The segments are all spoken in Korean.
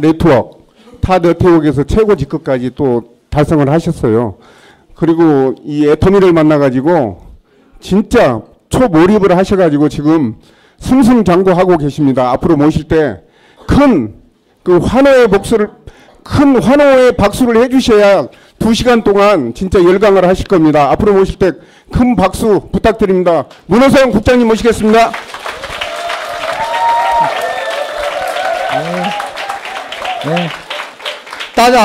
네트워크, 타 네트워크에서 최고 직급까지 또 달성을 하셨어요. 그리고 이 애터미를 만나가지고 진짜 초몰입을 하셔가지고 지금 승승장구하고 계십니다. 앞으로 모실 때 큰 그 환호의 복수를, 큰 환호의 박수를 해주셔야 2시간 동안 진짜 열광을 하실 겁니다. 앞으로 모실 때 큰 박수 부탁드립니다. 문호성 국장님 모시겠습니다. 네. 大家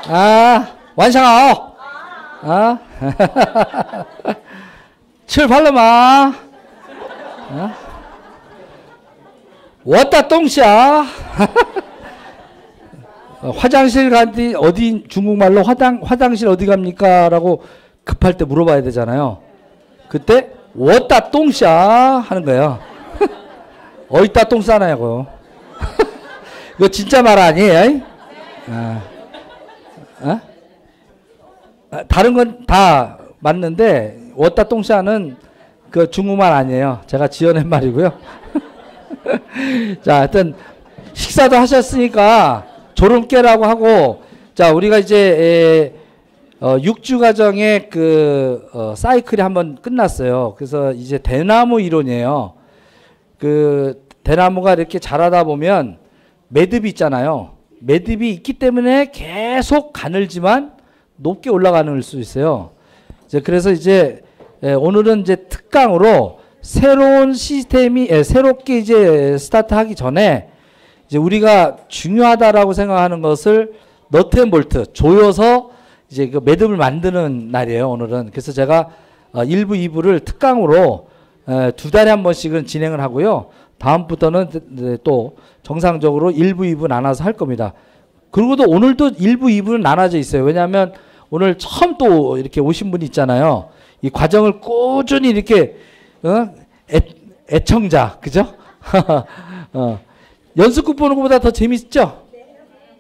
好，晚上好，吃饭了吗？我的东西啊， 화장실 간디 어디 중국말로 화장실 어디 갑니까? 라고 급할 때 물어봐야 되잖아요. 그때 我的东西啊 하는 거예요. 어디다 똥 싸냐고요. 이거 진짜 말 아니에요? 다른 건 다 맞는데 我的东西는 그 중국말 아니에요. 제가 지어낸 말이고요. 자, 하여튼 식사도 하셨으니까 졸음깨라고 하고, 자, 우리가 이제 6주 과정의 그 사이클이 한번 끝났어요. 그래서 이제 대나무 이론이에요. 그 대나무가 이렇게 자라다 보면 매듭이 있잖아요. 매듭이 있기 때문에 계속 가늘지만 높게 올라가는 수 있어요. 이제 그래서 이제 오늘은 이제 특강으로 새로운 시스템이 새롭게 이제 스타트하기 전에 이제 우리가 중요하다라고 생각하는 것을 너트 앤 볼트 조여서 이제 그 매듭을 만드는 날이에요, 오늘은. 그래서 제가 1부, 2부를 특강으로 2달에 한 번씩은 진행을 하고요. 다음부터는 또 정상적으로 1부, 2부 나눠서 할 겁니다. 그리고도 오늘도 1부, 2부는 나눠져 있어요. 왜냐하면 오늘 처음 또 이렇게 오신 분이 있잖아요. 이 과정을 꾸준히 이렇게 애청자, 그죠? 연습국 보는 것보다 더 재밌죠?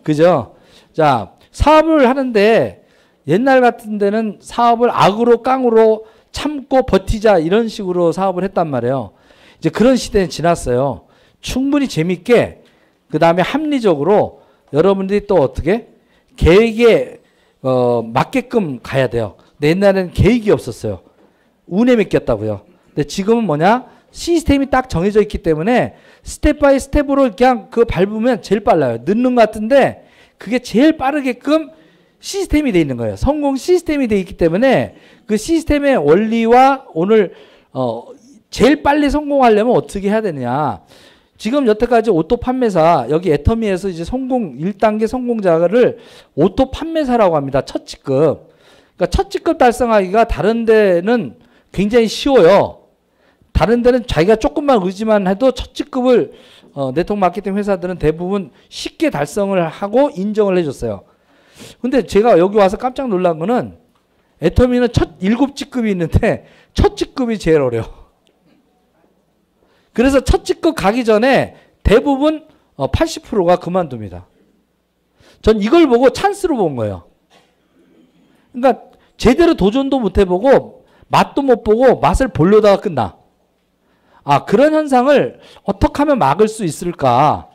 그죠? 자, 사업을 하는데 옛날 같은 데는 사업을 악으로 깡으로 참고 버티자 이런 식으로 사업을 했단 말이에요. 이제 그런 시대는 지났어요. 충분히 재밌게, 그 다음에 합리적으로 여러분들이 또 어떻게 계획에 맞게끔 가야 돼요. 근데 옛날에는 계획이 없었어요. 운에 맡겼다고요. 근데 지금은 뭐냐? 시스템이 딱 정해져 있기 때문에 스텝 바이 스텝으로 그냥 그거 밟으면 제일 빨라요. 늦는 것 같은데 그게 제일 빠르게끔 시스템이 돼 있는 거예요. 성공 시스템이 돼 있기 때문에 그 시스템의 원리와 오늘 제일 빨리 성공하려면 어떻게 해야 되느냐. 지금 여태까지 오토 판매사, 여기 애터미에서 이제 성공 1단계 성공자를 오토 판매사라고 합니다. 첫 직급. 그러니까 첫 직급 달성하기가 다른 데는 굉장히 쉬워요. 다른 데는 자기가 조금만 의지만 해도 첫 직급을 네트워크 마케팅 회사들은 대부분 쉽게 달성을 하고 인정을 해줬어요. 근데 제가 여기 와서 깜짝 놀란 거는 애터미는 첫 7직급이 있는데 첫 직급이 제일 어려워. 그래서 첫 직급 가기 전에 대부분 80%가 그만둡니다. 전 이걸 보고 찬스로 본 거예요. 그러니까 제대로 도전도 못 해보고 맛도 못 보고 맛을 보려다가 끝나. 아, 그런 현상을 어떻게 하면 막을 수 있을까?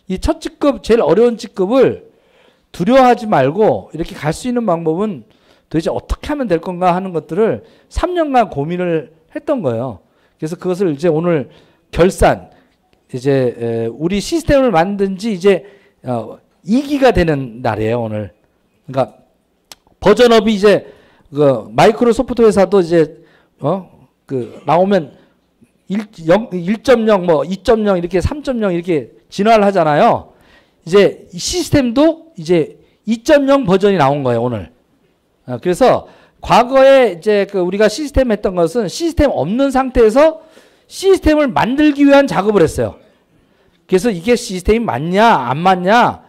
이 첫 직급, 제일 어려운 직급을 두려워하지 말고 이렇게 갈 수 있는 방법은 도대체 어떻게 하면 될 건가 하는 것들을 3년간 고민을 했던 거예요. 그래서 그것을 이제 오늘 결산, 이제 우리 시스템을 만든 지 이제 2기가 되는 날이에요, 오늘. 그러니까 버전업이 이제 그 마이크로소프트 회사도 이제 그 나오면 1.0 뭐 2.0 이렇게 3.0 이렇게 진화를 하잖아요. 이제 시스템도 이제 2.0 버전이 나온 거예요, 오늘. 그래서 과거에 이제 그 우리가 시스템 했던 것은 시스템 없는 상태에서 시스템을 만들기 위한 작업을 했어요. 그래서 이게 시스템이 맞냐 안 맞냐,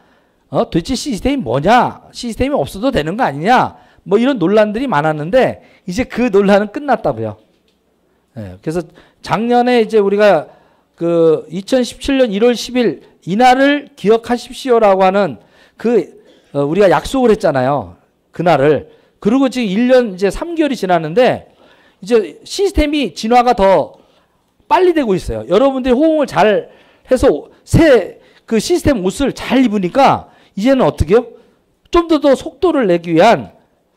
도대체 시스템이 뭐냐, 시스템이 없어도 되는 거 아니냐, 뭐 이런 논란들이 많았는데 이제 그 논란은 끝났다고요. 네, 그래서 작년에 이제 우리가 그 2017년 1월 10일 이날을 기억하십시오라고 하는 그 우리가 약속을 했잖아요. 그날을. 그리고 지금 1년 이제 3개월이 지났는데 이제 시스템이 진화가 더 빨리 되고 있어요. 여러분들이 호응을 잘 해서 새 그 시스템 옷을 잘 입으니까 이제는 어떻게요? 좀 더 속도를 내기 위한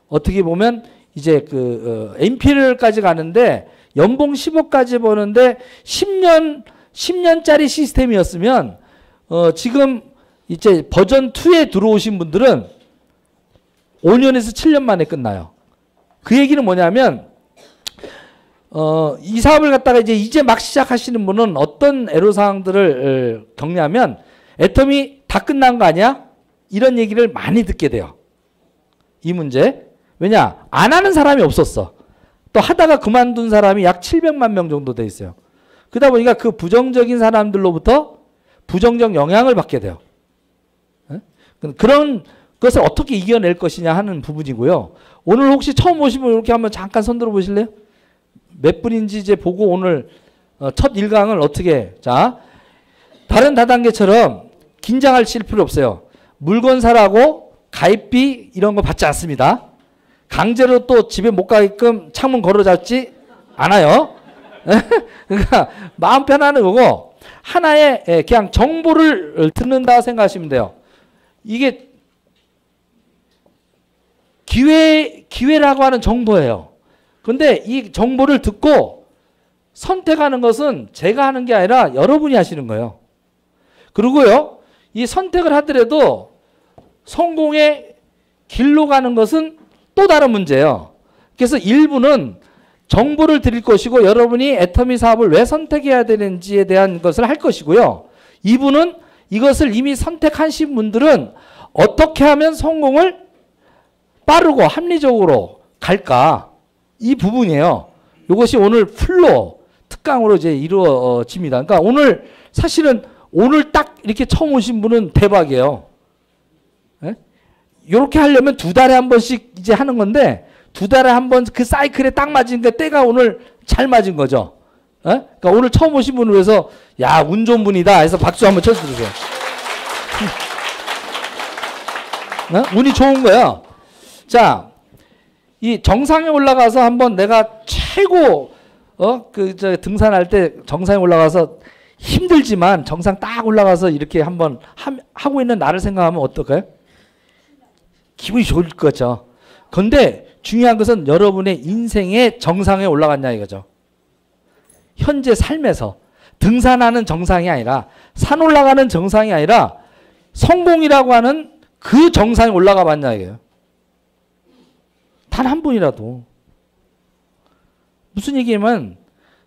어떻게 보면 이제 그 MPL까지 가는데 연봉 10억까지 버는데 10년짜리 시스템이었으면 지금 이제 버전 2에 들어오신 분들은 5년에서 7년 만에 끝나요. 그 얘기는 뭐냐면 이 사업을 갖다가 이제 막 시작하시는 분은 어떤 애로사항들을 겪냐면 애텀이 다 끝난 거 아니야? 이런 얘기를 많이 듣게 돼요. 이 문제. 왜냐? 안 하는 사람이 없었어. 또 하다가 그만둔 사람이 약 700만 명 정도 돼 있어요. 그러다 보니까 그 부정적인 사람들로부터 부정적 영향을 받게 돼요. 그런 것을 어떻게 이겨낼 것이냐 하는 부분이고요. 오늘 혹시 처음 오시면 이렇게 한번 잠깐 손 들어 보실래요? 몇 분인지 이제 보고 오늘 첫 1강을 어떻게, 자, 다른 다단계처럼 긴장하실 필요 없어요. 물건 사라고 가입비 이런 거 받지 않습니다. 강제로 또 집에 못 가게끔 창문 걸어 잡지 않아요. 그러니까 마음 편하는 거고 하나의 그냥 정보를 듣는다 생각하시면 돼요. 이게 기회라고 하는 정보예요. 근데 이 정보를 듣고 선택하는 것은 제가 하는 게 아니라 여러분이 하시는 거예요. 그리고요, 이 선택을 하더라도 성공의 길로 가는 것은 또 다른 문제예요. 그래서 1부는 정보를 드릴 것이고 여러분이 애터미 사업을 왜 선택해야 되는지에 대한 것을 할 것이고요. 2부는 이것을 이미 선택하신 분들은 어떻게 하면 성공을 빠르고 합리적으로 갈까? 이 부분이에요. 이것이 오늘 풀로 특강으로 이제 이루어집니다. 그러니까 오늘 사실은 오늘 딱 이렇게 처음 오신 분은 대박이에요. 이렇게 하려면 2달에 한 번씩 이제 하는 건데 2달에 한 번 그 사이클에 딱 맞으니까 때가 오늘 잘 맞은 거죠. 그러니까 오늘 처음 오신 분을 위해서 야, 운 좋은 분이다 해서 박수 한번 쳐주세요. 운이 좋은 거야. 자, 이 정상에 올라가서 한번 내가 최고 등산할 때 정상에 올라가서 힘들지만 정상 딱 올라가서 이렇게 한번 하고 있는 나를 생각하면 어떨까요? 기분이 좋을 거죠. 그런데 중요한 것은 여러분의 인생의 정상에 올라갔냐 이거죠. 현재 삶에서 등산하는 정상이 아니라 산 올라가는 정상이 아니라 성공이라고 하는 그 정상에 올라가 봤냐 이거예요. 단 한 분이라도. 무슨 얘기냐면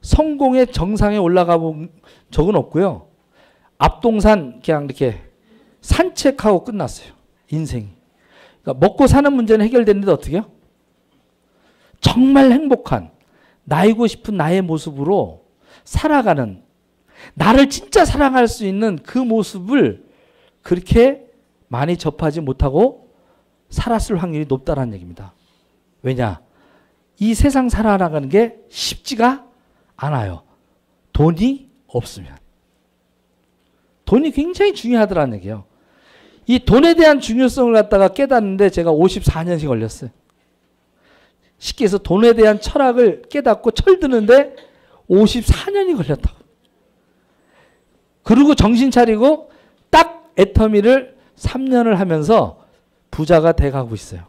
성공의 정상에 올라가 본 적은 없고요. 앞동산 그냥 이렇게 산책하고 끝났어요. 인생이. 그러니까 먹고 사는 문제는 해결됐는데 어떻게 해요? 정말 행복한 나이고 싶은 나의 모습으로 살아가는 나를 진짜 사랑할 수 있는 그 모습을 그렇게 많이 접하지 못하고 살았을 확률이 높다는 얘기입니다. 왜냐? 이 세상 살아나가는 게 쉽지가 않아요. 돈이 없으면. 돈이 굉장히 중요하더라는 얘기예요. 이 돈에 대한 중요성을 갖다가 깨닫는데 제가 54년이 걸렸어요. 쉽게 해서 돈에 대한 철학을 깨닫고 철드는데 54년이 걸렸다고. 그리고 정신 차리고 딱 애터미를 3년을 하면서 부자가 돼가고 있어요.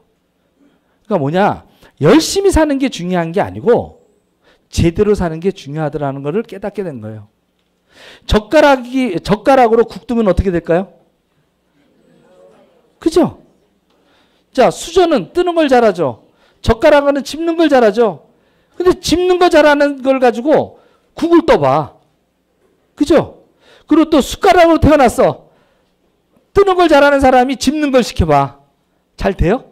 그러니까 뭐냐? 열심히 사는 게 중요한 게 아니고 제대로 사는 게 중요하더라는 것을 깨닫게 된 거예요. 젓가락으로 국 뜨면 어떻게 될까요? 그죠? 자, 수저는 뜨는 걸 잘하죠. 젓가락은 집는 걸 잘하죠. 근데 집는 거 잘하는 걸 가지고 국을 떠봐. 그죠? 그리고 또 숟가락으로 태어났어. 뜨는 걸 잘하는 사람이 집는 걸 시켜봐. 잘 돼요?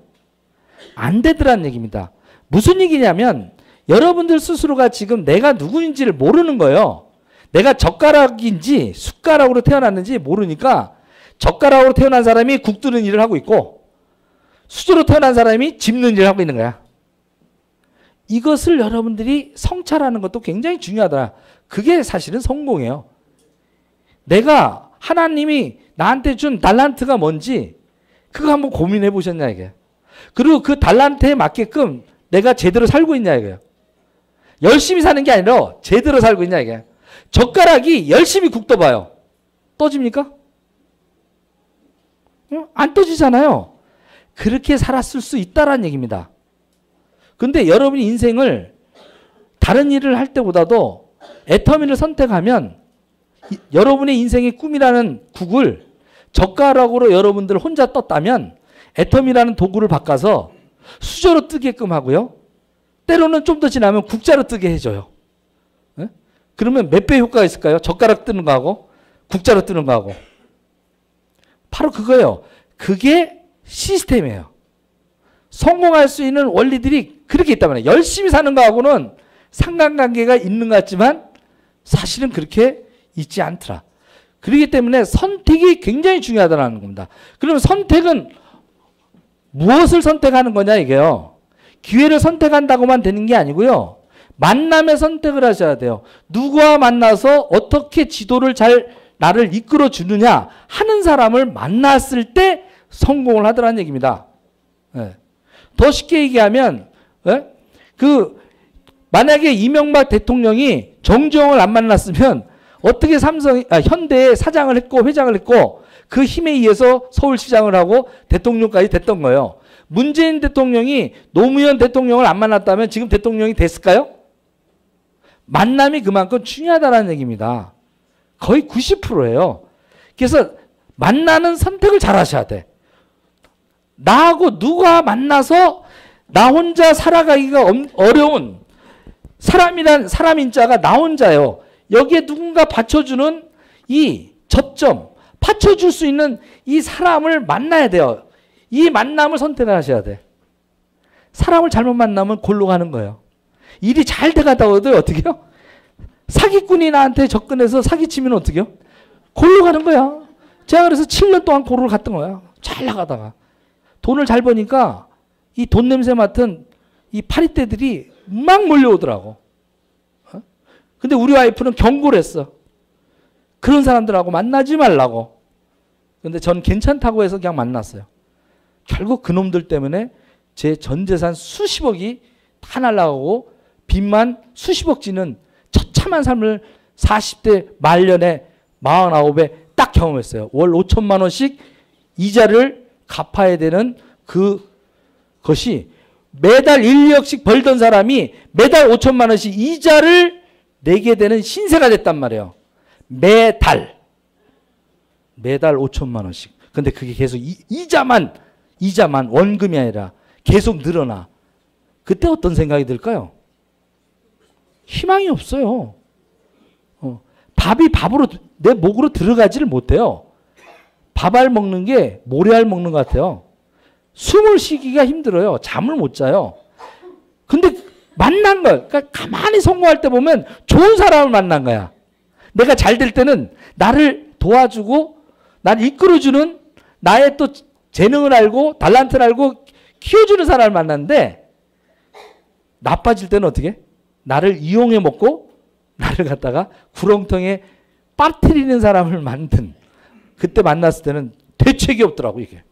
안 되더란 얘기입니다. 무슨 얘기냐면 여러분들 스스로가 지금 내가 누구인지를 모르는 거예요. 내가 젓가락인지 숟가락으로 태어났는지 모르니까 젓가락으로 태어난 사람이 국 뜨는 일을 하고 있고 수저로 태어난 사람이 집는 일을 하고 있는 거야. 이것을 여러분들이 성찰하는 것도 굉장히 중요하다. 그게 사실은 성공이에요. 내가 하나님이 나한테 준 달란트가 뭔지 그거 한번 고민해 보셨냐 이게. 그리고 그 달란트에 맞게끔 내가 제대로 살고 있냐 이거예요. 열심히 사는 게 아니라 제대로 살고 있냐 이게. 젓가락이 열심히 국 떠봐요. 떠집니까? 안 떠지잖아요. 그렇게 살았을 수 있다라는 얘기입니다. 근데 여러분이 인생을 다른 일을 할 때보다도 애터미를 선택하면 여러분의 인생의 꿈이라는 국을 젓가락으로 여러분들 혼자 떴다면 애터미라는 도구를 바꿔서 수저로 뜨게끔 하고요. 때로는 좀 더 지나면 국자로 뜨게 해줘요. 네? 그러면 몇 배 효과가 있을까요? 젓가락 뜨는 거하고 국자로 뜨는 거하고. 바로 그거예요. 그게 시스템이에요. 성공할 수 있는 원리들이 그렇게 있단 말이에요. 열심히 사는 거하고는 상관관계가 있는 것 같지만 사실은 그렇게 있지 않더라. 그렇기 때문에 선택이 굉장히 중요하다는 겁니다. 그러면 선택은 무엇을 선택하는 거냐 이게요. 기회를 선택한다고만 되는 게 아니고요. 만남의 선택을 하셔야 돼요. 누구와 만나서 어떻게 지도를 잘 나를 이끌어 주느냐 하는 사람을 만났을 때 성공을 하더라는 얘기입니다. 네. 더 쉽게 얘기하면 만약에 이명박 대통령이 정주영을 안 만났으면 어떻게 현대에 사장을 했고 회장을 했고 그 힘에 의해서 서울시장을 하고 대통령까지 됐던 거예요. 문재인 대통령이 노무현 대통령을 안 만났다면 지금 대통령이 됐을까요? 만남이 그만큼 중요하다는 얘기입니다. 거의 90%예요. 그래서 만나는 선택을 잘 하셔야 돼. 나하고 누가 만나서 나 혼자 살아가기가 어려운 사람인자가 나 혼자요. 여기에 누군가 받쳐주는 이 접점, 받쳐줄 수 있는 이 사람을 만나야 돼요. 이 만남을 선택을 하셔야 돼. 사람을 잘못 만나면 골로 가는 거예요. 일이 잘 돼가다가 어떻게 해요? 사기꾼이 나한테 접근해서 사기치면 어떻게 해요? 골로 가는 거야. 제가 그래서 7년 동안 골을 갔던 거야. 잘 나가다가. 돈을 잘 버니까 이 돈 냄새 맡은 이 파리떼들이 막 몰려오더라고. 근데 우리 와이프는 경고를 했어. 그런 사람들하고 만나지 말라고. 근데 전 괜찮다고 해서 그냥 만났어요. 결국 그놈들 때문에 제 전 재산 수십억이 다 날아가고 빚만 수십억 지는 처참한 삶을 40대 말년에 49에 딱 경험했어요. 월 5천만 원씩 이자를 갚아야 되는 그것이 매달 1억씩 벌던 사람이 매달 5천만 원씩 이자를 내게 되는 신세가 됐단 말이에요. 매달 5천만 원씩. 근데 그게 계속 이자만 원금이 아니라 계속 늘어나. 그때 어떤 생각이 들까요? 희망이 없어요. 밥이 밥으로 내 목으로 들어가지를 못해요. 밥알 먹는 게 모래알 먹는 것 같아요. 숨을 쉬기가 힘들어요. 잠을 못 자요. 근데 만난 걸, 그러니까 가만히 성공할 때 보면 좋은 사람을 만난 거야. 내가 잘 될 때는 나를 도와주고 나를 이끌어주는 나의 또 재능을 알고 달란트를 알고 키워주는 사람을 만났는데 나빠질 때는 어떻게? 나를 이용해 먹고 나를 갖다가 구렁텅이에 빠뜨리는 사람을 만든 그때 만났을 때는 대책이 없더라고 이게.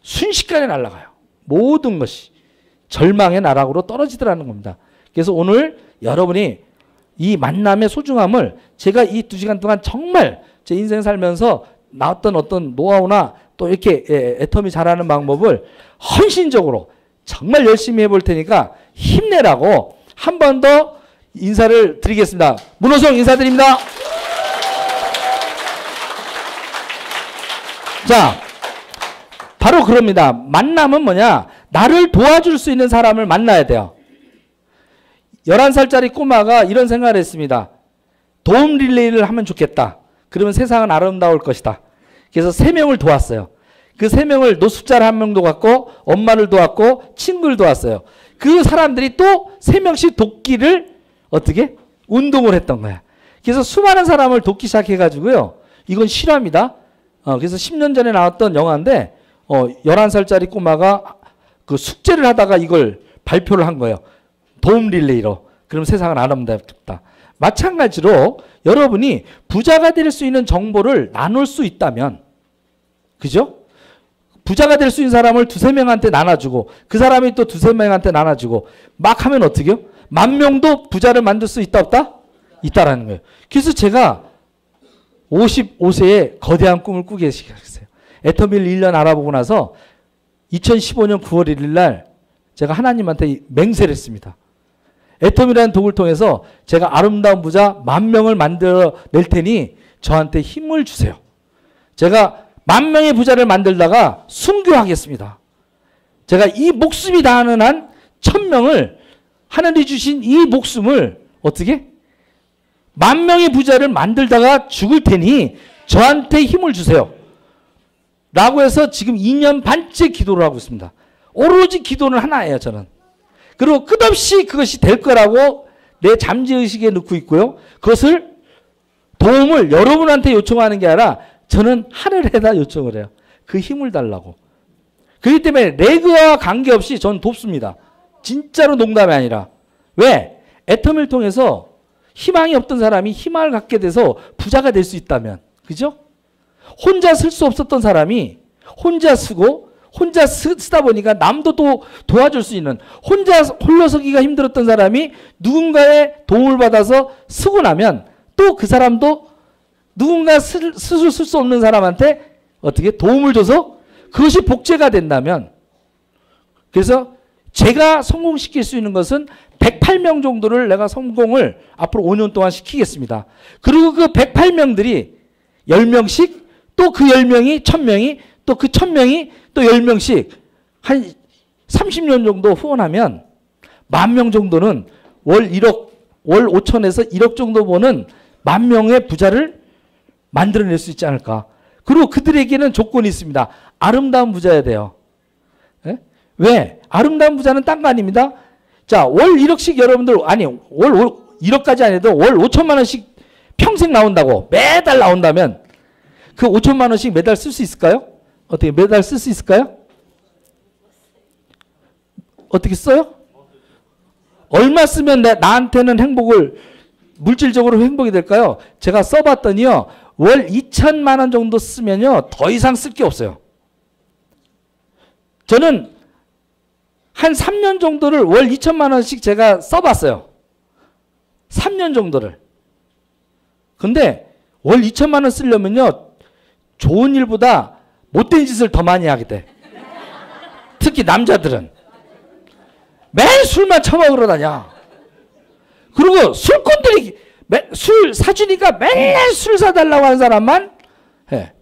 순식간에 날아가요. 모든 것이 절망의 나락으로 떨어지더라는 겁니다. 그래서 오늘 여러분이 이 만남의 소중함을 제가 이 2시간 동안 정말 제 인생 살면서 나왔던 어떤 노하우나 또 이렇게 애터미 잘하는 방법을 헌신적으로 정말 열심히 해볼 테니까 힘내라고 한 번 더 인사를 드리겠습니다. 문호성 인사드립니다. 자, 바로 그럽니다. 만남은 뭐냐? 나를 도와줄 수 있는 사람을 만나야 돼요. 11살짜리 꼬마가 이런 생각을 했습니다. 도움 릴레이를 하면 좋겠다. 그러면 세상은 아름다울 것이다. 그래서 3명을 도왔어요. 그 3명을 노숙자를 1명 도왔고 엄마를 도왔고 친구를 도왔어요. 그 사람들이 또 3명씩 돕기를 어떻게? 운동을 했던 거야. 그래서 수많은 사람을 돕기 시작해가지고요. 이건 실화입니다. 그래서 10년 전에 나왔던 영화인데 11살짜리 꼬마가 그 숙제를 하다가 이걸 발표를 한 거예요. 도움 릴레이로. 그럼 세상은 아름답다. 마찬가지로 여러분이 부자가 될 수 있는 정보를 나눌 수 있다면, 그죠? 부자가 될 수 있는 사람을 2-3명한테 나눠주고 그 사람이 또 2-3명한테 나눠주고 막 하면 어떻게 해요? 10,000명도 부자를 만들 수 있다 없다? 있다라는 거예요. 그래서 제가 55세에 거대한 꿈을 꾸게 시작했어요. 애터미를 1년 알아보고 나서 2015년 9월 1일 날 제가 하나님한테 맹세를 했습니다. 애터미라는 도구를 통해서 제가 아름다운 부자 10,000명을 만들어 낼 테니 저한테 힘을 주세요. 제가 10,000명의 부자를 만들다가 순교하겠습니다. 제가 이 목숨이 다하는 한 1,000명을 하나님이 주신 이 목숨을 어떻게? 10,000명의 부자를 만들다가 죽을 테니 저한테 힘을 주세요. 라고 해서 지금 2년 반째 기도를 하고 있습니다. 오로지 기도는 하나예요, 저는. 그리고 끝없이 그것이 될 거라고 내 잠재의식에 넣고 있고요. 그것을 도움을 여러분한테 요청하는 게 아니라 저는 하늘에다 요청을 해요. 그 힘을 달라고. 그렇기 때문에 레그와 관계없이 저는 돕습니다. 진짜로 농담이 아니라. 왜? 애터미를 통해서 희망이 없던 사람이 희망을 갖게 돼서 부자가 될 수 있다면. 그죠? 혼자 쓸 수 없었던 사람이 혼자 쓰고 혼자 쓰다 보니까 남도 또 도와줄 수 있는, 혼자 홀로 서기가 힘들었던 사람이 누군가의 도움을 받아서 쓰고 나면 또 그 사람도 누군가 쓸 수 없는 사람한테 어떻게 도움을 줘서 그것이 복제가 된다면, 그래서 제가 성공시킬 수 있는 것은 108명 정도를 내가 성공을 앞으로 5년 동안 시키겠습니다. 그리고 그 108명들이 10명씩 또 그 10명이 1,000명이 또 그 1,000명이 또 10명씩 한 30년 정도 후원하면 10,000명 정도는 월 1억, 월 5천에서 1억 정도 버는 10,000명의 부자를 만들어낼 수 있지 않을까. 그리고 그들에게는 조건이 있습니다. 아름다운 부자여야 돼요. 예? 왜? 아름다운 부자는 딴 거 아닙니다. 자, 월 1억씩 여러분들, 아니, 월 1억까지 아니어도 월 5천만 원씩 평생 나온다고, 매달 나온다면 그 5천만 원씩 매달 쓸 수 있을까요? 어떻게 매달 쓸 수 있을까요? 어떻게 써요? 얼마 쓰면 나한테는 행복을, 물질적으로 행복이 될까요? 제가 써봤더니요, 월 2천만 원 정도 쓰면요, 더 이상 쓸 게 없어요. 저는 한 3년 정도를 월 2천만 원씩 제가 써봤어요. 3년 정도를. 근데 월 2천만 원 쓰려면요, 좋은 일보다 못된 짓을 더 많이 하게 돼. 특히 남자들은. 매일 술만 처먹으러 다녀. 그리고 술꾼들이 술 사주니까 맨날 술 사달라고 하는 사람만 해.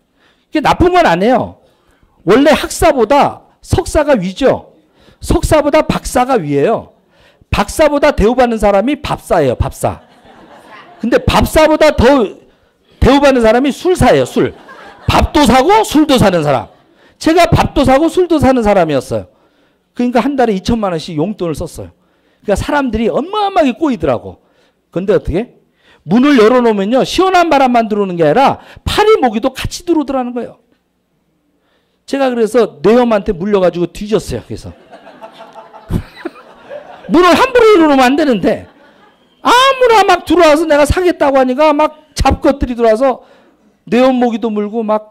이게 나쁜 건 아니에요. 원래 학사보다 석사가 위죠. 석사보다 박사가 위에요. 박사보다 대우받는 사람이 밥사예요. 밥사. 근데 밥사보다 더 대우받는 사람이 술사예요. 술. 밥도 사고 술도 사는 사람. 제가 밥도 사고 술도 사는 사람이었어요. 그러니까 한 달에 2천만 원씩 용돈을 썼어요. 그러니까 사람들이 어마어마하게 꼬이더라고. 근데 어떻게? 문을 열어놓으면요, 시원한 바람만 들어오는 게 아니라 파리 모기도 같이 들어오더라는 거예요. 제가 그래서 뇌염한테 물려가지고 뒤졌어요. 그래서 문을 함부로 열어놓으면 안 되는데 아무나 막 들어와서 내가 사겠다고 하니까 막 잡것들이 들어와서 뇌염 모기도 물고 막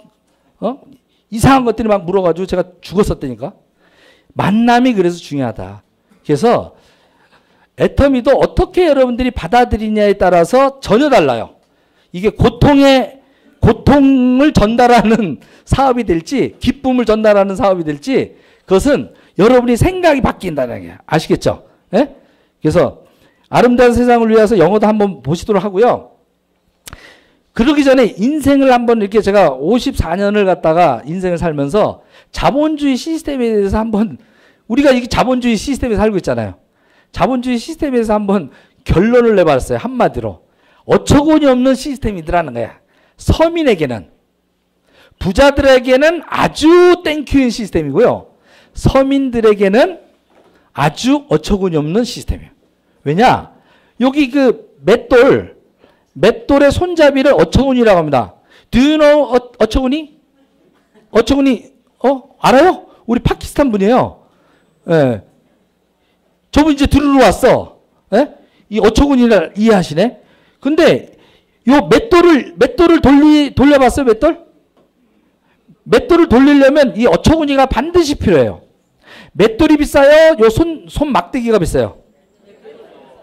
이상한 것들이 막 물어가지고 제가 죽었었다니까. 만남이 그래서 중요하다. 그래서 애터미도 어떻게 여러분들이 받아들이냐에 따라서 전혀 달라요. 이게 고통을 전달하는 사업이 될지 기쁨을 전달하는 사업이 될지 그것은 여러분이 생각이 바뀐다는 게 아시겠죠? 예? 그래서 아름다운 세상을 위해서 영어도 한번 보시도록 하고요. 그러기 전에 인생을 한번 이렇게 제가 54년을 갖다가 인생을 살면서 자본주의 시스템에 대해서 한번, 우리가 이게 자본주의 시스템에 살고 있잖아요. 자본주의 시스템에서 한번 결론을 내봤어요. 한마디로. 어처구니 없는 시스템이더라는 거야. 서민에게는. 부자들에게는 아주 땡큐인 시스템이고요. 서민들에게는 아주 어처구니 없는 시스템이에요. 왜냐? 여기 그 맷돌의 손잡이를 어처구니라고 합니다. Do you know 어처구니? 어처구니, 알아요? 우리 파키스탄 분이에요. 예. 저분 이제 들으러 왔어. 예? 이 어처구니를 이해하시네? 근데 요 맷돌을 돌려봤어요, 맷돌? 맷돌을 돌리려면 이 어처구니가 반드시 필요해요. 맷돌이 비싸요? 요 손 막대기가 비싸요?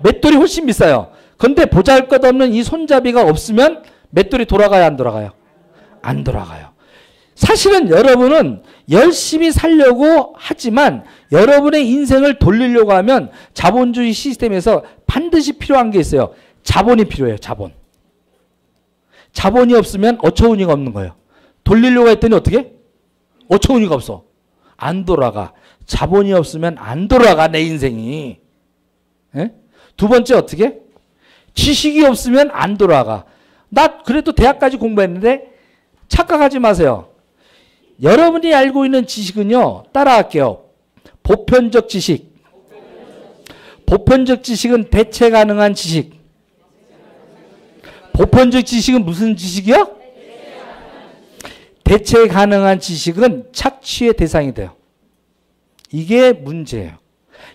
맷돌이 훨씬 비싸요. 근데 보잘것없는 이 손잡이가 없으면 맷돌이 돌아가요, 안 돌아가요? 안 돌아가요. 사실은 여러분은 열심히 살려고 하지만 여러분의 인생을 돌리려고 하면 자본주의 시스템에서 반드시 필요한 게 있어요. 자본이 필요해요. 자본. 자본이 없으면 어처구니가 없는 거예요. 돌리려고 했더니 어떻게? 어처구니가 없어. 안 돌아가. 자본이 없으면 안 돌아가 내 인생이. 에? 두 번째 어떻게? 지식이 없으면 안 돌아가. 나 그래도 대학까지 공부했는데 착각하지 마세요. 여러분이 알고 있는 지식은요. 따라할게요. 보편적 지식. 보편적 지식은 대체 가능한 지식. 보편적 지식은 무슨 지식이요? 대체 가능한 지식은 착취의 대상이 돼요. 이게 문제예요.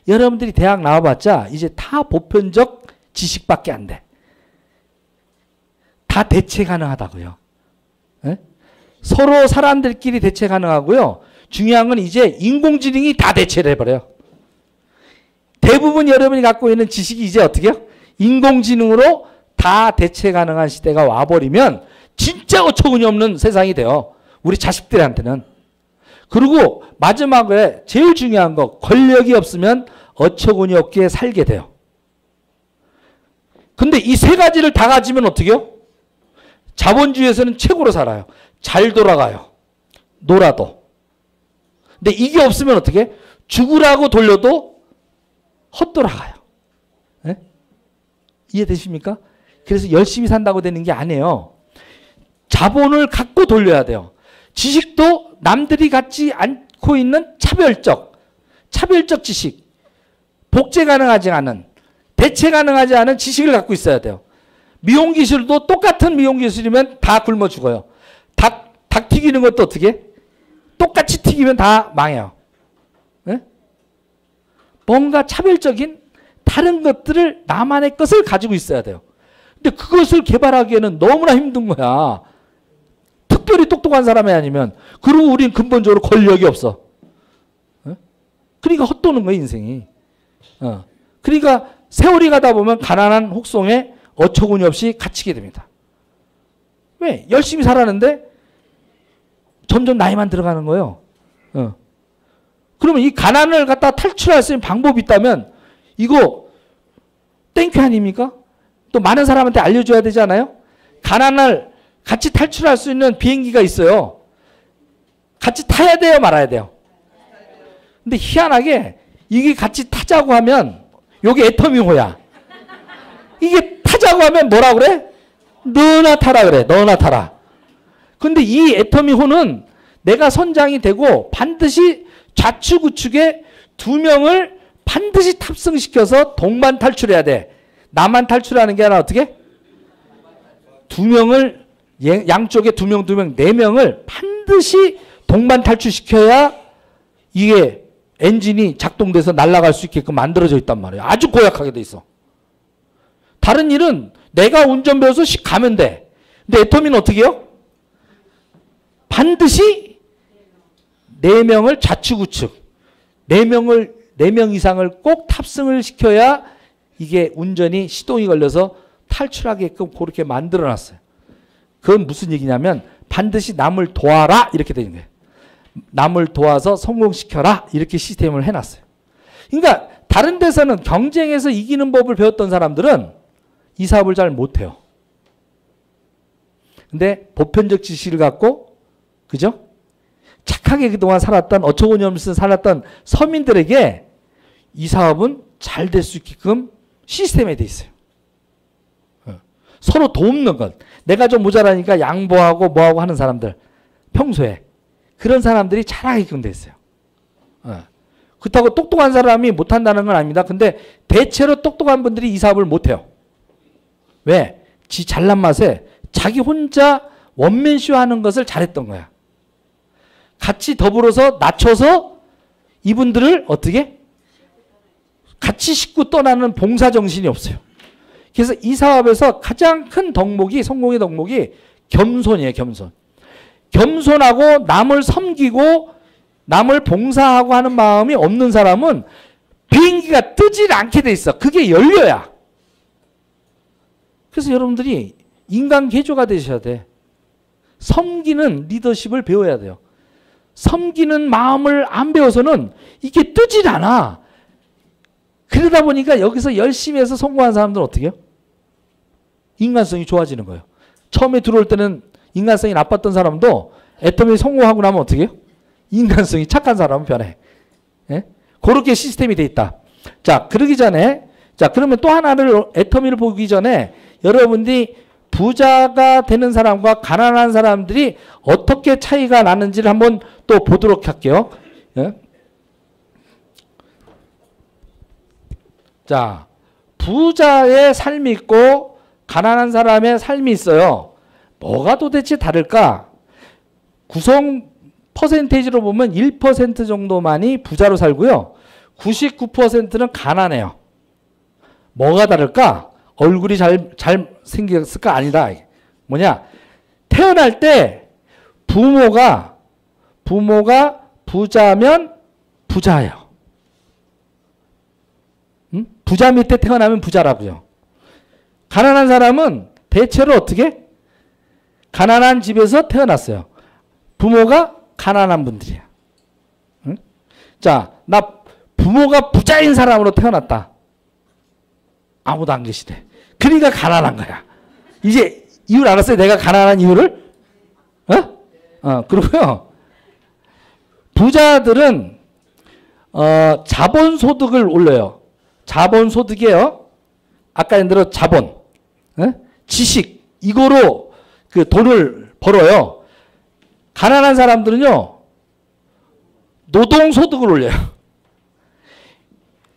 여러분들이 대학 나와봤자 이제 다 보편적 지식밖에 안 돼. 다 대체 가능하다고요. 에? 서로 사람들끼리 대체 가능하고요. 중요한 건 이제 인공지능이 다 대체를 해버려요. 대부분 여러분이 갖고 있는 지식이 이제 어떻게 해요? 인공지능으로 다 대체 가능한 시대가 와버리면 진짜 어처구니 없는 세상이 돼요. 우리 자식들한테는. 그리고 마지막에 제일 중요한 거, 권력이 없으면 어처구니 없게 살게 돼요. 근데 이 세 가지를 다 가지면 어떻게 해요? 자본주의에서는 최고로 살아요. 잘 돌아가요. 놀아도. 근데 이게 없으면 어떻게 해? 죽으라고 돌려도 헛돌아가요. 네? 이해되십니까? 그래서 열심히 산다고 되는 게 아니에요. 자본을 갖고 돌려야 돼요. 지식도 남들이 갖지 않고 있는 차별적 지식, 복제 가능하지 않은, 대체 가능하지 않은 지식을 갖고 있어야 돼요. 미용 기술도 똑같은 미용 기술이면 다 굶어 죽어요. 닭 튀기는 것도 어떻게 해? 똑같이 튀기면 다 망해요. 네? 뭔가 차별적인 다른 것들을 나만의 것을 가지고 있어야 돼요. 근데 그것을 개발하기에는 너무나 힘든 거야. 특별히 똑똑한 사람이 아니면. 그리고 우린 근본적으로 권력이 없어. 어? 그러니까 헛도는 거야 인생이. 그러니까 세월이 가다 보면 가난한 혹성에 어처구니 없이 갇히게 됩니다. 왜? 열심히 살았는데 점점 나이만 들어가는 거예요. 그러면 이 가난을 갖다 탈출할 수 있는 방법이 있다면 이거 땡큐 아닙니까? 또 많은 사람한테 알려줘야 되지 않아요? 가난을 같이 탈출할 수 있는 비행기가 있어요. 같이 타야 돼요, 말아야 돼요? 근데 희한하게 이게 같이 타자고 하면 요게 애터미호야. 이게 타자고 하면 뭐라 그래? 너나 타라 그래. 너나 타라. 근데 이 애터미호는 내가 선장이 되고 반드시 좌측 우측에 두 명을 반드시 탑승시켜서 동반 탈출해야 돼. 나만 탈출하는 게 아니라 어떻게? 두 명을 양쪽에 두 명, 네 명을 반드시 동반 탈출시켜야 이게 엔진이 작동돼서 날아갈 수 있게끔 만들어져 있단 말이에요. 아주 고약하게 돼 있어. 다른 일은 내가 운전 배워서 씩 가면 돼. 근데 애터미는 어떻게 해요? 반드시 네 명을 좌측 우측 네 명 이상을 꼭 탑승을 시켜야 이게 운전이 시동이 걸려서 탈출하게끔 그렇게 만들어놨어요. 그건 무슨 얘기냐면 반드시 남을 도와라 이렇게 되는 거예요. 남을 도와서 성공시켜라 이렇게 시스템을 해놨어요. 그러니까 다른 데서는 경쟁에서 이기는 법을 배웠던 사람들은 이 사업을 잘 못해요. 근데 보편적 지식을 갖고 그죠? 착하게 그동안 살았던 어처구니 없이 살았던 서민들에게 이 사업은 잘 될 수 있게끔 시스템에 돼 있어요. 서로 돕는 것. 내가 좀 모자라니까 양보하고 뭐하고 하는 사람들. 평소에. 그런 사람들이 잘하게끔 돼 있어요. 그렇다고 똑똑한 사람이 못한다는 건 아닙니다. 근데 대체로 똑똑한 분들이 이 사업을 못해요. 왜? 지 잘난 맛에 자기 혼자 원맨쇼 하는 것을 잘했던 거야. 같이 더불어서 낮춰서 이분들을 어떻게? 같이 싣고 떠나는 봉사정신이 없어요. 그래서 이 사업에서 가장 큰 덕목이, 성공의 덕목이 겸손이에요, 겸손. 겸손하고 남을 섬기고 남을 봉사하고 하는 마음이 없는 사람은 비행기가 뜨질 않게 돼 있어. 그게 연료야. 그래서 여러분들이 인간 개조가 되셔야 돼. 섬기는 리더십을 배워야 돼요. 섬기는 마음을 안 배워서는 이게 뜨질 않아. 그러다 보니까 여기서 열심히 해서 성공한 사람들은 어떻게 해요? 인간성이 좋아지는 거예요. 처음에 들어올 때는 인간성이 나빴던 사람도 애터미 성공하고 나면 어떻게 해요? 인간성이 착한 사람은 변해. 예? 그렇게 시스템이 돼 있다. 자, 그러기 전에, 자, 그러면 또 하나를, 애터미를 보기 전에 여러분들이 부자가 되는 사람과 가난한 사람들이 어떻게 차이가 나는지를 한번 또 보도록 할게요. 예? 자, 부자의 삶이 있고 가난한 사람의 삶이 있어요. 뭐가 도대체 다를까? 구성 퍼센테이지로 보면 1% 정도만이 부자로 살고요. 99%는 가난해요. 뭐가 다를까? 얼굴이 잘 생겼을까? 아니다. 뭐냐? 태어날 때 부모가 부자면 부자예요. 응? 부자 밑에 태어나면 부자라고요. 가난한 사람은 대체로 어떻게? 가난한 집에서 태어났어요. 부모가 가난한 분들이야. 응? 자, 나 부모가 부자인 사람으로 태어났다. 아무도 안 계시대. 그러니까 가난한 거야. 이제 이유를 알았어요? 내가 가난한 이유를? 그리고요. 부자들은 자본소득을 올려요. 자본소득이에요. 아까 예를 들어 자본, 지식 이거로 그 돈을 벌어요. 가난한 사람들은요. 노동소득을 올려요.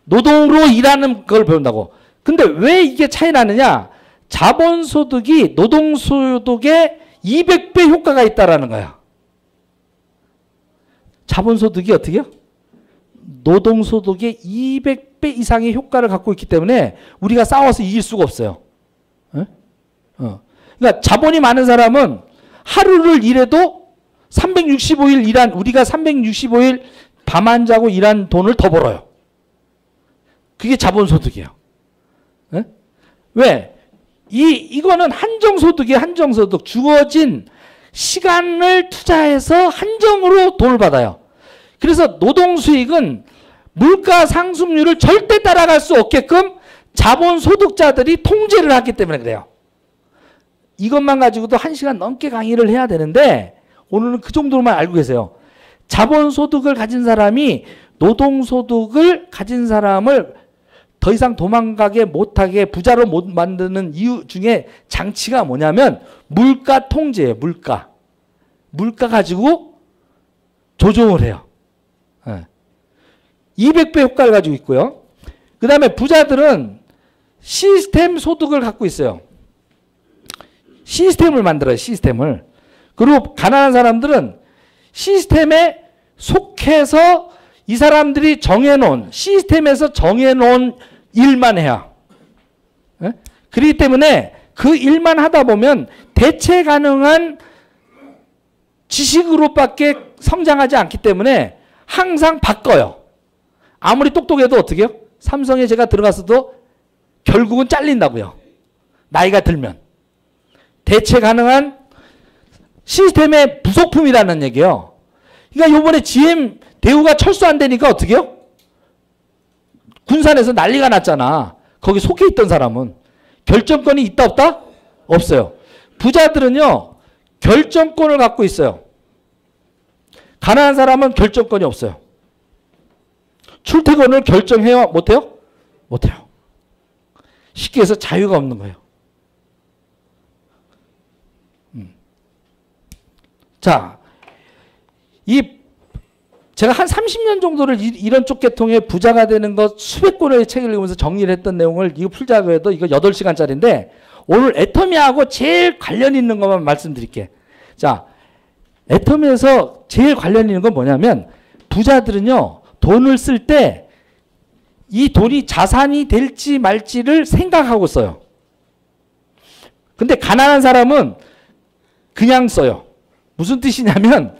노동으로 일하는 걸 배운다고. 근데 왜 이게 차이 나느냐? 자본소득이 노동소득에 200배 효과가 있다라는 거야. 자본소득이 어떻게 해요? 노동소득의 200배 이상의 효과를 갖고 있기 때문에 우리가 싸워서 이길 수가 없어요. 그러니까 자본이 많은 사람은 하루를 일해도 365일 일한, 우리가 365일 밤 안 자고 일한 돈을 더 벌어요. 그게 자본소득이에요. 왜? 이거는 한정소득이에요. 한정소득. 주어진 시간을 투자해서 한정으로 돈을 받아요. 그래서 노동수익은 물가 상승률을 절대 따라갈 수 없게끔 자본소득자들이 통제를 하기 때문에 그래요. 이것만 가지고도 1시간 넘게 강의를 해야 되는데 오늘은 그 정도로만 알고 계세요. 자본소득을 가진 사람이 노동소득을 가진 사람을 더 이상 도망가게 못하게 부자로 못 만드는 이유 중에 장치가 뭐냐면 물가 통제예요. 물가. 물가 가지고 조정을 해요. 200배 효과를 가지고 있고요. 그 다음에 부자들은 시스템 소득을 갖고 있어요. 시스템을 만들어요. 시스템을. 그리고 가난한 사람들은 시스템에 속해서 이 사람들이 정해놓은 시스템에서 정해놓은 일만 해요. 그렇기 때문에 그 일만 하다 보면 대체 가능한 지식으로밖에 성장하지 않기 때문에 항상 바꿔요. 아무리 똑똑해도 어떻게 해요? 삼성에 제가 들어갔어도 결국은 잘린다고요. 나이가 들면. 대체 가능한 시스템의 부속품이라는 얘기예요. 그러니까 요번에 GM 대우가 철수 안 되니까 어떻게 해요? 군산에서 난리가 났잖아. 거기 속해 있던 사람은. 결정권이 있다 없다? 없어요. 부자들은요. 결정권을 갖고 있어요. 가난한 사람은 결정권이 없어요. 출퇴근을 결정해요? 못해요? 못해요. 쉽게 해서 자유가 없는 거예요. 자, 제가 한 30년 정도를 이런 쪽 계통의 부자가 되는 것 수백 권의 책을 읽으면서 정리를 했던 내용을 이거 풀자고 해도 이거 8시간짜리인데 오늘 애터미하고 제일 관련 있는 것만 말씀드릴게요. 자, 애터미에서 제일 관련 있는 건 뭐냐면 부자들은요. 돈을 쓸 때 이 돈이 자산이 될지 말지를 생각하고 써요. 근데 가난한 사람은 그냥 써요. 무슨 뜻이냐면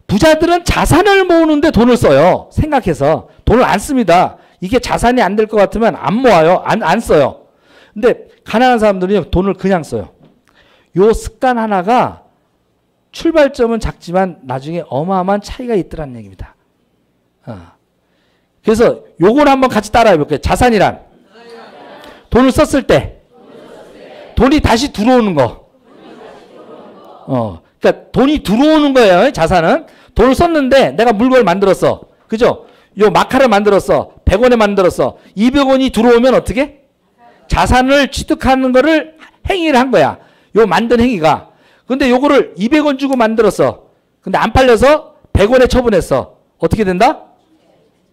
부자들은 자산을 모으는데 돈을 써요. 생각해서. 돈을 안 씁니다. 이게 자산이 안 될 것 같으면 안 모아요. 안 써요. 근데 가난한 사람들은 돈을 그냥 써요. 요 습관 하나가 출발점은 작지만 나중에 어마어마한 차이가 있더라는 얘기입니다. 그래서 요걸 한번 같이 따라해 볼게요. 자산이란 돈을 썼을 때 돈이 다시 들어오는 거. 그러니까 돈이 들어오는 거예요. 자산은. 돈을 썼는데 내가 물건을 만들었어. 그죠? 요 마카를 만들었어. 100원에 만들었어. 200원이 들어오면 어떻게? 자산을 취득하는 거를 행위를 한 거야. 요 만든 행위가. 근데 요거를 200원 주고 만들었어. 근데 안 팔려서 100원에 처분했어. 어떻게 된다?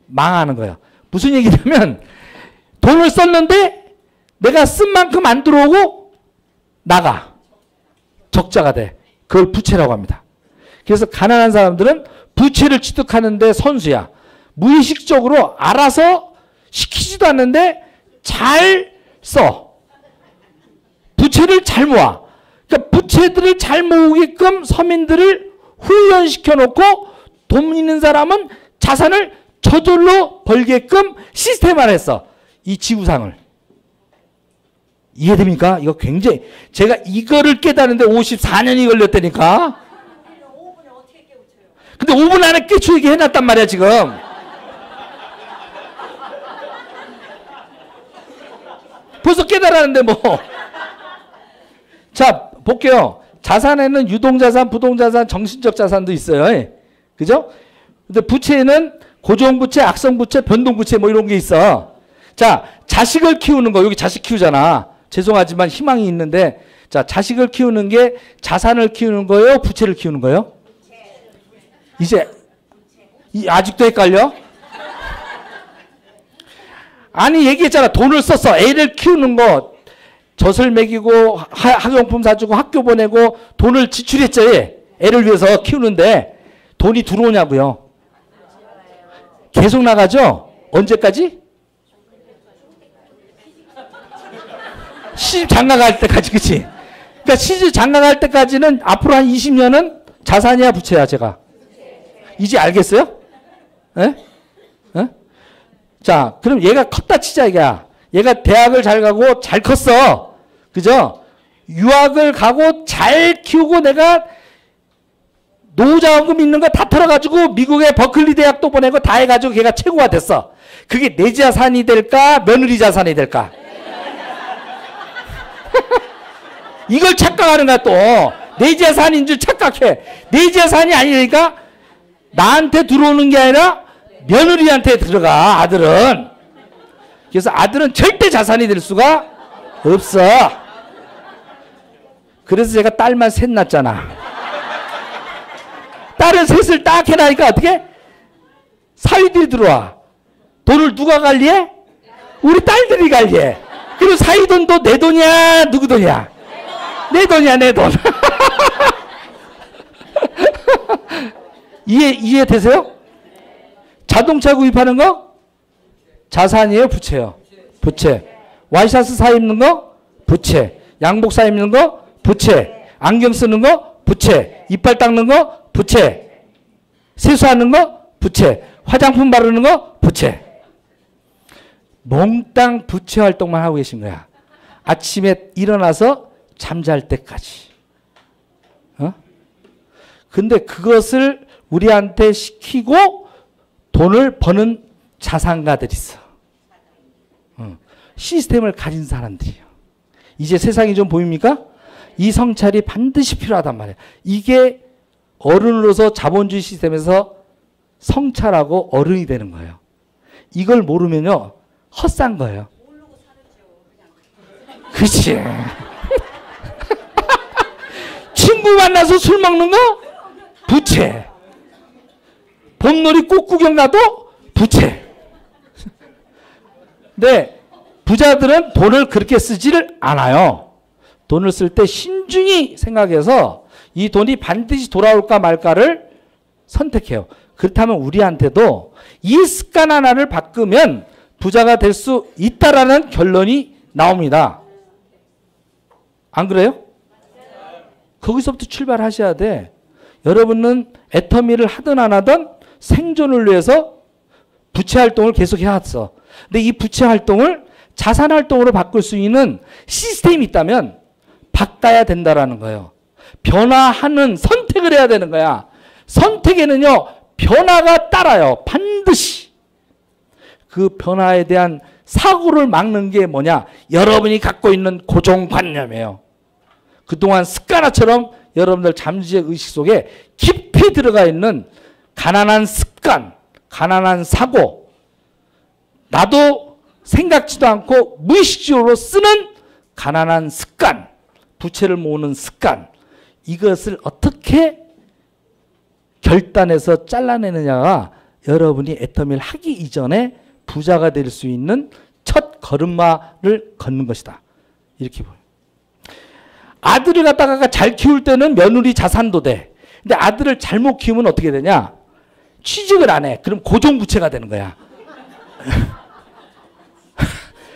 망하는 거야. 무슨 얘기냐면 돈을 썼는데 내가 쓴 만큼 안 들어오고 나가. 적자가 돼. 그걸 부채라고 합니다. 그래서 가난한 사람들은 부채를 취득하는데 선수야. 무의식적으로 알아서 시키지도 않는데 잘 써. 부채를 잘 모아. 그러니까 부채들을 잘 모으게끔 서민들을 훈련시켜 놓고 돈 있는 사람은 자산을 저절로 벌게끔 시스템화를 했어. 이 지구상을. 이해됩니까? 이거 굉장히 제가 이거를 깨닫는데 54년이 걸렸다니까. 근데 5분 안에 깨추이게 해놨단 말이야 지금. 벌써 깨달았는데 뭐. 자 볼게요. 자산에는 유동자산, 부동자산, 정신적 자산도 있어요. 그죠? 근데 부채는 고정부채, 악성부채, 변동부채 뭐 이런 게 있어. 자 자식을 키우는 거. 여기 자식 키우잖아. 죄송하지만 희망이 있는데 자 자식을 키우는 게 자산을 키우는 거예요? 부채를 키우는 거예요? 이제 아직도 헷갈려? 아니 얘기했잖아. 돈을 썼어. 애를 키우는 거 젖을 먹이고 학용품 사주고 학교 보내고 돈을 지출했죠. 애를 위해서 키우는데 돈이 들어오냐고요. 계속 나가죠? 언제까지? 시집 장가갈 때까지. 그치? 그러니까 시집 장가갈 때까지는 앞으로 한 20년은 자산이야 부채야 제가. 이제 알겠어요? 에? 에? 자 그럼 얘가 컸다 치자 이거야. 얘가 대학을 잘 가고 잘 컸어. 그죠? 유학을 가고 잘 키우고 내가 노후자금 있는 거 다 털어가지고 미국의 버클리 대학도 보내고 다 해가지고 걔가 최고가 됐어. 그게 내 자산이 될까? 며느리 자산이 될까? 이걸 착각하는 거야 또. 내 자산인 줄 착각해. 내 자산이 아니니까 나한테 들어오는 게 아니라 며느리한테 들어가. 아들은. 그래서 아들은 절대 자산이 될 수가 없어. 그래서 제가 딸만 셋 낳았잖아. 딸을 셋을 딱 해놔니까 어떻게? 사위들이 들어와. 돈을 누가 관리해? 우리 딸들이 관리해. 그리고 사위돈도 내 돈이야 누구 돈이야? 내 돈이야 내 돈. 이해되세요? 자동차 구입하는 거? 자산이에요 부채요? 부채. 와이셔츠 사 입는 거? 부채. 양복 사 입는 거? 부채. 안경 쓰는 거? 부채. 이빨 닦는 거? 부채. 세수하는 거? 부채. 화장품 바르는 거? 부채. 몽땅 부채 활동만 하고 계신 거야. 아침에 일어나서 잠잘 때까지. 근데 그것을 우리한테 시키고 돈을 버는 자산가들이 있어. 시스템을 가진 사람들이에요. 이제 세상이 좀 보입니까? 이 성찰이 반드시 필요하단 말이에요. 이게 어른으로서 자본주의 시스템에서 성찰하고 어른이 되는 거예요. 이걸 모르면요. 헛산 거예요. 그치. 친구 만나서 술 먹는 거? 부채. 봄놀이 꽃구경 가도 부채. 근데 부자들은 돈을 그렇게 쓰지를 않아요. 돈을 쓸 때 신중히 생각해서 이 돈이 반드시 돌아올까 말까를 선택해요. 그렇다면 우리한테도 이 습관 하나를 바꾸면 부자가 될 수 있다라는 결론이 나옵니다. 안 그래요? 거기서부터 출발하셔야 돼. 여러분은 애터미를 하든 안 하든 생존을 위해서 부채 활동을 계속 해왔어. 근데 이 부채 활동을 자산 활동으로 바꿀 수 있는 시스템이 있다면 바꿔야 된다라는 거예요. 변화하는 선택을 해야 되는 거야. 선택에는요, 변화가 따라요. 반드시. 그 변화에 대한 사고를 막는 게 뭐냐? 여러분이 갖고 있는 고정관념이에요. 그동안 습관화처럼 여러분들 잠재의 의식 속에 깊이 들어가 있는 가난한 습관, 가난한 사고, 나도 생각지도 않고 무의식적으로 쓰는 가난한 습관, 부채를 모으는 습관, 이것을 어떻게 결단해서 잘라내느냐가 여러분이 애터미를 하기 이전에 부자가 될 수 있는 첫 걸음마를 걷는 것이다. 이렇게 보여요. 아들을 갖다가 잘 키울 때는 며느리 자산도 돼. 근데 아들을 잘못 키우면 어떻게 되냐? 취직을 안 해. 그럼 고정부채가 되는 거야.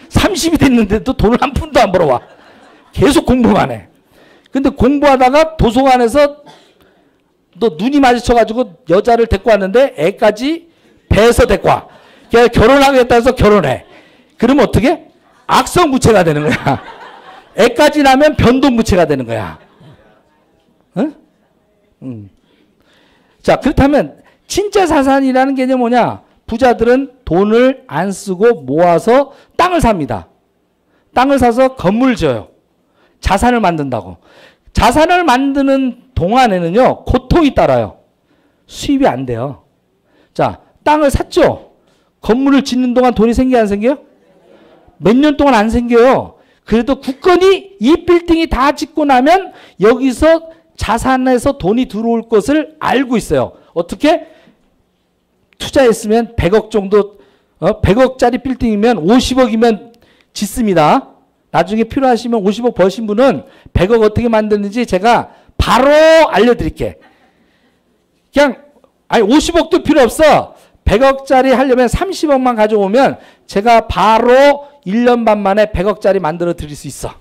30이 됐는데도 돈을 한 푼도 안 벌어와. 계속 공부만 해. 근데 공부하다가 도서관에서 너 눈이 마주쳐가지고 여자를 데리고 왔는데 애까지 배에서 데리고 와. 걔 결혼하겠다 해서 결혼해. 그러면 어떻게? 악성부채가 되는 거야. 애까지 나면 변동부채가 되는 거야. 응? 자, 그렇다면 진짜 자산이라는 개념이 뭐냐? 부자들은 돈을 안 쓰고 모아서 땅을 삽니다. 땅을 사서 건물을 지어요. 자산을 만든다고. 자산을 만드는 동안에는요, 고통이 따라요. 수입이 안 돼요. 자, 땅을 샀죠? 건물을 짓는 동안 돈이 생겨요, 안 생겨요? 몇 년 동안 안 생겨요. 그래도 굳건히 이 빌딩이 다 짓고 나면 여기서 자산에서 돈이 들어올 것을 알고 있어요. 어떻게? 투자했으면 100억 정도, 100억짜리 빌딩이면 50억이면 짓습니다. 나중에 필요하시면 50억 버신 분은 100억 어떻게 만드는지 제가 바로 알려드릴게. 그냥, 아니, 50억도 필요 없어. 100억짜리 하려면 30억만 가져오면 제가 바로 1년 반 만에 100억짜리 만들어 드릴 수 있어.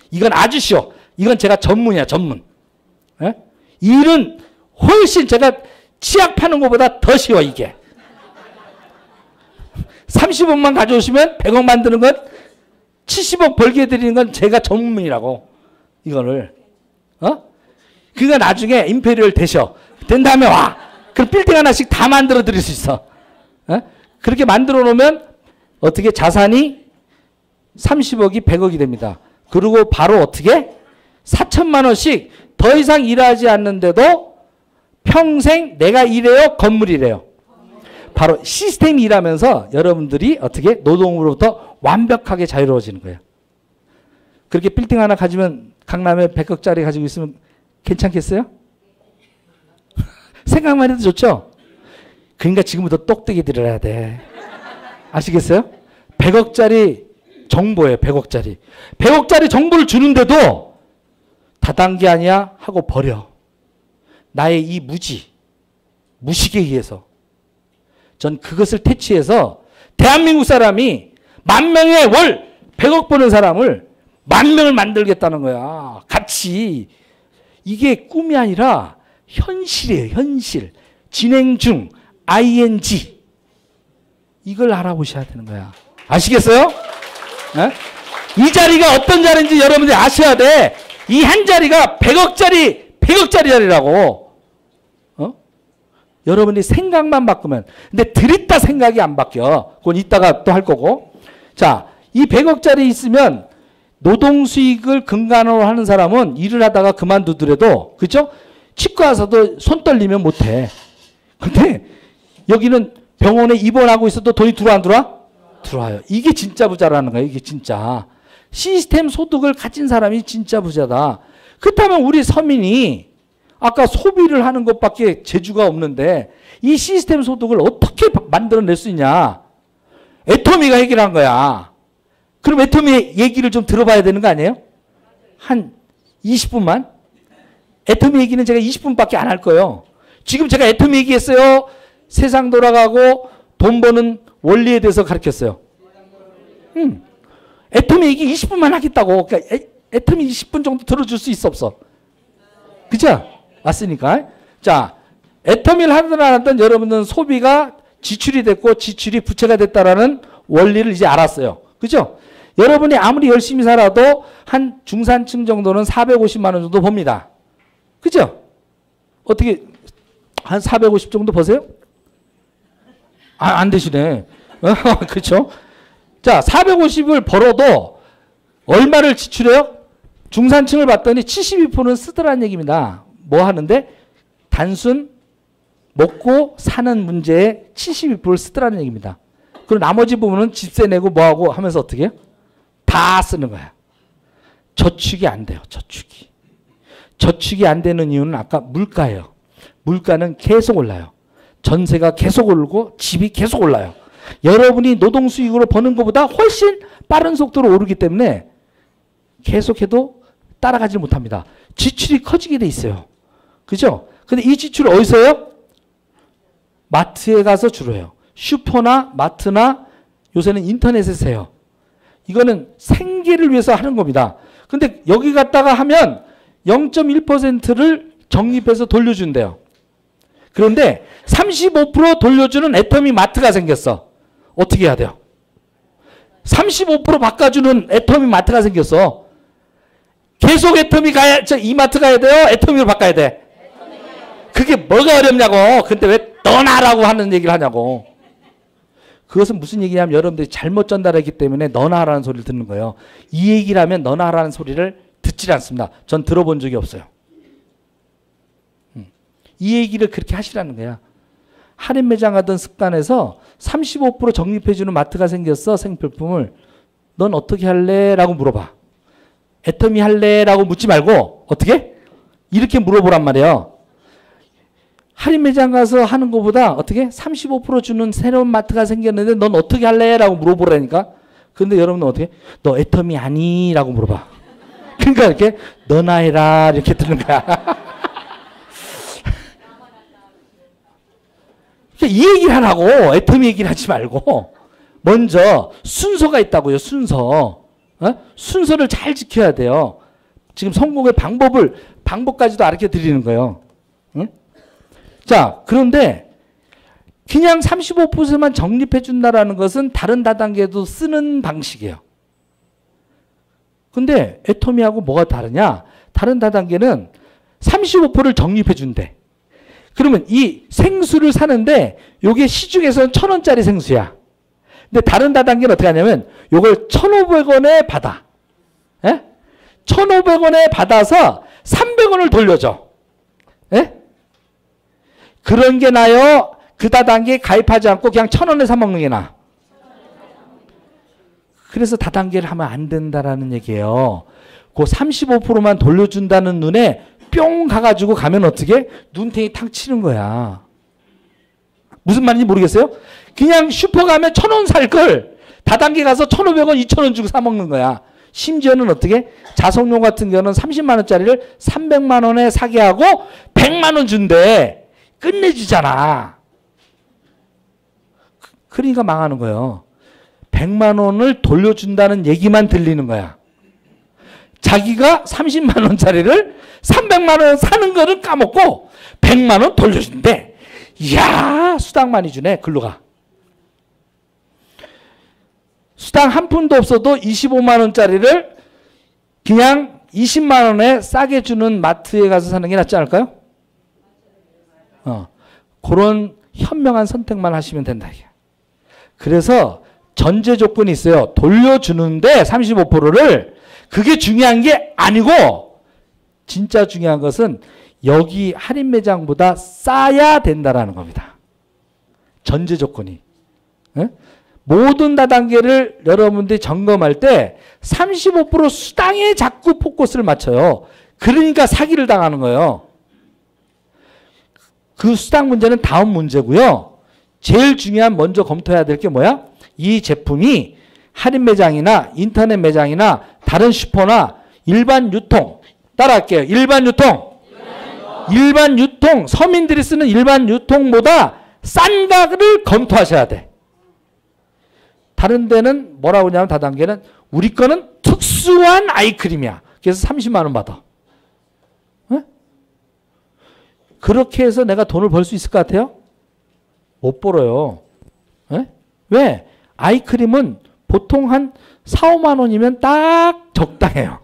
이건 아주 쉬워. 이건 제가 전문이야, 전문. 에? 일은 훨씬 제가 치약 파는 것보다 더 쉬워, 이게. 30억만 가져오시면 100억 만드는 건 70억 벌게 해드리는 건 제가 전문이라고. 이거를. 그거 나중에 임페리얼 되셔. 된 다음에 와. 그럼 빌딩 하나씩 다 만들어 드릴 수 있어. 그렇게 만들어 놓으면 어떻게 자산이 30억이 100억이 됩니다. 그리고 바로 어떻게? 4천만 원씩 더 이상 일하지 않는데도 평생 내가 일해요? 건물이래요? 바로 시스템이 일하면서 여러분들이 어떻게? 노동으로부터 완벽하게 자유로워지는 거예요. 그렇게 빌딩 하나 가지면 강남에 100억짜리 가지고 있으면 괜찮겠어요? 생각만 해도 좋죠? 그러니까 지금부터 똑되게 들어야 돼. 아시겠어요? 100억짜리 정보예요. 100억짜리. 100억짜리 정보를 주는데도 다단계 아니야? 하고 버려. 나의 이 무식에 의해서. 전 그것을 퇴치해서 대한민국 사람이 10,000명의 월 100억 버는 사람을 10,000명을 만들겠다는 거야. 같이. 이게 꿈이 아니라 현실이에요. 현실. 진행 중. ing. 이걸 알아보셔야 되는 거야. 아시겠어요? 네? 이 자리가 어떤 자리인지 여러분들이 아셔야 돼. 이 한 자리가 100억짜리 자리라고. 여러분이 생각만 바꾸면. 근데 드립다 생각이 안 바뀌어. 그건 이따가 또 할 거고. 자, 이 100억짜리 있으면 노동 수익을 근간으로 하는 사람은 일을 하다가 그만두더라도, 그죠? 치과 가서도 손 떨리면 못해. 근데 여기는 병원에 입원하고 있어도 돈이 들어와 안 들어와? 들어와요. 이게 진짜 부자라는 거예요. 이게 진짜. 시스템 소득을 가진 사람이 진짜 부자다. 그렇다면 우리 서민이 아까 소비를 하는 것밖에 재주가 없는데 이 시스템 소득을 어떻게 만들어낼 수 있냐? 애터미가 해결한 거야. 그럼 애터미 얘기를 좀 들어봐야 되는 거 아니에요? 한 20분만? 애터미 얘기는 제가 20분밖에 안 할 거예요. 지금 제가 애터미 얘기했어요. 세상 돌아가고 돈 버는 원리에 대해서 가르쳤어요. 애터미 얘기 20분만 하겠다고. 그러니까 애터미 20분 정도 들어줄 수 있어 없어? 그죠? 맞습니까? 자, 애터미를 하든 안 하든 여러분들은 소비가 지출이 됐고 지출이 부채가 됐다라는 원리를 이제 알았어요. 그죠? 여러분이 아무리 열심히 살아도 한 중산층 정도는 450만 원 정도 법니다. 그죠? 어떻게 한 450 정도 버세요? 안 되시네. 그렇죠? 자, 450을 벌어도 얼마를 지출해요? 중산층을 봤더니 72%는 쓰더라는 얘기입니다. 뭐 하는데? 단순 먹고 사는 문제에 72%를 쓰더라는 얘기입니다. 그리고 나머지 부분은 집세 내고 뭐하고 하면서 어떻게 해요? 다 쓰는 거야. 저축이 안 돼요. 저축이. 저축이 안 되는 이유는 아까 물가예요. 물가는 계속 올라요. 전세가 계속 오르고 집이 계속 올라요. 여러분이 노동 수익으로 버는 것보다 훨씬 빠른 속도로 오르기 때문에 계속해도 따라가지 못합니다. 지출이 커지게 돼 있어요. 그죠? 근데 이 지출을 어디서 해요? 마트에 가서 주로 해요. 슈퍼나 마트나 요새는 인터넷에서 해요. 이거는 생계를 위해서 하는 겁니다. 근데 여기 갔다가 하면 0.1%를 적립해서 돌려준대요. 그런데 35% 돌려주는 애터미 마트가 생겼어. 어떻게 해야 돼요? 35% 바꿔주는 애터미 마트가 생겼어. 계속 애터미 가야, 이마트 가야 돼요? 애터미로 바꿔야 돼? 그게 뭐가 어렵냐고. 근데 왜 너나라고 하는 얘기를 하냐고. 그것은 무슨 얘기냐면 여러분들이 잘못 전달했기 때문에 너나 하라는 소리를 듣는 거예요. 이 얘기를 하면 너나 하라는 소리를 듣지 않습니다. 전 들어본 적이 없어요. 이 얘기를 그렇게 하시라는 거야. 할인 매장 하던 습관에서 35% 적립해주는 마트가 생겼어. 생필품을. 넌 어떻게 할래? 라고 물어봐. 애터미 할래? 라고 묻지 말고 어떻게? 이렇게 물어보란 말이에요. 할인 매장 가서 하는 것보다 어떻게? 35% 주는 새로운 마트가 생겼는데 넌 어떻게 할래? 라고 물어보라니까. 근데 여러분은 어떻게? 너 애터미 아니? 라고 물어봐. 그러니까 이렇게 너나 해라 이렇게 듣는 거야. 이 얘기를 하라고. 애터미 얘기를 하지 말고 먼저 순서가 있다고요. 순서. 순서를 잘 지켜야 돼요. 지금 성공의 방법까지도 가르쳐 드리는 거예요. 응? 자, 그런데 그냥 35%만 적립해 준다라는 것은 다른 다단계도 쓰는 방식이에요. 근데 애터미하고 뭐가 다르냐? 다른 다단계는 35%를 적립해 준대. 그러면 이 생수를 사는데 요게 시중에서는 1,000원짜리 생수야. 근데 다른 다단계는 어떻게 하냐면 요걸 1,500원에 받아. 예? 1,500원에 받아서 300원을 돌려줘. 예? 그런 게 나요? 그 다단계에 가입하지 않고 그냥 1,000원에 사 먹는 게 나. 그래서 다단계를 하면 안 된다라는 얘기예요. 그 35%만 돌려준다는 눈에 뿅 가가지고 가면 어떻게? 눈탱이 탁 치는 거야. 무슨 말인지 모르겠어요? 그냥 슈퍼 가면 1,000원 살 걸 다단계 가서 1,500원, 2,000원 주고 사 먹는 거야. 심지어는 어떻게? 자석용 같은 경우는 30만 원짜리를 300만 원에 사게 하고 100만 원 준대. 끝내주잖아. 그러니까 망하는 거예요. 100만 원을 돌려준다는 얘기만 들리는 거야. 자기가 30만 원짜리를 300만 원 사는 거를 까먹고 100만 원 돌려준대. 이야, 수당 많이 주네. 글로 가. 수당 한 푼도 없어도 25만 원짜리를 그냥 20만 원에 싸게 주는 마트에 가서 사는 게 낫지 않을까요? 그런 현명한 선택만 하시면 된다. 그래서 전제 조건이 있어요. 돌려주는데 35%를 그게 중요한 게 아니고 진짜 중요한 것은 여기 할인 매장보다 싸야 된다라는 겁니다. 전제 조건이. 네? 모든 다단계를 여러분들이 점검할 때 35% 수당에 자꾸 포커스를 맞춰요. 그러니까 사기를 당하는 거예요. 그 수당 문제는 다음 문제고요. 제일 중요한 먼저 검토해야 될 게 뭐야? 이 제품이 할인 매장이나 인터넷 매장이나 다른 슈퍼나 일반 유통, 따라할게요. 일반 유통. 일반 유통, 서민들이 쓰는 일반 유통보다 싼가를 검토하셔야 돼. 다른 데는 뭐라고 하냐면 다단계는 우리 거는 특수한 아이크림이야. 그래서 30만 원 받아. 네? 그렇게 해서 내가 돈을 벌 수 있을 것 같아요? 못 벌어요. 네? 왜? 아이크림은 보통 한 4, 5만 원이면 딱 적당해요.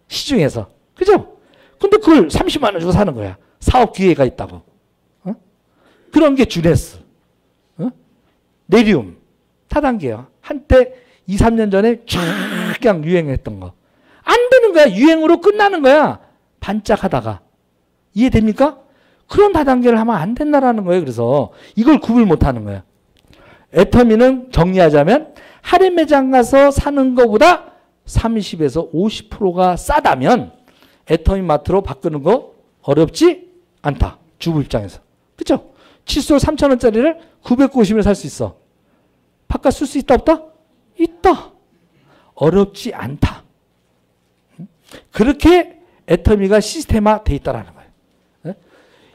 시중에서. 그죠? 근데 그걸 30만 원 주고 사는 거야. 사업 기회가 있다고. 어? 그런 게 주네스. 어? 네리움. 타단계요. 한때 2, 3년 전에 쫙 그냥 유행했던 거. 안 되는 거야. 유행으로 끝나는 거야. 반짝하다가. 이해됩니까? 그런 다단계를 하면 안 된다라는 거예요. 그래서 이걸 구분 못 하는 거예요. 애터미는 정리하자면 할인 매장 가서 사는 것보다 30에서 50%가 싸다면 애터미 마트로 바꾸는 거 어렵지 않다. 주부 입장에서. 그렇죠? 칫솔 3,000원짜리를 990원에 살 수 있어. 바꿔 쓸 수 있다 없다? 있다. 어렵지 않다. 그렇게 애터미가 시스템화 돼 있다라는 거예요.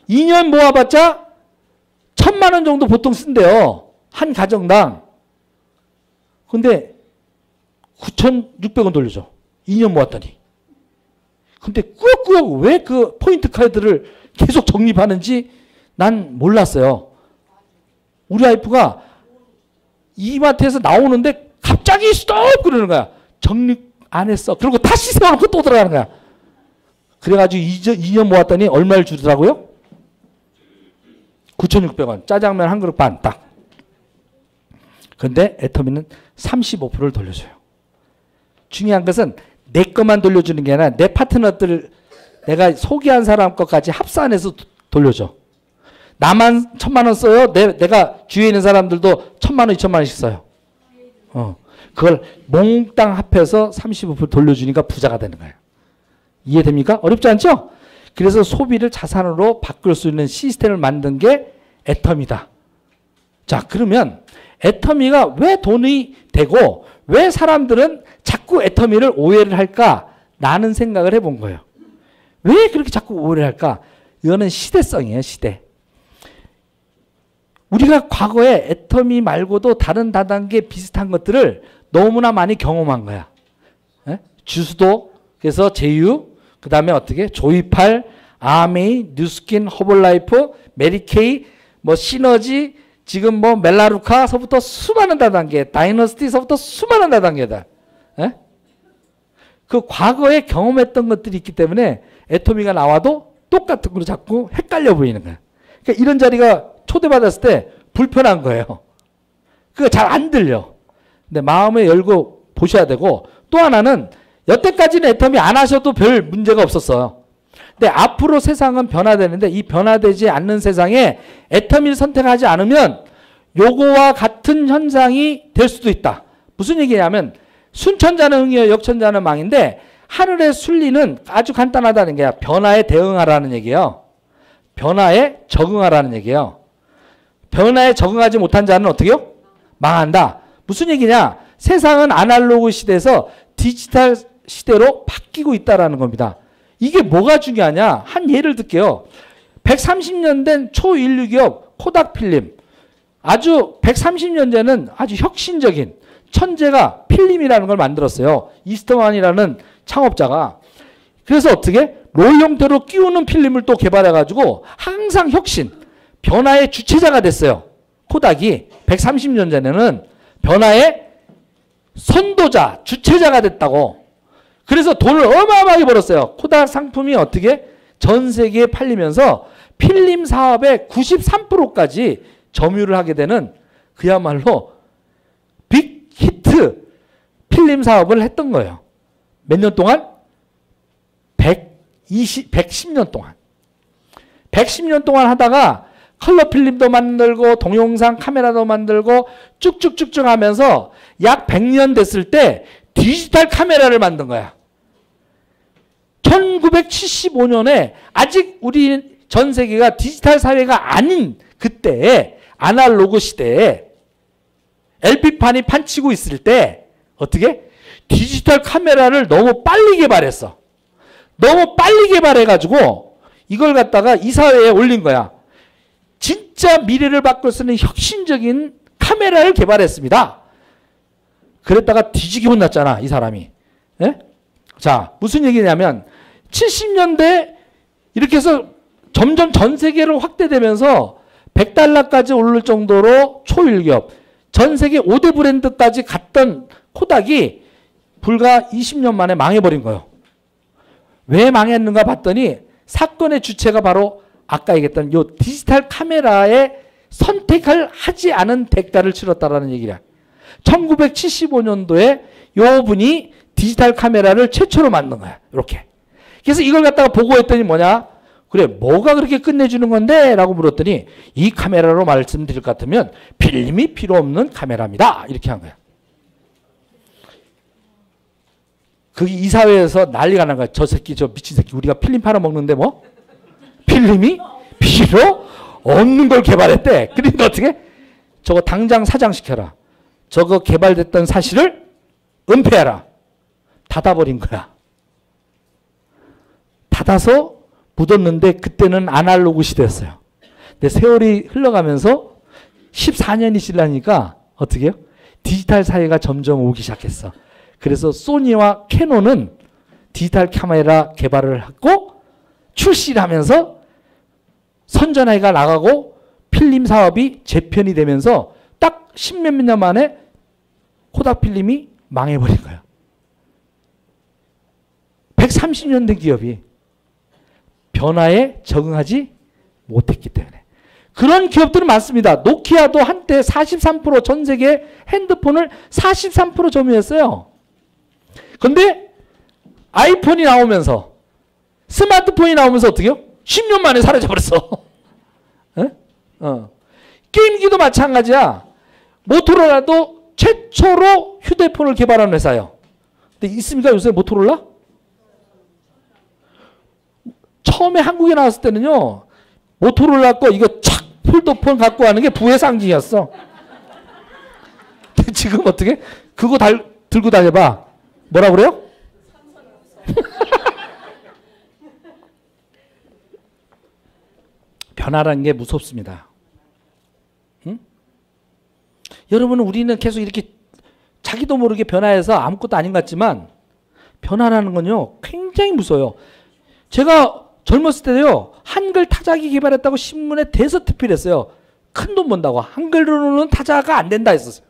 2년 모아봤자 1,000만 원 정도 보통 쓴대요. 한 가정당. 근데 9,600원 돌려줘. 2년 모았더니. 근데 꾸역꾸역 왜 그 포인트 카드를 계속 적립하는지 난 몰랐어요. 우리 와이프가 이마트에서 나오는데 갑자기 스톱 그러는 거야. 적립 안 했어. 그리고 다시 세워놓고 또 들어가는 거야. 그래가지고 2년 모았더니 얼마를 주더라고요? 9,600원. 짜장면 한 그릇 반 딱. 근데 애터미는 35%를 돌려줘요. 중요한 것은 내 것만 돌려주는 게 아니라 내 파트너들 내가 소개한 사람 것까지 합산해서 돌려줘. 나만 1,000만 원 써요. 내가 주위에 있는 사람들도 1,000만 원, 2,000만 원씩 써요. 그걸 몽땅 합해서 35% 돌려주니까 부자가 되는 거예요. 이해됩니까? 어렵지 않죠? 그래서 소비를 자산으로 바꿀 수 있는 시스템을 만든 게 애터미다. 자, 그러면 애터미가 왜 돈이 되고 왜 사람들은 자꾸 애터미를 오해를 할까? 라는 생각을 해본 거예요. 왜 그렇게 자꾸 오해를 할까? 이거는 시대성이에요, 시대. 우리가 과거에 애터미 말고도 다른 다단계 비슷한 것들을 너무나 많이 경험한 거야. 에? 주수도, 그래서 제휴, 그 다음에 어떻게? 조이팔, 아메이, 뉴스킨, 허벌라이프, 메리케이, 뭐 시너지, 지금 뭐 멜라루카서부터 수많은 다단계, 다이너스티서부터 수많은 다단계다. 에? 그 과거에 경험했던 것들이 있기 때문에 애터미가 나와도 똑같은 걸로 자꾸 헷갈려 보이는 거야. 그러니까 이런 자리가 초대받았을 때 불편한 거예요. 그거 잘 안 들려. 근데 마음에 열고 보셔야 되고, 또 하나는 여태까지는 애터미 안 하셔도 별 문제가 없었어요. 근데 앞으로 세상은 변화되는데 이 변화되지 않는 세상에 애터미를 선택하지 않으면 요거와 같은 현상이 될 수도 있다. 무슨 얘기냐면 순천자는 흥이요 역천자는 망인데 하늘의 순리는 아주 간단하다는 게 변화에 대응하라는 얘기예요. 변화에 적응하라는 얘기예요. 변화에 적응하지 못한 자는 어떻게 해요? 망한다. 무슨 얘기냐? 세상은 아날로그 시대에서 디지털 시대로 바뀌고 있다는 겁니다. 이게 뭐가 중요하냐? 한 예를 들게요. 130년 된 초인류 기업 코닥 필름. 아주 130년 전에는 아주 혁신적인 천재가 필름이라는 걸 만들었어요. 이스터만이라는 창업자가. 그래서 어떻게? 롤 형태로 끼우는 필름을 또 개발해가지고 항상 혁신, 변화의 주체자가 됐어요. 코닥이 130년 전에는 변화의 선도자, 주체자가 됐다고. 그래서 돈을 어마어마하게 벌었어요. 코닥 상품이 어떻게? 전 세계에 팔리면서 필름 사업의 93%까지 점유를 하게 되는 그야말로 빅 히트 필름 사업을 했던 거예요. 몇 년 동안? 110년 동안. 110년 동안 하다가 컬러 필름도 만들고 동영상 카메라도 만들고 쭉쭉쭉쭉 하면서 약 100년 됐을 때 디지털 카메라를 만든 거야. 1975년에 아직 우리 전 세계가 디지털 사회가 아닌 그때에 아날로그 시대에 LP판이 판치고 있을 때 어떻게? 디지털 카메라를 너무 빨리 개발했어. 너무 빨리 개발해가지고 이걸 갖다가 이 사회에 올린 거야. 진짜 미래를 바꿀 수 있는 혁신적인 카메라를 개발했습니다. 그랬다가 뒤지게 혼났잖아, 이 사람이. 예? 자, 무슨 얘기냐면 70년대 이렇게 해서 점점 전 세계로 확대되면서 $100까지 오를 정도로 초일기업. 전 세계 5대 브랜드까지 갔던 코닥이 불과 20년 만에 망해버린 거예요. 왜 망했는가 봤더니 사건의 주체가 바로 아까 얘기했던 요 디지털 카메라에 선택을 하지 않은 대가를 치렀다라는 얘기야. 1975년도에 요 분이 디지털 카메라를 최초로 만든 거야. 이렇게. 그래서 이걸 갖다가 보고했더니 뭐냐? 그래, 뭐가 그렇게 끝내주는 건데? 라고 물었더니 이 카메라로 말씀드릴 것 같으면 필름이 필요 없는 카메라입니다. 이렇게 한 거야. 그 이사회에서 난리가 난 거야. 저 새끼, 저 미친 새끼. 우리가 필름 팔아먹는데 뭐? 필름이 필요 없는 걸 개발했대. 그러니까 어떻게? 저거 당장 사장시켜라. 저거 개발됐던 사실을 은폐하라. 닫아버린 거야. 닫아서 묻었는데 그때는 아날로그 시대였어요. 근데 세월이 흘러가면서 14년이 지나니까 어떻게 해요? 디지털 사회가 점점 오기 시작했어. 그래서 소니와 캐논은 디지털 카메라 개발을 하고 출시를 하면서 선전화가 나가고 필름 사업이 재편이 되면서 딱 십몇 년 만에 코닥 필름이 망해버린 거예요. 130년 된 기업이 변화에 적응하지 못했기 때문에. 그런 기업들은 많습니다. 노키아도 한때 43% 전 세계 핸드폰을 43% 점유했어요. 근데 아이폰이 나오면서 스마트폰이 나오면서 어떻게 해요? 10년 만에 사라져버렸어. 게임기도 마찬가지야. 모토로라도 최초로 휴대폰을 개발한 회사예요. 근데 있습니까 요새 모토로라? 처음에 한국에 나왔을 때는요. 모토로라 거 이거 착 폴더폰 갖고 가는 게 부의 상징이었어. 근데 지금 어떻게? 그거 들고 다녀봐. 뭐라 그래요? 변화라는 게 무섭습니다. 응? 여러분은 우리는 계속 이렇게 자기도 모르게 변화해서 아무것도 아닌 것 같지만 변화라는 건요. 굉장히 무서워요. 제가 젊었을 때도요. 한글 타자기 개발했다고 신문에 대서특필했어요. 큰 돈 번다고. 한글로는 타자가 안 된다 했었어요.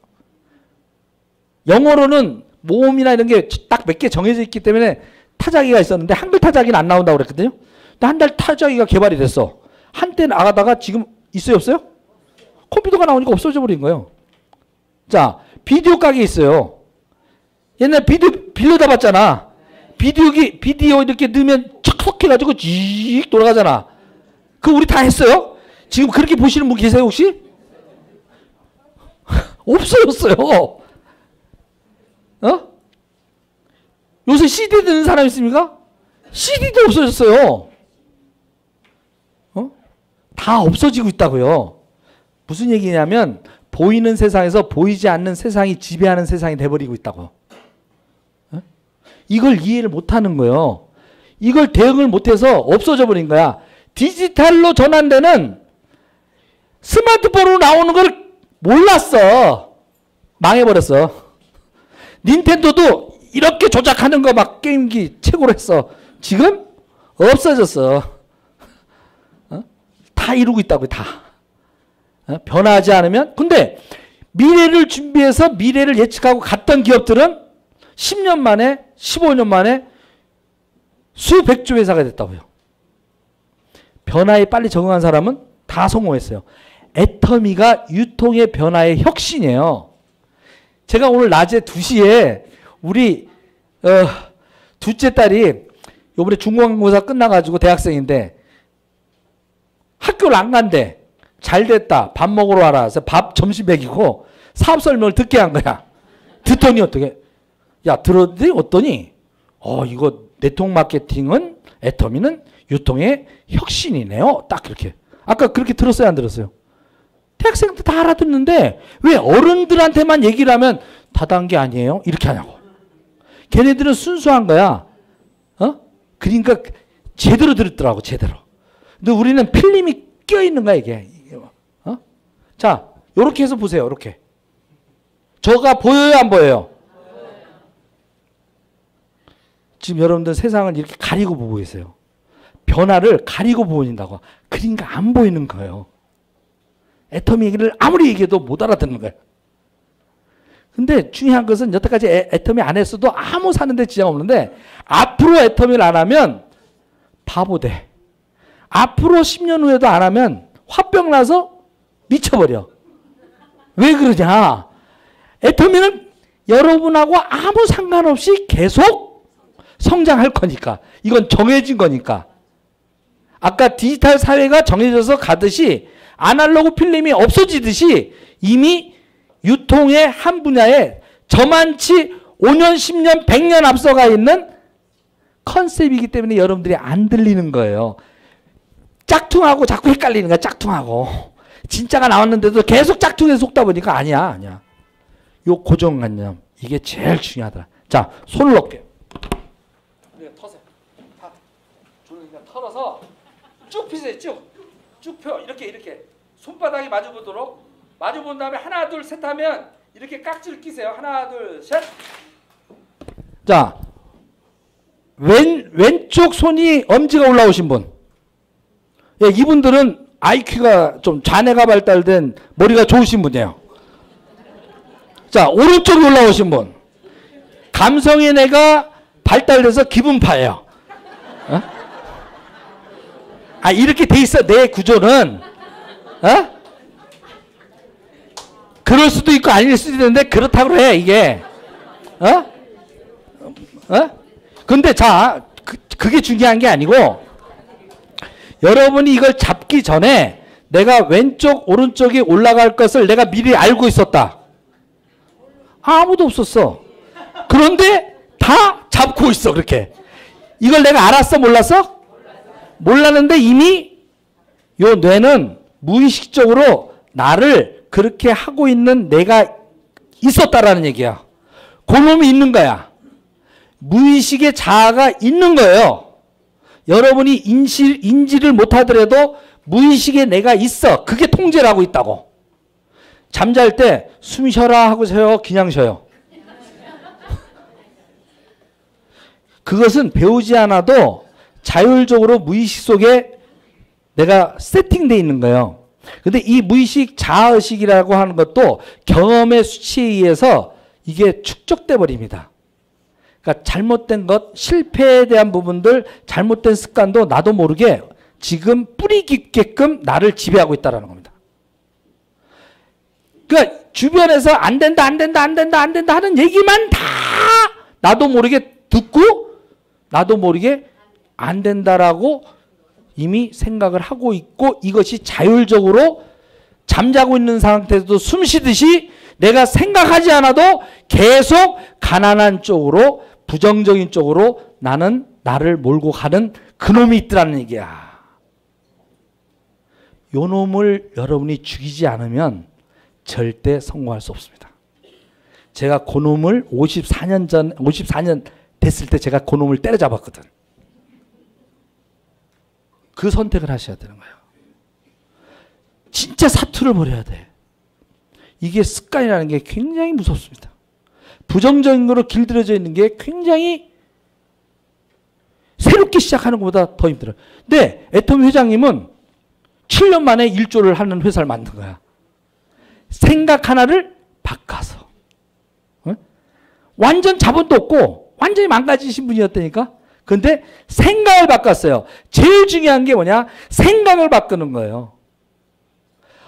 영어로는 모음이나 이런 게 딱 몇 개 정해져 있기 때문에 타자기가 있었는데 한글 타자기는 안 나온다고 그랬거든요. 근데 한 달 타자기가 개발이 됐어. 한때 나가다가 지금 있어요 없어요? 컴퓨터가 나오니까 없어져 버린 거예요. 자, 비디오 가게 있어요. 옛날 비디오 빌려다 봤잖아. 비디오 이렇게 넣으면 척척 해가지고 쥐익 돌아가잖아. 그거 우리 다 했어요? 지금 그렇게 보시는 분 계세요 혹시? 없어졌어요. 요새 CD 듣는 사람 있습니까? CD도 없어졌어요. 다 없어지고 있다고요. 무슨 얘기냐면 보이는 세상에서 보이지 않는 세상이 지배하는 세상이 돼버리고 있다고. 이걸 이해를 못하는 거예요. 이걸 대응을 못해서 없어져 버린 거야. 디지털로 전환되는 스마트폰으로 나오는 걸 몰랐어. 망해버렸어. 닌텐도도 이렇게 조작하는 거 막 게임기 최고로 했어. 지금 없어졌어. 다 이루고 있다고요. 다. 변화하지 않으면. 근데 미래를 준비해서 미래를 예측하고 갔던 기업들은 10년 만에 15년 만에 수백조 회사가 됐다고요. 변화에 빨리 적응한 사람은 다 성공했어요. 애터미가 유통의 변화의 혁신이에요. 제가 오늘 낮에 2시에 우리 둘째 딸이 요번에 중간고사 끝나가지고 대학생인데 학교를 안 간대. 잘 됐다. 밥 먹으러 와라. 그래서 밥 점심 먹이고 사업 설명을 듣게 한 거야. 듣더니 어떻게? 야, 들었더니 어떠니? 이거 네트워크 마케팅은 애터미는 유통의 혁신이네요. 딱 그렇게. 아까 그렇게 들었어요? 안 들었어요? 대학생들 다 알아듣는데 왜 어른들한테만 얘기를 하면 다단계 아니에요? 이렇게 하냐고. 걔네들은 순수한 거야. 그러니까 제대로 들었더라고. 제대로. 근데 우리는 필름이 껴있는 거야 이게. 자, 요렇게 해서 보세요. 요렇게. 저가 보여요 안 보여요? 지금 여러분들 세상을 이렇게 가리고 보고 있어요. 변화를 가리고 보인다고. 그러니까 안 보이는 거예요. 애터미 얘기를 아무리 얘기해도 못 알아듣는 거예요. 근데 중요한 것은 여태까지 애터미 안 했어도 아무 사는데 지장 없는데 앞으로 애터미를 안 하면 바보 돼. 앞으로 10년 후에도 안 하면 화병 나서 미쳐버려. 왜 그러냐? 애터미는 여러분하고 아무 상관없이 계속 성장할 거니까. 이건 정해진 거니까. 아까 디지털 사회가 정해져서 가듯이 아날로그 필름이 없어지듯이 이미 유통의 한 분야에 저만치 5년, 10년, 100년 앞서가 있는 컨셉이기 때문에 여러분들이 안 들리는 거예요. 짝퉁하고 자꾸 헷갈리는 거야. 짝퉁하고. 진짜가 나왔는데도 계속 짝퉁에 속다 보니까 아니야. 요 고정관념. 이게 제일 중요하더라. 자, 손을 넣게. 터세요. 다. 줄을 그냥 털어서 쭉 피세요. 쭉 펴. 이렇게. 손바닥이 마주보도록. 마주본 다음에 하나, 둘, 셋 하면 이렇게 깍지를 끼세요. 하나, 둘, 셋. 자, 왼쪽 손이 엄지가 올라오신 분. 예, 이분들은 IQ가 좀 자뇌가 발달된 머리가 좋으신 분이에요. 자, 오른쪽에 올라오신 분. 감성의 뇌가 발달돼서 기분파예요. 어? 아, 이렇게 돼 있어. 뇌 구조는. 어? 그럴 수도 있고 아닐 수도 있는데 그렇다고 해, 이게. 근데 자, 그게 중요한 게 아니고 여러분이 이걸 잡기 전에 내가 왼쪽 오른쪽이 올라갈 것을 내가 미리 알고 있었다. 아무도 없었어. 그런데 다 잡고 있어. 그렇게. 이걸 내가 알았어 몰랐어? 몰랐는데 이미 요 뇌는 무의식적으로 나를 그렇게 하고 있는 내가 있었다라는 얘기야. 그놈이 있는 거야. 무의식의 자아가 있는 거예요. 여러분이 인지를 못하더라도 무의식의 내가 있어. 그게 통제를 하고 있다고. 잠잘 때 숨 쉬어라 하고 쉬어요? 그냥 쉬어요? 그것은 배우지 않아도 자율적으로 무의식 속에 내가 세팅되어 있는 거예요. 근데 이 무의식 자아의식이라고 하는 것도 경험의 수치에 의해서 이게 축적돼 버립니다. 그러니까 잘못된 것, 실패에 대한 부분들, 잘못된 습관도 나도 모르게 지금 뿌리 깊게끔 나를 지배하고 있다는 겁니다. 그러니까 주변에서 안 된다 하는 얘기만 다 나도 모르게 듣고 나도 모르게 안 된다라고 이미 생각을 하고 있고 이것이 자율적으로 잠자고 있는 상태에서도 숨 쉬듯이 내가 생각하지 않아도 계속 가난한 쪽으로 부정적인 쪽으로 나는 나를 몰고 가는 그놈이 있더라는 얘기야. 요 놈을 여러분이 죽이지 않으면 절대 성공할 수 없습니다. 제가 그놈을 54년 됐을 때 제가 그놈을 때려잡았거든. 그 선택을 하셔야 되는 거예요. 진짜 사투를 벌여야 돼. 이게 습관이라는 게 굉장히 무섭습니다. 부정적인 거로 길들여져 있는 게 굉장히 새롭게 시작하는 것보다 더 힘들어요. 근데 애터미 회장님은 7년 만에 1조를 하는 회사를 만든 거야. 생각 하나를 바꿔서. 어? 완전 자본도 없고 완전히 망가지신 분이었다니까. 근데 생각을 바꿨어요. 제일 중요한 게 뭐냐? 생각을 바꾸는 거예요.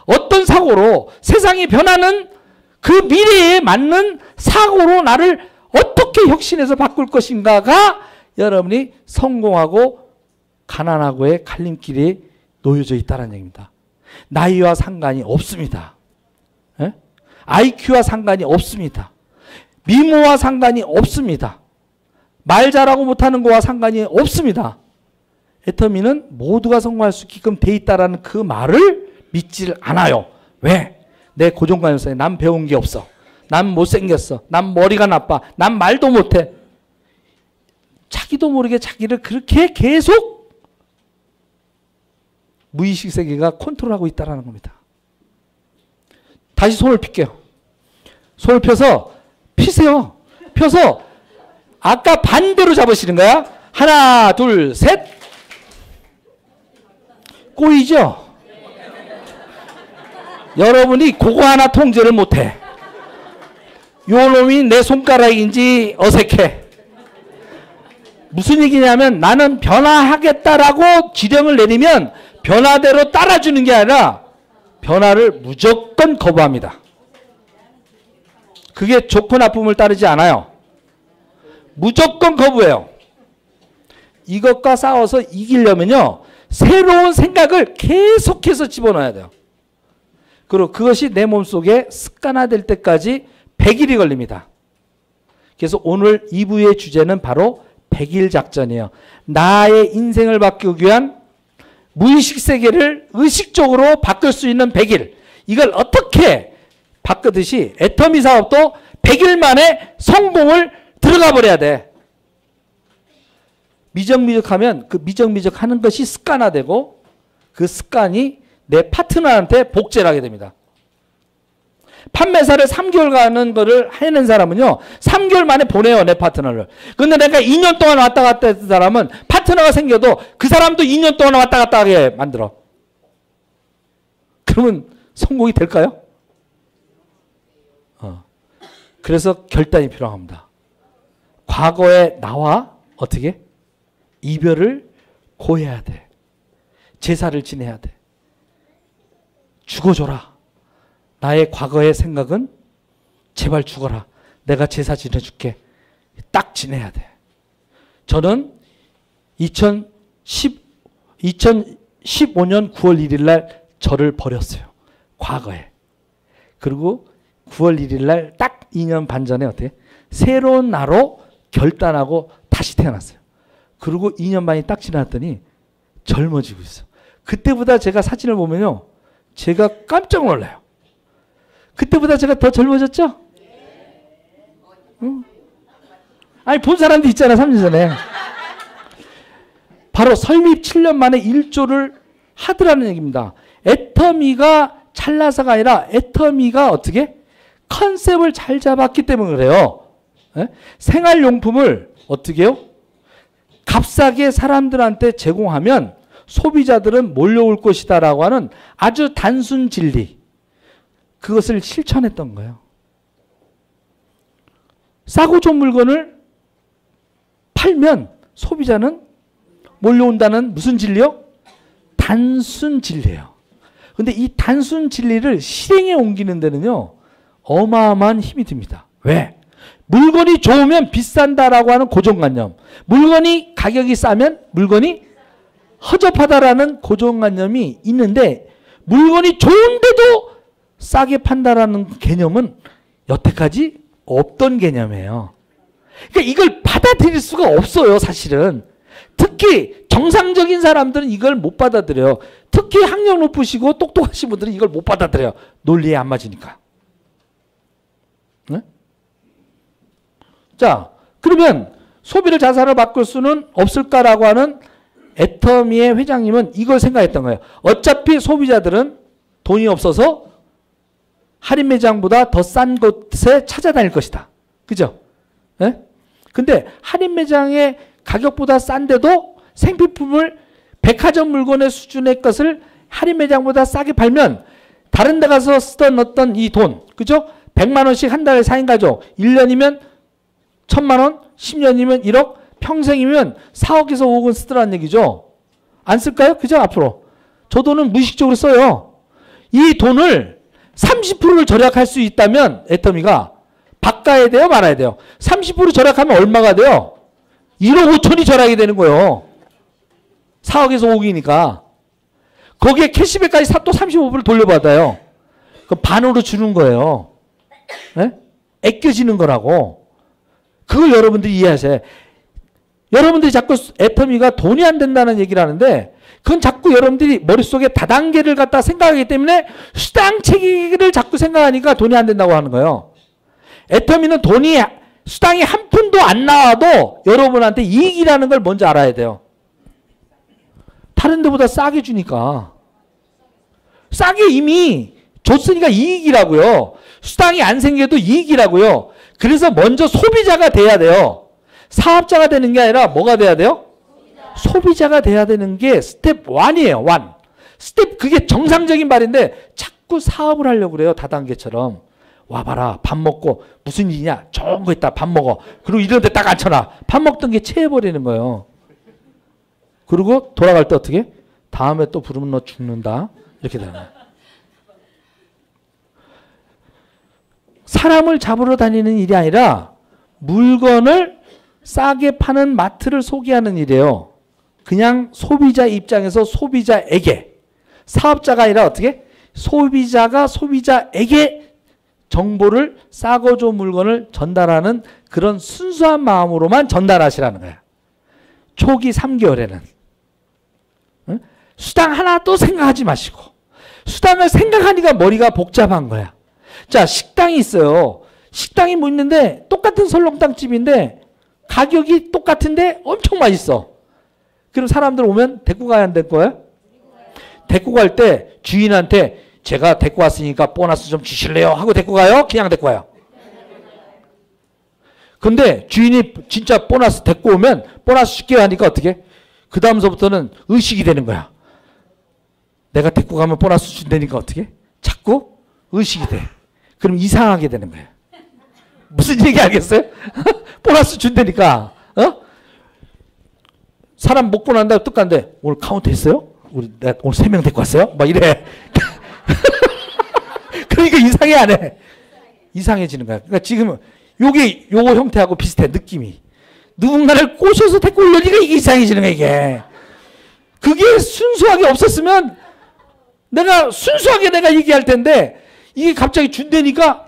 어떤 사고로 세상이 변하는 그 미래에 맞는 사고로 나를 어떻게 혁신해서 바꿀 것인가가 여러분이 성공하고 가난하고의 갈림길에 놓여져 있다는 얘기입니다. 나이와 상관이 없습니다. 에? IQ와 상관이 없습니다. 미모와 상관이 없습니다. 말 잘하고 못하는 거와 상관이 없습니다. 애터미는 모두가 성공할 수 있게끔 돼 있다라는 그 말을 믿지를 않아요. 왜? 내 고정관념상에 난 배운 게 없어. 난 못생겼어. 난 머리가 나빠. 난 말도 못해. 자기도 모르게 자기를 그렇게 계속 무의식 세계가 컨트롤하고 있다는 겁니다. 다시 손을 필게요. 손을 펴서 피세요. 펴서 아까 반대로 잡으시는 거야. 하나, 둘, 셋. 꼬이죠? 여러분이 그거 하나 통제를 못해. 요 놈이 내 손가락인지 어색해. 무슨 얘기냐면 나는 변화하겠다라고 지령을 내리면 변화대로 따라주는 게 아니라 변화를 무조건 거부합니다. 그게 좋고 나쁨을 따르지 않아요. 무조건 거부해요. 이것과 싸워서 이기려면요, 새로운 생각을 계속해서 집어넣어야 돼요. 그리고 그것이 내 몸속에 습관화될 때까지 100일이 걸립니다. 그래서 오늘 2부의 주제는 바로 100일 작전이에요. 나의 인생을 바꾸기 위한 무의식 세계를 의식적으로 바꿀 수 있는 100일. 이걸 어떻게 바꾸듯이 애터미 사업도 100일 만에 성공을 들어가 버려야 돼. 미적미적하면 그 미적미적하는 것이 습관화되고 그 습관이 내 파트너한테 복제를 하게 됩니다. 판매사를 3개월 가는 거를 해낸 사람은요, 3개월 만에 보내요, 내 파트너를. 근데 내가 2년 동안 왔다 갔다 했던 사람은 파트너가 생겨도 그 사람도 2년 동안 왔다 갔다 하게 만들어. 그러면 성공이 될까요? 그래서 결단이 필요합니다. 과거의 나와 어떻게? 이별을 고해야 돼. 제사를 지내야 돼. 죽어줘라. 나의 과거의 생각은 제발 죽어라. 내가 제사 지내줄게. 딱 지내야 돼. 저는 2015년 9월 1일 날 저를 버렸어요. 과거에. 그리고 9월 1일 날 딱 2년 반 전에 어떻게? 새로운 나로 결단하고 다시 태어났어요. 그리고 2년 반이 딱 지났더니 젊어지고 있어요. 그때보다 제가 사진을 보면요, 제가 깜짝 놀라요. 그때보다 제가 더 젊어졌죠? 응? 아니, 본 사람도 있잖아, 3년 전에. 바로 설립 7년 만에 1조를 하더라는 얘기입니다. 애터미가 찰나서가 아니라 애터미가 어떻게? 컨셉을 잘 잡았기 때문에 그래요. 예? 생활용품을 어떻게 해요? 값싸게 사람들한테 제공하면 소비자들은 몰려올 것이다 라고 하는 아주 단순 진리, 그것을 실천했던 거예요. 싸고 좋은 물건을 팔면 소비자는 몰려온다는 무슨 진리요? 단순 진리예요. 근데 이 단순 진리를 실행에 옮기는 데는요, 어마어마한 힘이 듭니다. 왜? 물건이 좋으면 비싼다라고 하는 고정관념, 물건이 가격이 싸면 물건이 허접하다라는 고정관념이 있는데, 물건이 좋은데도 싸게 판다라는 개념은 여태까지 없던 개념이에요. 그러니까 이걸 받아들일 수가 없어요, 사실은. 특히 정상적인 사람들은 이걸 못 받아들여요. 특히 학력 높으시고 똑똑하신 분들은 이걸 못 받아들여요. 논리에 안 맞으니까. 네? 자, 그러면 소비를 자산으로 바꿀 수는 없을까라고 하는 애터미의 회장님은 이걸 생각했던 거예요. 어차피 소비자들은 돈이 없어서 할인 매장보다 더 싼 곳에 찾아다닐 것이다. 그죠? 네? 근데 할인 매장의 가격보다 싼데도 생필품을 백화점 물건의 수준의 것을 할인 매장보다 싸게 팔면 다른 데 가서 쓰던 어떤 이 돈, 그죠? 100만 원씩 한 달에 4인 가족, 1년이면 1000만 원, 10년이면 1억, 평생이면 4억에서 5억은 쓰더라는 얘기죠. 안 쓸까요? 그죠? 앞으로. 저 돈은 무의식적으로 써요. 이 돈을 30%를 절약할 수 있다면 애터미가 바꿔야 돼요? 말아야 돼요? 30% 절약하면 얼마가 돼요? 1억 5천이 절약이 되는 거예요. 4억에서 5억이니까. 거기에 캐시백까지 또 35%를 돌려받아요. 그 반으로 주는 거예요. 네? 아껴지는 거라고. 그걸 여러분들이 이해하세요. 여러분들이 자꾸 애터미가 돈이 안 된다는 얘기를 하는데, 그건 자꾸 여러분들이 머릿속에 다단계를 갖다 생각하기 때문에 수당 체계를 자꾸 생각하니까 돈이 안 된다고 하는 거예요. 애터미는 돈이, 수당이 한 푼도 안 나와도 여러분한테 이익이라는 걸 먼저 알아야 돼요. 다른 데보다 싸게 주니까. 싸게 이미 줬으니까 이익이라고요. 수당이 안 생겨도 이익이라고요. 그래서 먼저 소비자가 돼야 돼요. 사업자가 되는 게 아니라 뭐가 돼야 돼요? 소비자가 돼야 되는 게 스텝 1이에요. 1. 스텝, 그게 정상적인 말인데 자꾸 사업을 하려고 그래요. 다단계처럼. 와봐라. 밥 먹고 무슨 일이냐? 좋은 거 있다. 밥 먹어. 그리고 이런 데 딱 앉혀놔. 밥 먹던 게 체해버리는 거예요. 그리고 돌아갈 때 어떻게? 다음에 또 부르면 너 죽는다. 이렇게 되는 거예요. 사람을 잡으러 다니는 일이 아니라 물건을 싸게 파는 마트를 소개하는 일이에요. 그냥 소비자 입장에서 소비자에게, 사업자가 아니라 어떻게? 소비자가 소비자에게 정보를 싸고 좋은 물건을 전달하는 그런 순수한 마음으로만 전달하시라는 거야. 초기 3개월에는. 응? 수당 하나도 생각하지 마시고, 수당을 생각하니까 머리가 복잡한 거야. 자, 식당이 있어요. 식당이 뭐 있는데 똑같은 설렁탕집인데 가격이 똑같은데 엄청 맛있어. 그럼 사람들 오면 데리고 가야 안 될 거야? 데리고 갈 때 주인한테 제가 데리고 왔으니까 보너스 좀 주실래요? 하고 데리고 가요? 그냥 데리고 가요? 근데 주인이 진짜 보너스 데리고 오면 보너스 줄게 하니까 어떻게? 그 다음서부터는 의식이 되는 거야. 내가 데리고 가면 보너스 준다니까 어떻게? 자꾸 의식이 돼. 그럼 이상하게 되는 거예요. 무슨 얘기 알겠어요? 보너스 준다니까. 사람 먹고 난 다음에 뚝 간대. 오늘 카운트 했어요? 내가 오늘 3명 데리고 왔어요? 막 이래. 그러니까 이상해 안 해? 이상해지는 거야. 그러니까 지금 요거 형태하고 비슷해, 느낌이. 누군가를 꼬셔서 데리고 오려니까 이게 이상해지는 거야, 이게. 그게 순수하게 없었으면 순수하게 내가 얘기할 텐데 이게 갑자기 준다니까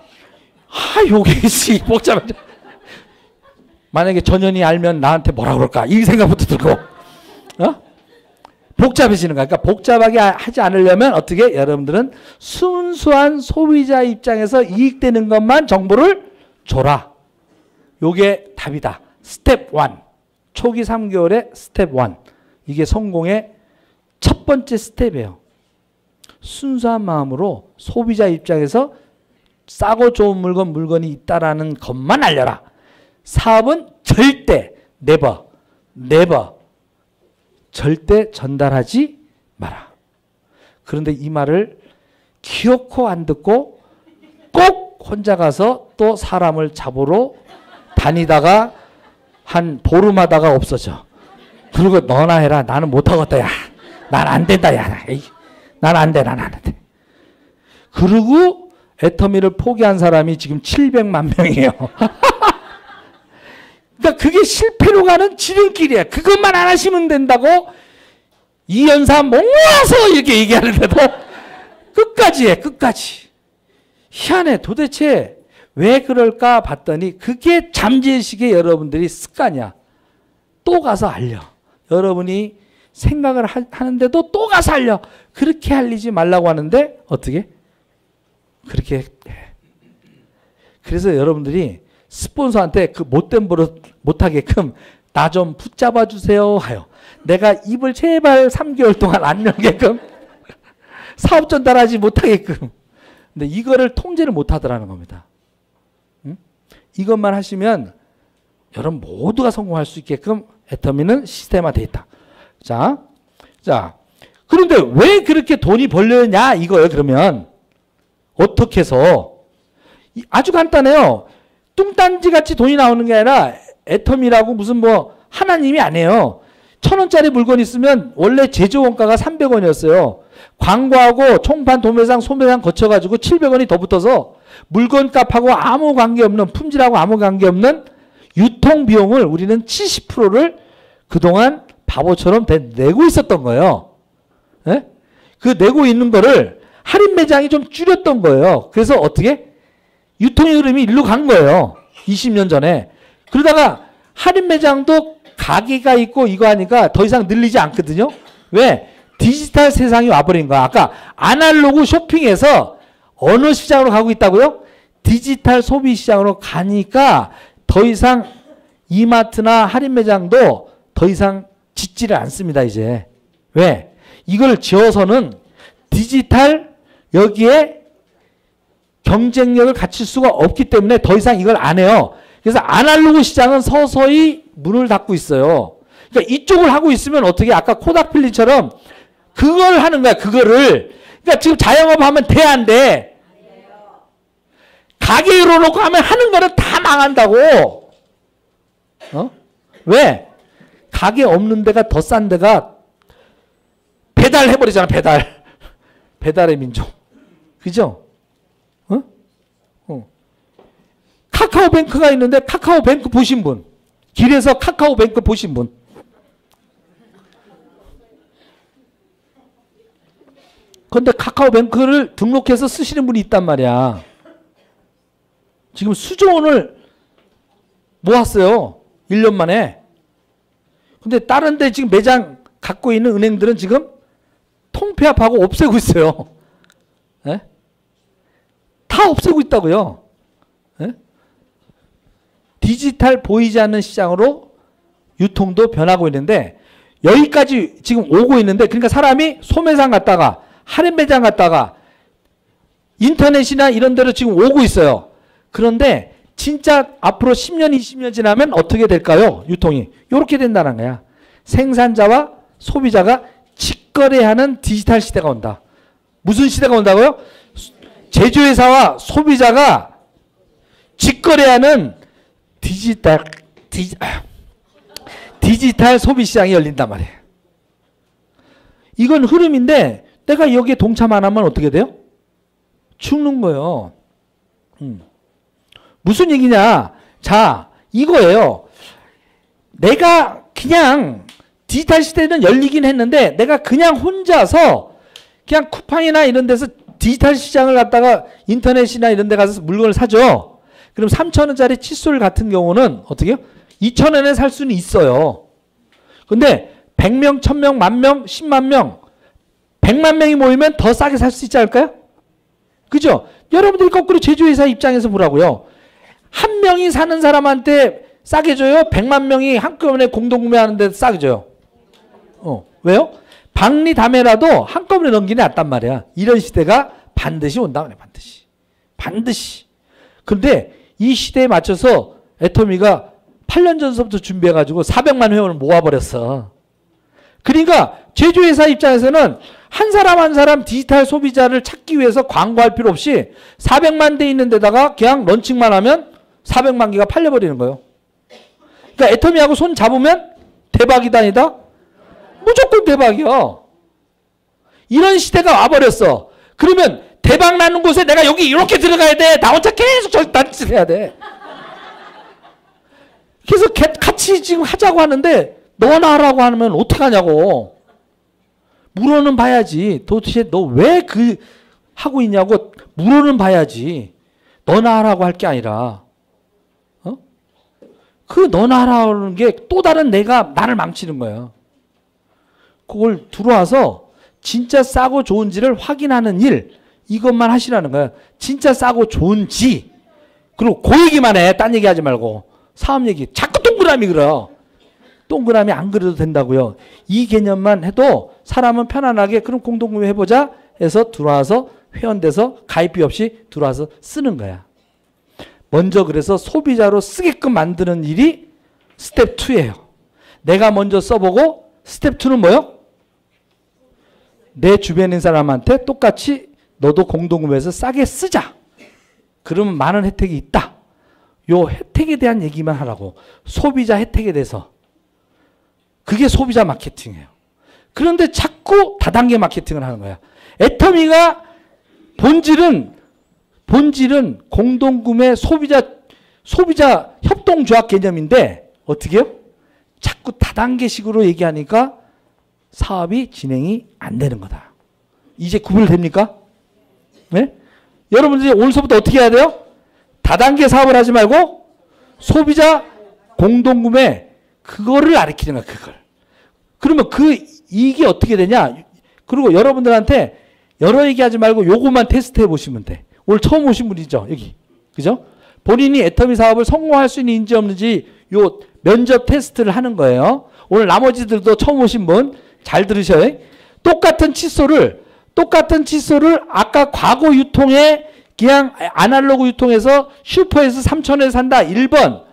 요게 복잡하죠. 만약에 전현이 알면 나한테 뭐라 그럴까 이 생각부터 들고 복잡해지는 거야. 그러니까 복잡하게 하지 않으려면 어떻게? 여러분들은 순수한 소비자 입장에서 이익되는 것만 정보를 줘라. 요게 답이다. 스텝 1. 초기 3개월의 스텝 1. 이게 성공의 첫 번째 스텝이에요. 순수한 마음으로 소비자 입장에서 싸고 좋은 물건이 있다라는 것만 알려라. 사업은 절대 never 절대 전달하지 마라. 그런데 이 말을 기어코 안 듣고 꼭 혼자 가서 또 사람을 잡으러 다니다가 한 보름하다가 없어져. 그리고 너나 해라. 나는 못하겠다. 야, 난 안 된다. 야, 난 안 돼. 그리고 애터미를 포기한 사람이 지금 700만 명이에요. 그러니까 그게 실패로 가는 지름길이야. 그것만 안 하시면 된다고 이연사 모아서 이렇게 얘기하는데도 끝까지 해. 끝까지. 희한해. 도대체 왜 그럴까 봤더니 그게 잠재의식의 여러분들이 습관이야. 또 가서 알려. 여러분이 생각을 하는데도 또 가서 알려. 그렇게 알리지 말라고 하는데 어떻게? 그렇게 해. 그래서 여러분들이 스폰서한테 그 못된 버릇 못하게끔 나 좀 붙잡아 주세요 하요. 내가 입을 제발 3개월 동안 안 열게끔 사업 전달하지 못하게끔. 근데 이거를 통제를 못하더라는 겁니다. 응? 이것만 하시면 여러분 모두가 성공할 수 있게끔 애터미는 시스템화되어 있다. 자, 그런데 왜 그렇게 돈이 벌려냐 이거예요. 그러면 어떻게 해서? 아주 간단해요. 뚱딴지 같이 돈이 나오는 게 아니라 애터미라고 무슨 뭐 하나님이 아니에요. 1,000원짜리 물건 있으면 원래 제조 원가가 300원이었어요. 광고하고 총판, 도매상, 소매상 거쳐가지고 700원이 더 붙어서 물건값하고 아무 관계없는, 품질하고 아무 관계없는 유통비용을 우리는 70%를 그동안 바보처럼 내고 있었던 거예요. 네? 그 내고 있는 거를 할인 매장이 좀 줄였던 거예요. 그래서 어떻게? 유통의 흐름이 일로 간 거예요. 20년 전에. 그러다가 할인 매장도 가게가 있고 이거 하니까 더 이상 늘리지 않거든요. 왜? 디지털 세상이 와버린 거야. 아까 아날로그 쇼핑에서 어느 시장으로 가고 있다고요? 디지털 소비 시장으로 가니까 더 이상 이마트나 할인 매장도 더 이상 짓지를 않습니다. 이제. 왜? 이걸 지어서는 디지털 여기에 경쟁력을 갖출 수가 없기 때문에 더 이상 이걸 안 해요. 그래서 아날로그 시장은 서서히 문을 닫고 있어요. 그러니까 이쪽을 하고 있으면 어떻게 아까 코닥필리처럼 그걸 하는 거야. 그거를. 그러니까 지금 자영업 하면 돼 안 돼? 가게 열어놓고 하면 하는 거는 다 망한다고. 왜? 가게 없는 데가 더 싼 데가 배달해버리잖아. 배달의 민족. 그죠? 카카오뱅크가 있는데 카카오뱅크 보신 분. 길에서 카카오뱅크 보신 분. 그런데 카카오뱅크를 등록해서 쓰시는 분이 있단 말이야. 지금 수조 원을 모았어요. 1년 만에. 근데 다른 데 지금 매장 갖고 있는 은행들은 지금 통폐합하고 없애고 있어요. 예? 다 없애고 있다고요. 예? 디지털 보이지 않는 시장으로 유통도 변하고 있는데 여기까지 지금 오고 있는데 그러니까 사람이 소매상 갔다가 할인 매장 갔다가 인터넷이나 이런 데로 지금 오고 있어요. 그런데 진짜 앞으로 10년, 20년 지나면 어떻게 될까요? 유통이. 이렇게 된다는 거야. 생산자와 소비자가 직거래하는 디지털 시대가 온다. 무슨 시대가 온다고요? 제조회사와 소비자가 직거래하는 디지털 소비 시장이 열린단 말이에요. 이건 흐름인데 내가 여기에 동참 안 하면 어떻게 돼요? 죽는 거예요. 무슨 얘기냐? 자, 이거예요. 내가 그냥 디지털 시대는 열리긴 했는데 내가 그냥 혼자서 그냥 쿠팡이나 이런 데서 디지털 시장을 갖다가 인터넷이나 이런 데 가서 물건을 사죠. 그럼 3,000원짜리 칫솔 같은 경우는 어떻게 해요? 2,000원에 살 수는 있어요. 근데 100명, 1,000명, 10,000명, 10만 명, 100만 명이 모이면 더 싸게 살 수 있지 않을까요? 그죠? 여러분들이 거꾸로 제조회사 입장에서 보라고요. 한 명이 사는 사람한테 싸게 줘요? 100만 명이 한꺼번에 공동구매하는데 싸게 줘요? 왜요? 박리담회라도 한꺼번에 넘기는 낫단 말이야. 이런 시대가 반드시 온다 그래. 반드시. 그런데 이 시대에 맞춰서 애터미가 8년 전서부터 준비해가지고 400만 회원을 모아버렸어. 그러니까 제조회사 입장에서는 한 사람 한 사람 디지털 소비자를 찾기 위해서 광고할 필요 없이 400만 대 있는 데다가 그냥 런칭만 하면 400만 개가 팔려버리는 거예요. 그러니까 애터미하고 손 잡으면 대박이다 아니다? 무조건 대박이야. 이런 시대가 와버렸어. 그러면 대박 나는 곳에 내가 여기 이렇게 들어가야 돼. 나 혼자 계속 저기 딴짓을 해야 돼. 그래서 같이 지금 하자고 하는데 너나 하라고 하면 어떡하냐고. 물어는 봐야지. 도대체 너 왜 하고 있냐고 물어는 봐야지. 너나 하라고 할 게 아니라. 그 너나 하라는 게 또 다른 나를 망치는 거야. 그걸 들어와서 진짜 싸고 좋은지를 확인하는 일, 이것만 하시라는 거야. 진짜 싸고 좋은지. 그리고 그 얘기만 해. 딴 얘기 하지 말고. 사업 얘기. 자꾸 동그라미 그려. 동그라미 안 그려도 된다고요. 이 개념만 해도 사람은 편안하게 그럼 공동구매 해보자 해서 들어와서 회원돼서 가입비 없이 들어와서 쓰는 거야. 먼저 그래서 소비자로 쓰게끔 만드는 일이 스텝 2예요. 내가 먼저 써보고 스텝 2는 뭐요? 내 주변에 있는 사람한테 똑같이 너도 공동구매해서 싸게 쓰자. 그러면 많은 혜택이 있다. 요 혜택에 대한 얘기만 하라고. 소비자 혜택에 대해서. 그게 소비자 마케팅이에요. 그런데 자꾸 다단계 마케팅을 하는 거야. 애터미가 본질은 공동구매 소비자 협동조합 개념인데 어떻게 해요? 자꾸 다단계식으로 얘기하니까 사업이 진행이 안 되는 거다. 이제 구분됩니까? 네? 여러분들이 오늘서부터 어떻게 해야 돼요? 다단계 사업을 하지 말고 소비자 공동구매 그거를 가르치는 거야. 그걸. 그러면 이게 어떻게 되냐? 그리고 여러분들한테 여러 얘기하지 말고 요것만 테스트해 보시면 돼. 오늘 처음 오신 분이죠. 여기. 그죠? 본인이 애터미 사업을 성공할 수 있는지 없는지 요 면접 테스트를 하는 거예요. 오늘 나머지들도 처음 오신 분 잘 들으셔요. 똑같은 칫솔을 아까 과거 유통에 그냥 아날로그 유통에서 슈퍼에서 3,000원에 산다. 1번.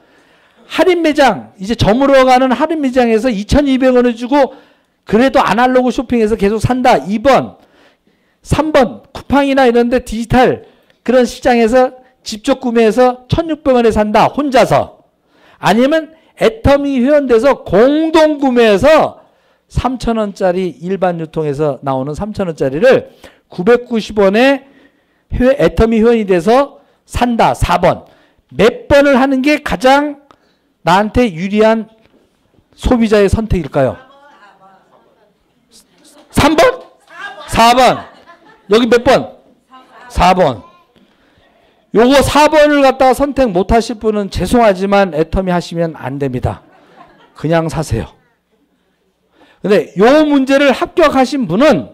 할인 매장, 이제 저물어 가는 할인 매장에서 2,200원을 주고 그래도 아날로그 쇼핑에서 계속 산다. 2번. 3번. 쿠팡이나 이런 데 디지털 그런 시장에서 직접 구매해서 1,600원에 산다. 혼자서. 아니면 애터미 회원돼서 공동 구매해서 3,000원짜리 일반 유통에서 나오는 3,000원짜리를 990원에 애터미 회원이 돼서 산다. 4번. 몇 번을 하는 게 가장 나한테 유리한 소비자의 선택일까요? 3번? 4번. 여기 몇 번? 4번. 요거 4번을 갖다가 선택 못 하실 분은 죄송하지만 애터미 하시면 안 됩니다. 그냥 사세요. 근데 요 문제를 합격하신 분은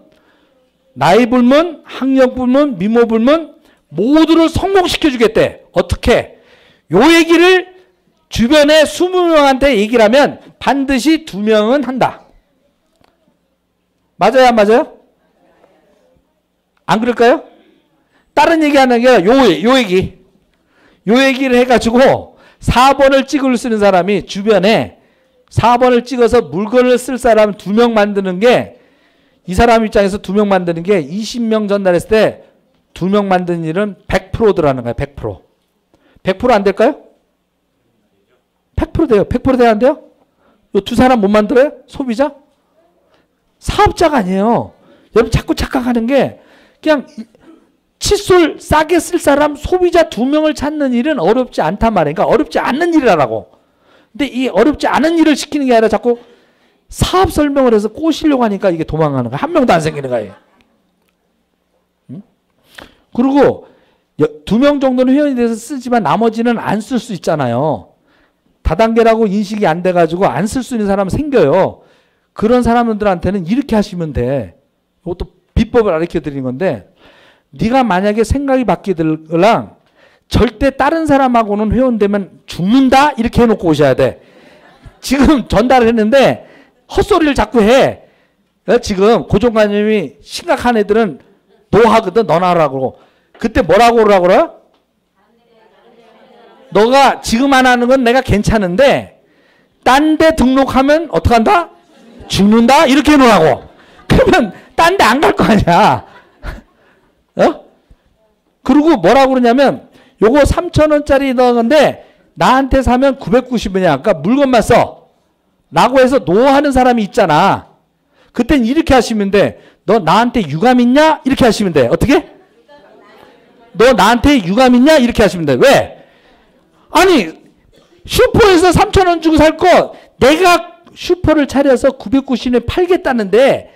나이 불문, 학력 불문, 미모 불문 모두를 성공시켜 주겠대. 어떻게? 요 얘기를 주변에 20명한테 얘기를 하면 반드시 2명은 한다. 맞아요, 안 맞아요? 안 그럴까요? 다른 얘기 하는 게 아니라 요 얘기. 요 얘기를 해가지고 4번을 찍을 쓰는 사람이 주변에 4번을 찍어서 물건을 쓸 사람 2명 만드는 게 이 사람 입장에서 2명 만드는 게 20명 전달했을 때 2명 만드는 일은 100% 들어가는 거예요. 100%. 100% 안 될까요? 100% 돼요. 100% 돼야 안 돼요? 요 두 사람 못 만들어요? 소비자? 사업자가 아니에요. 여러분 자꾸 착각하는 게 그냥 칫솔 싸게 쓸 사람 소비자 2명을 찾는 일은 어렵지 않단 말이에요. 그러니까 어렵지 않는 일이라고. 근데 이 어렵지 않은 일을 시키는 게 아니라 자꾸 사업 설명을 해서 꼬시려고 하니까 이게 도망가는 거야. 한 명도 안 생기는 거예요. 응? 그리고 2명 정도는 회원이 돼서 쓰지만 나머지는 안 쓸 수 있잖아요. 다단계라고 인식이 안 돼가지고 안 쓸 수 있는 사람은 생겨요. 그런 사람들한테는 이렇게 하시면 돼. 이것도 비법을 가르쳐 드리는 건데 네가 만약에 생각이 바뀌들랑 절대 다른 사람하고는 회원되면 죽는다 이렇게 해놓고 오셔야 돼. 지금 전달을 했는데 헛소리를 자꾸 해. 지금 고정관념이 심각한 애들은 노하거든. 너나 하라고. 그때 뭐라고 그러라고 그래? 너가 지금 안 하는 건 내가 괜찮은데 딴 데 등록하면 어떡한다? 죽는다? 이렇게 해놓으라고. 그러면 딴 데 안 갈 거 아니야. 어? 그리고 뭐라고 그러냐면 요거 3,000원짜리 건데 나한테 사면 990원이야. 그러니까 물건만 써. 라고 해서 노하는 사람이 있잖아. 그땐 이렇게 하시면 돼. 너 나한테 유감 있냐? 이렇게 하시면 돼. 어떻게? 너 나한테 유감 있냐? 이렇게 하시면 돼. 왜? 아니 슈퍼에서 3,000원 주고 살 거 내가 슈퍼를 차려서 990원에 팔겠다는데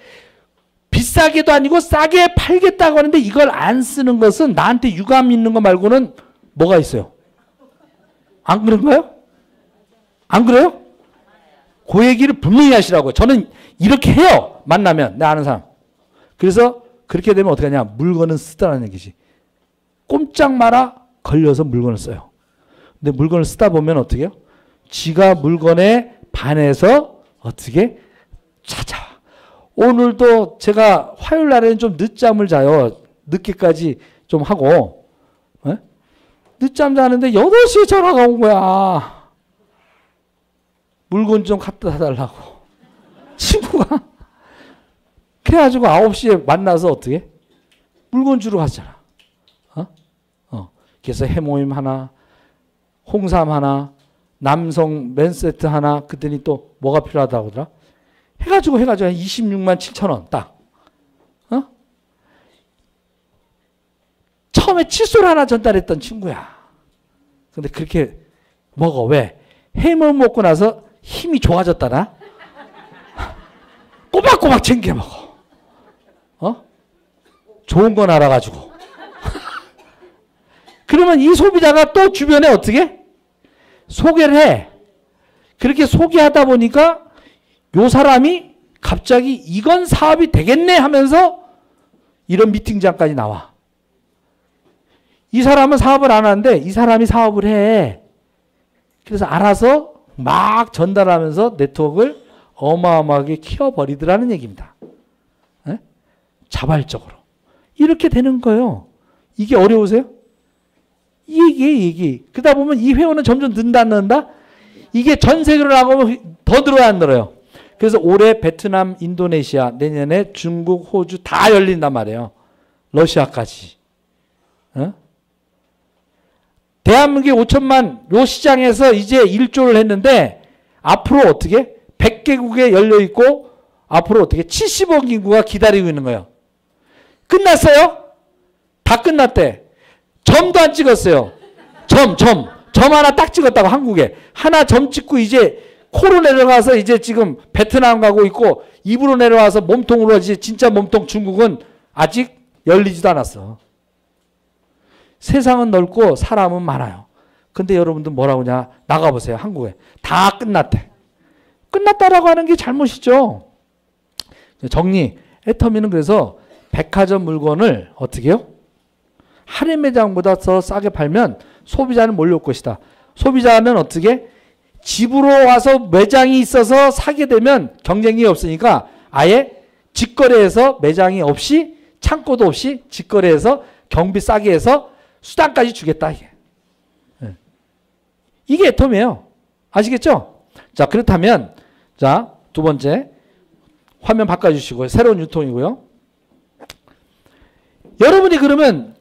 비싸게도 아니고 싸게 팔겠다고 하는데 이걸 안 쓰는 것은 나한테 유감 있는 거 말고는 뭐가 있어요? 안 그런가요? 안 그래요? 그 얘기를 분명히 하시라고요. 저는 이렇게 해요. 만나면 내 아는 사람. 그래서 그렇게 되면 어떻게 하냐. 물건은 쓰다라는 얘기지. 꼼짝 마라 걸려서 물건을 써요. 근데 물건을 쓰다 보면 어떻게 해요? 지가 물건에 반해서 어떻게 찾아와. 오늘도 제가 화요일 날에는 좀 늦잠을 자요. 늦게까지 좀 하고. 에? 늦잠 자는데 8시에 전화가 온 거야. 물건 좀 갖다 달라고. 친구가. 그래가지고 9시에 만나서 어떻게? 물건 주러 갔잖아. 그래서 해모임 하나, 홍삼 하나, 남성 맨세트 하나, 그랬더니 또 뭐가 필요하다고 하더라? 해가지고 한 26만 7천 원 딱. 처음에 칫솔 하나 전달했던 친구야. 근데 그렇게 먹어. 왜? 해물 먹고 나서 힘이 좋아졌다나? 꼬박꼬박 챙겨 먹어. 좋은 건 알아가지고. 그러면 이 소비자가 또 주변에 어떻게? 소개를 해. 그렇게 소개하다 보니까 요 사람이 갑자기 이건 사업이 되겠네 하면서 이런 미팅장까지 나와. 이 사람은 사업을 안 하는데 이 사람이 사업을 해. 그래서 알아서 막 전달하면서 네트워크를 어마어마하게 키워버리더라는 얘기입니다. 에? 자발적으로. 이렇게 되는 거예요. 이게 어려우세요? 이 얘기. 그러다 보면 이 회원은 점점 는다 안 는다? 이게 전 세계로 나가면 더 늘어야 안 늘어요. 그래서 올해 베트남, 인도네시아, 내년에 중국, 호주 다 열린단 말이에요. 러시아까지. 어? 대한민국의 5천만 요 시장에서 이제 1조를 했는데 앞으로 어떻게 100개국에 열려 있고 앞으로 어떻게 70억 인구가 기다리고 있는 거예요. 끝났어요? 다 끝났대. 점도 안 찍었어요. 점 하나 딱 찍었다고 한국에. 하나 점 찍고 이제 코로 내려가서 이제 지금 베트남 가고 있고 입으로 내려와서 몸통으로 이제 진짜 몸통 중국은 아직 열리지도 않았어. 세상은 넓고 사람은 많아요. 근데 여러분들 뭐라고 하냐? 나가보세요. 한국에. 다 끝났대. 끝났다라고 하는 게 잘못이죠. 정리. 애터미는 그래서 백화점 물건을 어떻게 해요? 할인 매장보다 더 싸게 팔면 소비자는 몰려올 것이다. 소비자는 어떻게? 집으로 와서 매장이 있어서 사게 되면 경쟁이 없으니까 아예 직거래해서 매장이 없이 창고도 없이 직거래해서 경비 싸게 해서 수당까지 주겠다. 이게 애터미예요. 아시겠죠? 자, 그렇다면 자, 두 번째 화면 바꿔주시고요. 새로운 유통이고요. 여러분이 그러면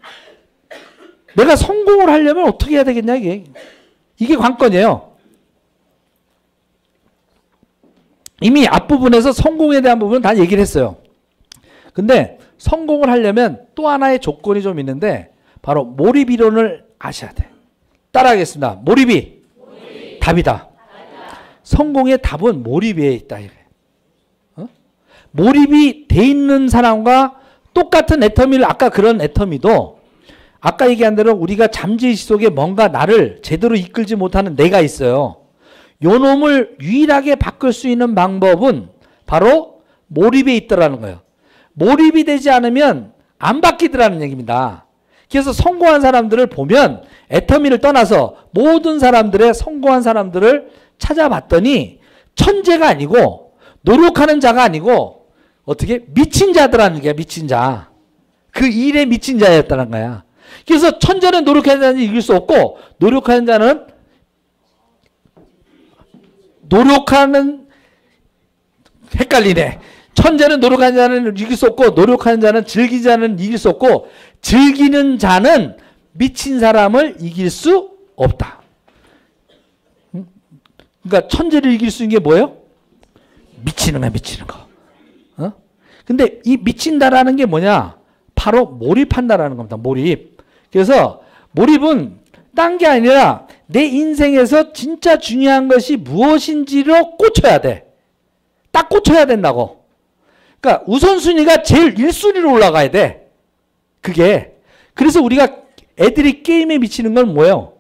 내가 성공을 하려면 어떻게 해야 되겠냐 이게 관건이에요. 이미 앞부분에서 성공에 대한 부분은 다 얘기를 했어요. 근데 성공을 하려면 또 하나의 조건이 좀 있는데 바로 몰입 이론을 아셔야 돼. 따라하겠습니다. 몰입이 답이다. 성공의 답은 몰입에 있다. 몰입이 돼 있는 사람과 똑같은 애터미를 아까 그런 애터미도 아까 얘기한 대로 우리가 잠재의식 속에 뭔가 나를 제대로 이끌지 못하는 내가 있어요. 요 놈을 유일하게 바꿀 수 있는 방법은 바로 몰입에 있더라는 거예요. 몰입이 되지 않으면 안 바뀌더라는 얘기입니다. 그래서 성공한 사람들을 보면 애터미를 떠나서 모든 사람들의 성공한 사람들을 찾아봤더니 천재가 아니고 노력하는 자가 아니고 어떻게 미친 자들하는 게 미친 자. 그 일에 미친 자였다는 거야. 그래서 천재는 노력하는 자는 이길 수 없고 노력하는 자는 헷갈리네. 천재는 노력하는 자는 이길 수 없고 노력하는 자는 즐기는 자는 이길 수 없고 즐기는 자는 미친 사람을 이길 수 없다. 그러니까 천재를 이길 수 있는 게 뭐예요? 미치는 거야, 미치는 거. 근데 이 미친다라는 게 뭐냐? 바로 몰입한다라는 겁니다. 몰입. 그래서 몰입은 딴 게 아니라 내 인생에서 진짜 중요한 것이 무엇인지로 꽂혀야 돼. 딱 꽂혀야 된다고. 그러니까 우선순위가 제일 1순위로 올라가야 돼. 그게. 그래서 우리가 애들이 게임에 미치는 건 뭐예요?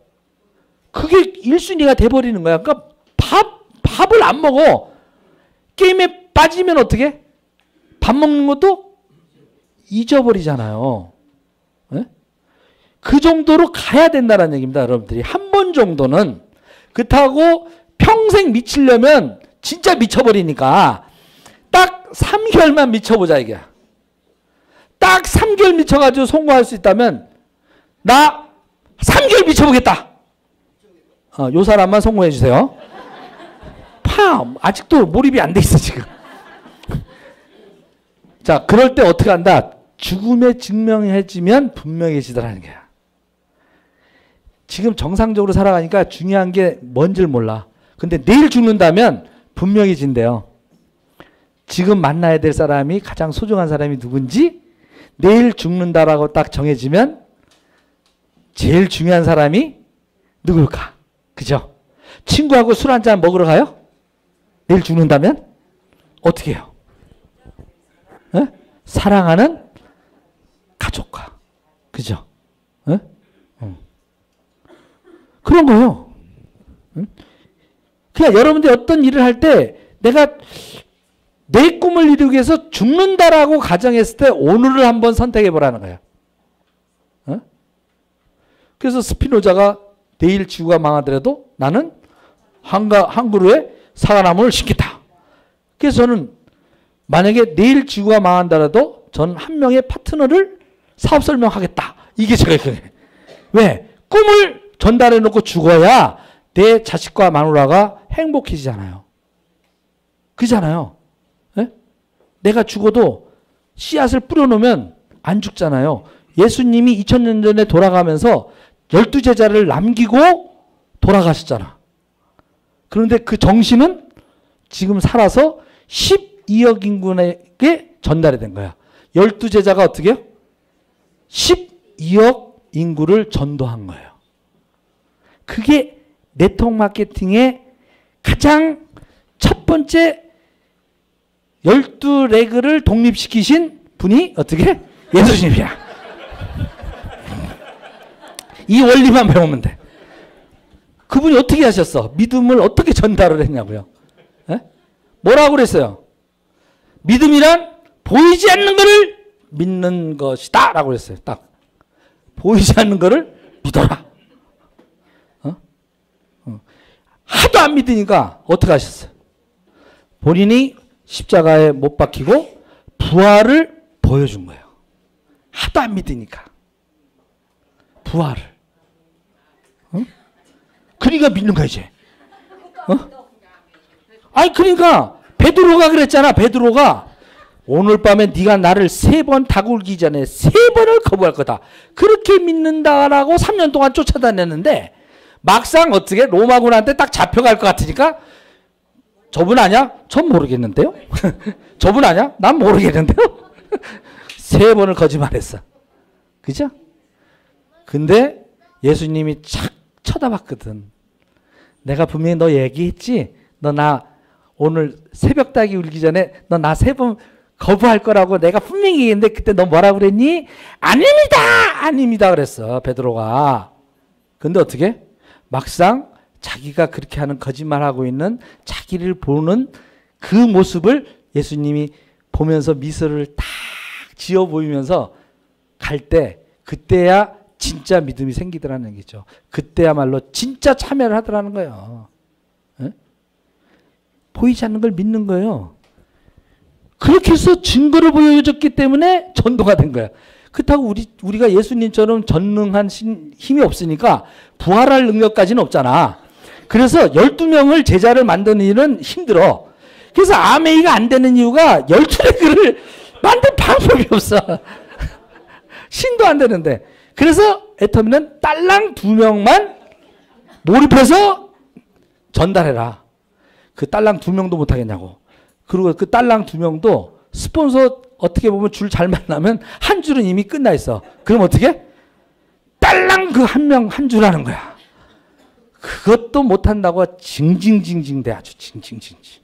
그게 1순위가 돼버리는 거야. 그러니까 밥을 안 먹어. 게임에 빠지면 어떻게? 밥 먹는 것도 잊어버리잖아요. 네? 그 정도로 가야 된다는 얘기입니다. 여러분들이 한 번 정도는. 그렇다고 평생 미치려면 진짜 미쳐버리니까 딱 3개월만 미쳐보자 이게. 딱 3개월 미쳐가지고 성공할 수 있다면 나 3개월 미쳐보겠다. 요 사람만 성공해 주세요. 아직도 몰입이 안 돼 있어 지금. 자, 그럴 때 어떻게 한다? 죽음에 증명해지면 분명해지더라는 거야. 지금 정상적으로 살아가니까 중요한 게 뭔지를 몰라. 근데 내일 죽는다면 분명해진대요. 지금 만나야 될 사람이 가장 소중한 사람이 누군지 내일 죽는다라고 딱 정해지면 제일 중요한 사람이 누굴까? 그죠? 친구하고 술 한잔 먹으러 가요? 내일 죽는다면? 어떻게 해요? 에? 사랑하는 가족과. 그죠? 에? 그런 거예요. 그냥 여러분들이 어떤 일을 할 때 내가 내 꿈을 이루기 위해서 죽는다라고 가정했을 때 오늘을 한번 선택해 보라는 거예요. 그래서 스피노자가 내일 지구가 망하더라도 나는 한 그루에 사과나무를 심겠다. 그래서 저는 만약에 내일 지구가 망한다라도 저는 한 명의 파트너를 사업 설명하겠다. 이게 제가 왜? 꿈을 전달해 놓고 죽어야 내 자식과 마누라가 행복해지잖아요. 그잖아요. 네? 내가 죽어도 씨앗을 뿌려놓으면 안 죽잖아요. 예수님이 2000년 전에 돌아가면서 12제자를 남기고 돌아가셨잖아. 그런데 그 정신은 지금 살아서 12억 인구에게 전달이 된 거야. 12제자가 어떻게 해요? 12억 인구를 전도한 거예요. 그게 네트워크 마케팅의 가장 첫 번째 12레그를 독립시키신 분이 어떻게? 예수님이야. 이 원리만 배우면 돼. 그분이 어떻게 하셨어? 믿음을 어떻게 전달을 했냐고요? 에? 뭐라고 그랬어요? 믿음이란 보이지 않는 것을 믿는 것이다 라고 그랬어요. 딱. 보이지 않는 것을 믿어라. 하도 안 믿으니까 어떻게 하셨어요? 본인이 십자가에 못 박히고 부활을 보여준 거예요. 하도 안 믿으니까. 부활을. 그러니까 믿는 거야 이제. 아니 그러니까 베드로가 그랬잖아. 베드로가 오늘 밤에 네가 나를 3번 다굴기 전에 3번을 거부할 거다. 그렇게 믿는다라고 3년 동안 쫓아다녔는데 막상 어떻게 로마군한테 딱 잡혀갈 것 같으니까 저분 아냐? 전 모르겠는데요. 저분 아냐? 난 모르겠는데요. 3번을 거짓말했어. 그죠? 근데 예수님이 착 쳐다봤거든. 내가 분명히 너 얘기했지? 너 나 오늘 새벽 닭이 울기 전에 너 나 3번 거부할 거라고 내가 분명히 얘기했는데 그때 너 뭐라고 그랬니? 아닙니다! 아닙니다! 그랬어. 베드로가. 근데 어떻게? 막상 자기가 그렇게 하는 거짓말하고 있는 자기를 보는 그 모습을 예수님이 보면서 미소를 딱 지어 보이면서 갈 때 그때야 진짜 믿음이 생기더라는 얘기죠. 그때야말로 진짜 참여를 하더라는 거예요. 에? 보이지 않는 걸 믿는 거예요. 그렇게 해서 증거를 보여줬기 때문에 전도가 된 거야. 그렇다고 우리가 예수님처럼 전능한 힘이 없으니까 부활할 능력까지는 없잖아. 그래서 12명을 제자를 만드는 일은 힘들어. 그래서 아메이가 안 되는 이유가 12레그를 만들 방법이 없어. 신도 안 되는데. 그래서 애터미는 딸랑 2명만 몰입해서 전달해라. 그 딸랑 2명도 못하겠냐고. 그리고 그 딸랑 2명도 스폰서 어떻게 보면 줄 잘 만나면 한 줄은 이미 끝나 있어. 그럼 어떻게? 딸랑 그 한 명 한 줄 하는 거야. 그것도 못한다고 징징징징 돼. 아주 징징징징.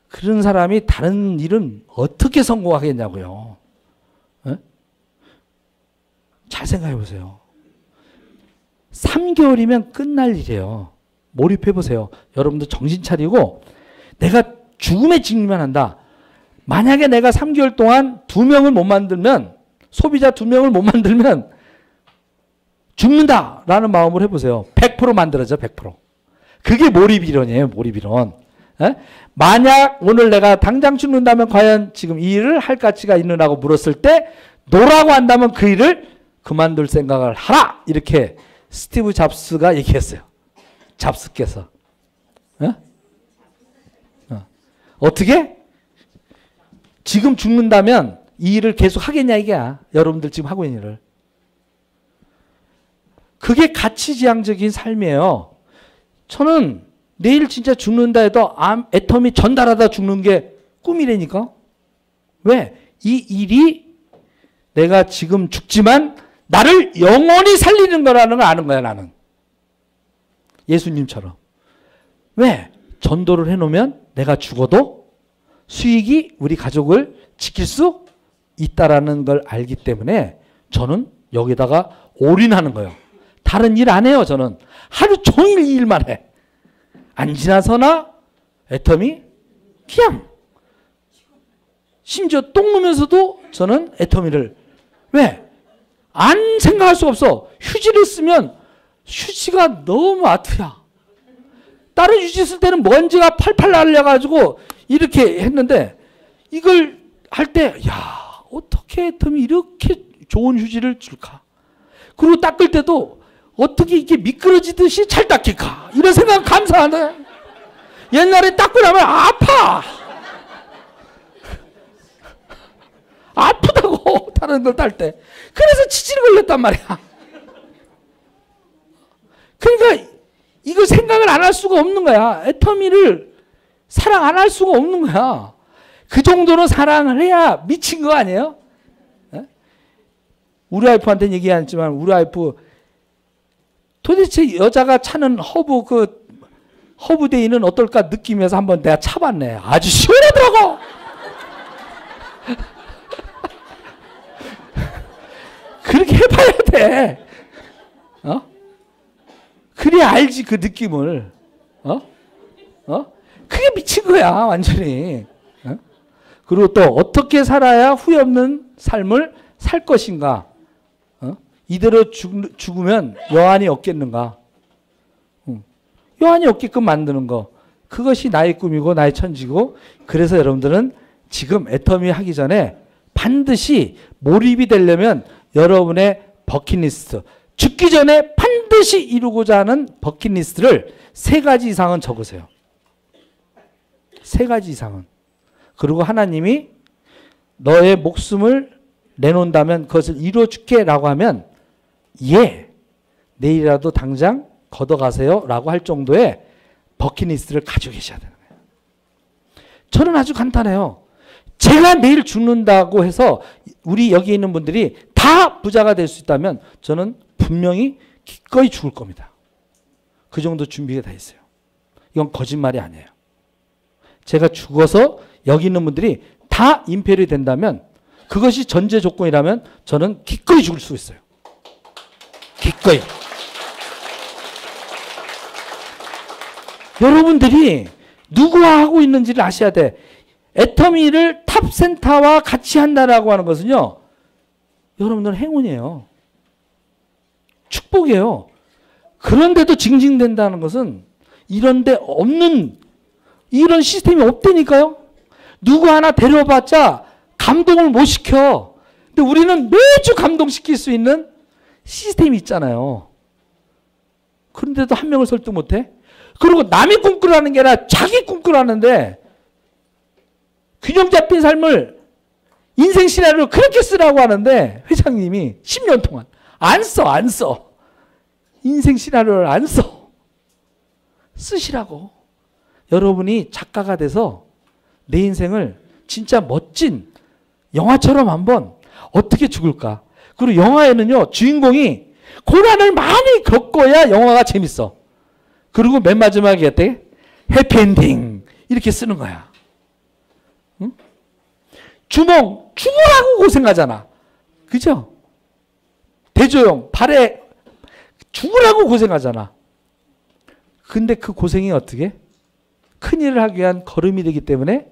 그런 사람이 다른 일은 어떻게 성공하겠냐고요. 에? 잘 생각해 보세요. 3개월이면 끝날 일이에요. 몰입해 보세요. 여러분들 정신 차리고 내가 죽음에 직면만 한다. 만약에 내가 3개월 동안 2명을 못 만들면, 소비자 2명을 못 만들면 죽는다라는 마음으로 해보세요. 100% 만들어져. 100%. 그게 몰입이론이에요. 몰입이론. 에? 만약 오늘 내가 당장 죽는다면 과연 지금 이 일을 할 가치가 있느냐고 물었을 때 노라고 한다면 그 일을 그만둘 생각을 하라. 이렇게 스티브 잡스가 얘기했어요. 잡스께서. 에? 어떻게? 지금 죽는다면 이 일을 계속 하겠냐 이게야. 여러분들 지금 하고 있는 일을. 그게 가치지향적인 삶이에요. 저는 내일 진짜 죽는다 해도 애텀이 전달하다 죽는 게 꿈이라니까. 왜? 이 일이 내가 지금 죽지만 나를 영원히 살리는 거라는 걸 아는 거야 나는. 예수님처럼. 왜? 전도를 해놓으면 내가 죽어도 수익이 우리 가족을 지킬 수 있다라는 걸 알기 때문에 저는 여기다가 올인하는 거예요. 다른 일 안 해요. 저는 하루 종일 이 일만 해. 안 지나서나 애터미 그냥 심지어 똥 누면서도 저는 애터미를 왜? 안 생각할 수가 없어. 휴지를 쓰면 휴지가 너무 아트야. 다른 휴지 쓸 때는 먼지가 팔팔 날려가지고 이렇게 했는데 이걸 할 때 야 어떻게 애터미 이렇게 좋은 휴지를 줄까? 그리고 닦을 때도 어떻게 이게 미끄러지듯이 잘 닦일까? 이런 생각 감사하네. 옛날에 닦고 나면 아파. 아프다고 다른 걸 딸 때. 그래서 치질이 걸렸단 말이야. 그러니까 이거 생각을 안 할 수가 없는 거야. 애터미를 사랑 안 할 수가 없는 거야. 그 정도로 사랑을 해야 미친 거 아니에요? 에? 우리 와이프한테는 얘기 안 했지만 우리 와이프 도대체 여자가 차는 허브데이는 어떨까 느끼면서 한번 내가 차봤네. 아주 시원하더라고. 그렇게 해봐야 돼. 그래 알지 그 느낌을. 그게 미친 거야 완전히. 그리고 또 어떻게 살아야 후회 없는 삶을 살 것인가. 이대로 죽으면 여한이 없겠는가. 여한이 없게끔 만드는 거. 그것이 나의 꿈이고 나의 천지고, 그래서 여러분들은 지금 애터미 하기 전에 반드시 몰입이 되려면 여러분의 버킷리스트, 죽기 전에 반드시 이루고자 하는 버킷리스트를 3가지 이상은 적으세요. 3가지 이상은. 그리고 하나님이 너의 목숨을 내놓는다면 그것을 이루어줄게 라고 하면 예, 내일이라도 당장 걷어가세요 라고 할 정도의 버킷리스트를 가지고 계셔야 되는 거예요. 저는 아주 간단해요. 제가 내일 죽는다고 해서 우리 여기 있는 분들이 다 부자가 될 수 있다면 저는 분명히 기꺼이 죽을 겁니다. 그 정도 준비가 다 있어요. 이건 거짓말이 아니에요. 제가 죽어서 여기 있는 분들이 다 임페리얼이 된다면, 그것이 전제 조건이라면 저는 기꺼이 죽을 수 있어요. 기꺼이. 여러분들이 누구와 하고 있는지를 아셔야 돼. 애터미를 탑센터와 같이 한다라고 하는 것은요, 여러분들은 행운이에요. 축복이에요. 그런데도 징징댄다는 것은 이런데 없는, 이런 시스템이 없다니까요. 누구 하나 데려봤자 감동을 못 시켜. 근데 우리는 매주 감동시킬 수 있는 시스템이 있잖아요. 그런데도 한 명을 설득 못해? 그리고 남이 꿈꾸라는 게 아니라 자기 꿈꾸라는데, 균형 잡힌 삶을 인생 시나리오를 그렇게 쓰라고 하는데 회장님이 10년 동안 안 써. 인생 시나리오를 안 써. 쓰시라고. 여러분이 작가가 돼서 내 인생을 진짜 멋진 영화처럼 한번 어떻게 죽을까. 그리고 영화에는요, 주인공이 고난을 많이 겪어야 영화가 재밌어. 그리고 맨 마지막에 어때? 해피엔딩 이렇게 쓰는 거야. 응? 주몽 죽으라고 고생하잖아. 그죠? 대조영 발에 죽으라고 고생하잖아. 근데 그 고생이 어떻게? 큰일을 하기 위한 걸음이 되기 때문에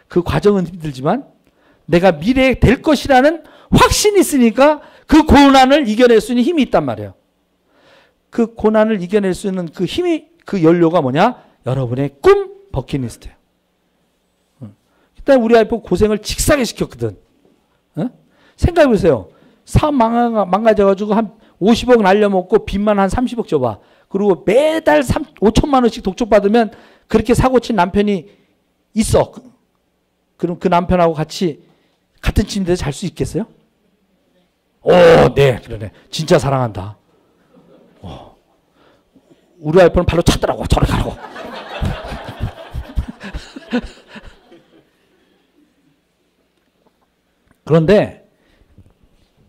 그 과정은 힘들지만 내가 미래에 될 것이라는 확신이 있으니까 그 고난을 이겨낼 수 있는 힘이 있단 말이에요. 그 고난을 이겨낼 수 있는 그 힘이, 그 연료가 뭐냐? 여러분의 꿈 버킷리스트예요. 일단 우리 와이프 고생을 직사게 시켰거든. 생각해 보세요. 사업 망가져가지고 한 50억 날려먹고 빚만 한 30억 줘봐. 그리고 매달 5천만 원씩 독촉 받으면 그렇게 사고친 남편이 있어. 그럼 그 남편하고 같이 같은 침대에 잘 수 있겠어요? 오, 네, 그러네. 진짜 사랑한다. 우리 와이프는 발로 찼더라고. 저리 가라고. 그런데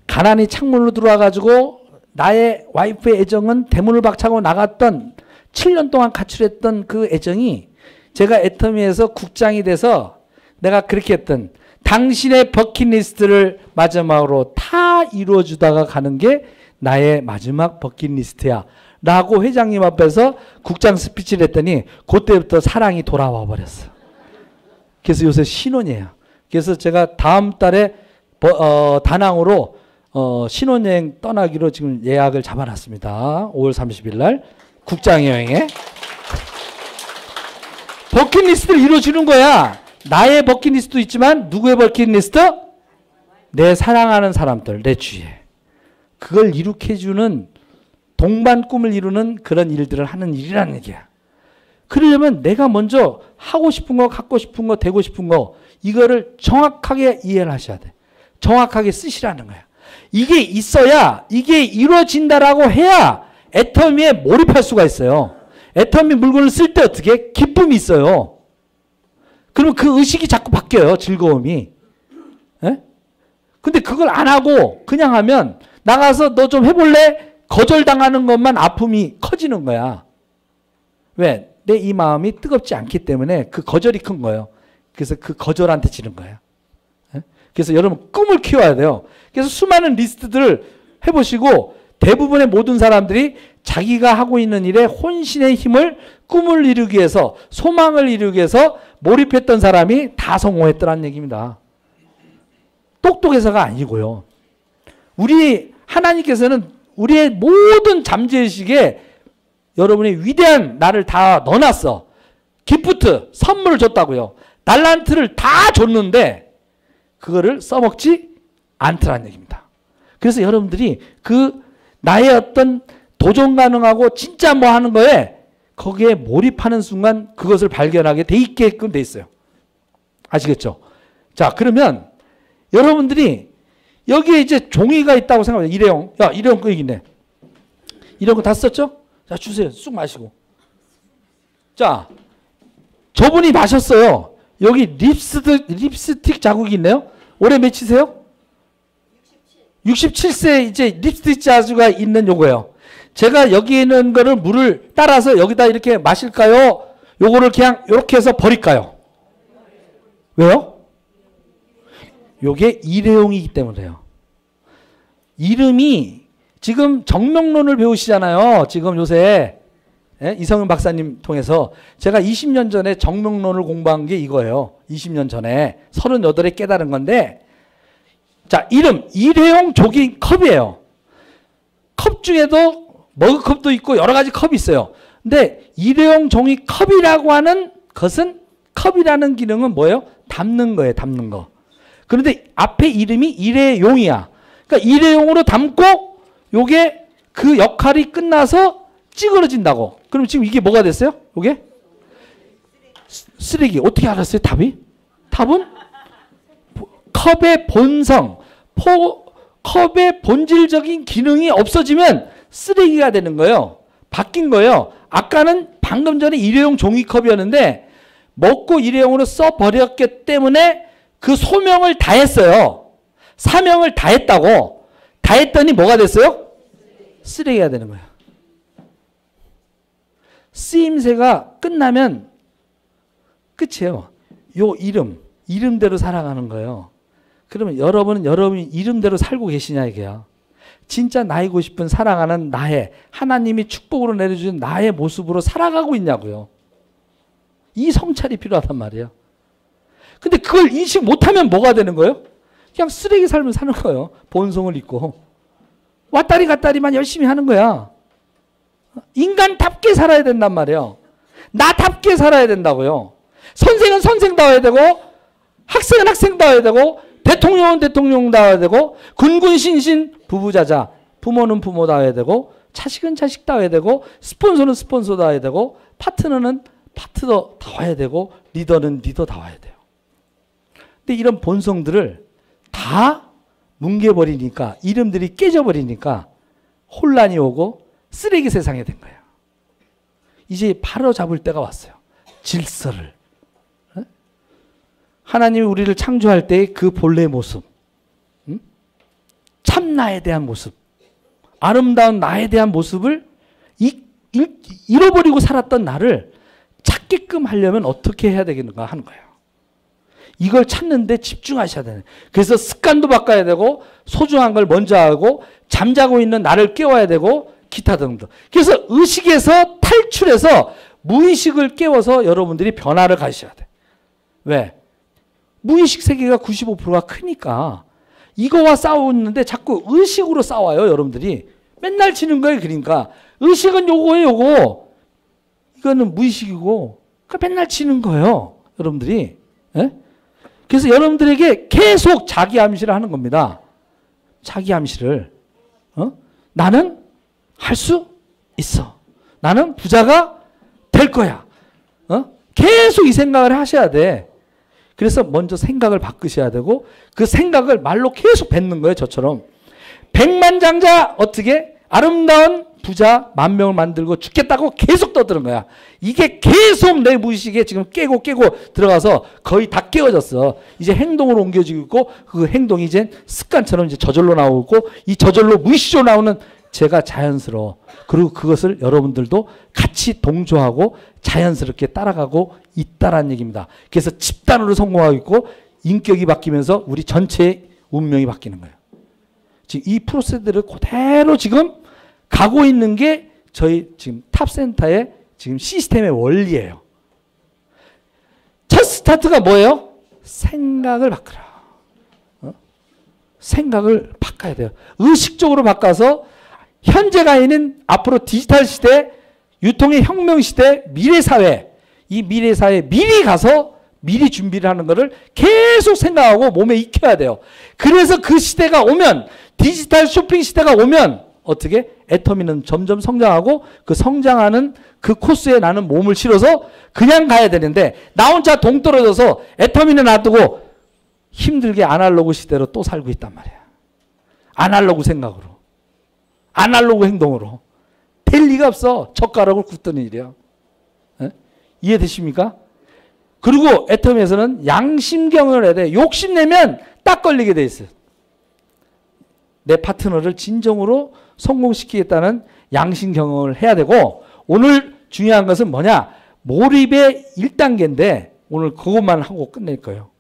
가난이 창문으로 들어와가지고 나의 와이프의 애정은 대문을 박차고 나갔던 7년 동안 가출했던 그 애정이 제가 애터미에서 국장이 돼서 내가 그렇게 했던 당신의 버킷리스트를 마지막으로 다 이루어주다가 가는 게 나의 마지막 버킷리스트야 라고 회장님 앞에서 국장 스피치를 했더니 그때부터 사랑이 돌아와 버렸어. 그래서 요새 신혼이에요. 그래서 제가 다음 달에 다낭으로 신혼여행 떠나기로 지금 예약을 잡아놨습니다. 5월 30일 날 국장 여행에. 버킷리스트를 이루어주는 거야. 나의 버킷리스트도 있지만 누구의 버킷리스트? 내 사랑하는 사람들, 내 주위에. 그걸 이룩해 주는, 동반 꿈을 이루는 그런 일들을 하는 일이라는 얘기야. 그러려면 내가 먼저 하고 싶은 거, 갖고 싶은 거, 되고 싶은 거, 이거를 정확하게 이해를 하셔야 돼. 정확하게 쓰시라는 거야. 이게 있어야 이게 이루어진다라고 해야 애터미에 몰입할 수가 있어요. 애터미 물건을 쓸 때 어떻게? 기쁨이 있어요. 그러면 그 의식이 자꾸 바뀌어요. 즐거움이. 예? 근데 그걸 안 하고 그냥 하면 나가서 너 좀 해볼래? 거절당하는 것만 아픔이 커지는 거야. 왜? 내 이 마음이 뜨겁지 않기 때문에 그 거절이 큰 거예요. 그래서 그 거절한테 지는 거예요. 예? 그래서 여러분 꿈을 키워야 돼요. 그래서 수많은 리스트들을 해보시고 대부분의 모든 사람들이 자기가 하고 있는 일에 혼신의 힘을 꿈을 이루기 위해서 소망을 이루기 위해서 몰입했던 사람이 다 성공했더라는 얘기입니다. 똑똑해서가 아니고요. 우리 하나님께서는 우리의 모든 잠재의식에 여러분의 위대한 나를 다 넣어놨어. 기프트, 선물을 줬다고요. 달란트를 다 줬는데 그거를 써먹지 않더라는 얘기입니다. 그래서 여러분들이 그 나의 어떤 도전 가능하고 진짜 뭐 하는 거에 거기에 몰입하는 순간 그것을 발견하게 돼 있게끔 돼 있어요. 아시겠죠? 자, 그러면 여러분들이 여기에 이제 종이가 있다고 생각해요. 일회용. 야, 일회용 거 여기 있네. 일회용 거 다 썼죠? 자, 주세요. 쑥 마시고. 자, 저분이 마셨어요. 여기 립스틱 자국이 있네요. 올해 몇이세요? 67세 이제 립스틱 자주가 있는 요거예요. 제가 여기 있는 거를 물을 따라서 여기다 이렇게 마실까요? 요거를 그냥 이렇게 해서 버릴까요? 왜요? 요게 일회용이기 때문에요. 이름이 지금 정명론을 배우시잖아요. 지금 요새 이성윤 박사님 통해서 제가 20년 전에 정명론을 공부한 게 이거예요. 20년 전에 38에 깨달은 건데 자, 이름 일회용 조기 컵이에요. 컵 중에도 머그컵도 있고 여러 가지 컵이 있어요. 근데 일회용 종이 컵이라고 하는 것은 컵이라는 기능은 뭐예요? 담는 거예요. 담는 거. 그런데 앞에 이름이 일회용이야. 그러니까 일회용으로 담고 요게 그 역할이 끝나서 찌그러진다고. 그럼 지금 이게 뭐가 됐어요? 요게? 쓰레기. 어떻게 알았어요? 답이? 답은? 컵의 본성, 컵의 본질적인 기능이 없어지면 쓰레기가 되는 거예요. 바뀐 거예요. 아까는 방금 전에 일회용 종이컵이었는데 먹고 일회용으로 써버렸기 때문에 그 소명을 다 했어요. 사명을 다 했다고. 다 했더니 뭐가 됐어요? 쓰레기가 되는 거예요. 쓰임새가 끝나면 끝이에요. 요 이름대로 살아가는 거예요. 그러면 여러분은 여러분 이름대로 살고 계시냐 이게요. 진짜 나이고 싶은 사랑하는 나의 하나님이 축복으로 내려주신 나의 모습으로 살아가고 있냐고요. 이 성찰이 필요하단 말이에요. 근데 그걸 인식 못하면 뭐가 되는 거예요? 그냥 쓰레기 삶을 사는 거예요. 본성을 잊고. 왔다리 갔다리만 열심히 하는 거야. 인간답게 살아야 된단 말이에요. 나답게 살아야 된다고요. 선생은 선생다워야 되고 학생은 학생다워야 되고 대통령은 대통령다워야 되고 군군 신신 부부자자 부모는 부모다워야 되고 자식은 자식다워야 되고 스폰서는 스폰서다워야 되고 파트너는 파트너다워야 되고 리더는 리더다워야 돼요. 근데 이런 본성들을 다 뭉개버리니까 이름들이 깨져버리니까 혼란이 오고 쓰레기 세상이 된 거예요. 이제 바로 잡을 때가 왔어요. 질서를. 하나님이 우리를 창조할 때의 그 본래의 모습, 참나에 대한 모습, 아름다운 나에 대한 모습을 잃어버리고 살았던 나를 찾게끔 하려면 어떻게 해야 되겠는가 하는 거예요. 이걸 찾는데 집중하셔야 되는. 그래서 습관도 바꿔야 되고 소중한 걸 먼저 하고 잠자고 있는 나를 깨워야 되고 기타 등등. 그래서 의식에서 탈출해서 무의식을 깨워서 여러분들이 변화를 가지셔야 돼. 왜? 무의식 세계가 95%가 크니까 이거와 싸우는데 자꾸 의식으로 싸워요. 여러분들이. 맨날 치는 거예요. 그러니까 의식은 요거예요. 요거. 이거는 무의식이고 그러니까 맨날 치는 거예요. 여러분들이. 예? 그래서 여러분들에게 계속 자기 암시를 하는 겁니다. 자기 암시를. 나는 할 수 있어. 나는 부자가 될 거야. 계속 이 생각을 하셔야 돼. 그래서 먼저 생각을 바꾸셔야 되고 그 생각을 말로 계속 뱉는 거예요. 저처럼. 백만장자 어떻게 아름다운 부자 10,000명을 만들고 죽겠다고 계속 떠드는 거야. 이게 계속 내 무의식에 지금 깨고 들어가서 거의 다 깨어졌어. 이제 행동으로 옮겨지고 있고 그 행동이 이제 습관처럼 이제 저절로 나오고 이 저절로 무의식적으로 나오는 제가 자연스러워. 그리고 그것을 여러분들도 같이 동조하고 자연스럽게 따라가고 있다라는 얘기입니다. 그래서 집단으로 성공하고 있고 인격이 바뀌면서 우리 전체의 운명이 바뀌는 거예요. 지금 이 프로세스를 그대로 지금 가고 있는 게 저희 지금 탑센터의 지금 시스템의 원리예요. 첫 스타트가 뭐예요? 생각을 바꾸라. 생각을 바꿔야 돼요. 의식적으로 바꿔서 현재가 있는 앞으로 디지털 시대, 유통의 혁명 시대, 미래 사회, 이 미래 사회에 미리 가서 미리 준비를 하는 것을 계속 생각하고 몸에 익혀야 돼요. 그래서 그 시대가 오면, 디지털 쇼핑 시대가 오면 어떻게? 애터미는 점점 성장하고 그 성장하는 그 코스에 나는 몸을 실어서 그냥 가야 되는데 나 혼자 동떨어져서 애터미는 놔두고 힘들게 아날로그 시대로 또 살고 있단 말이야. 아날로그 생각으로. 아날로그 행동으로. 될 리가 없어. 젓가락을 굽던 일이야. 에? 이해되십니까? 그리고 애터미에서는 양심경을 해야 돼. 욕심내면 딱 걸리게 돼 있어요. 내 파트너를 진정으로 성공시키겠다는 양심 경험을 해야 되고 오늘 중요한 것은 뭐냐? 몰입의 1단계인데 오늘 그것만 하고 끝낼 거예요.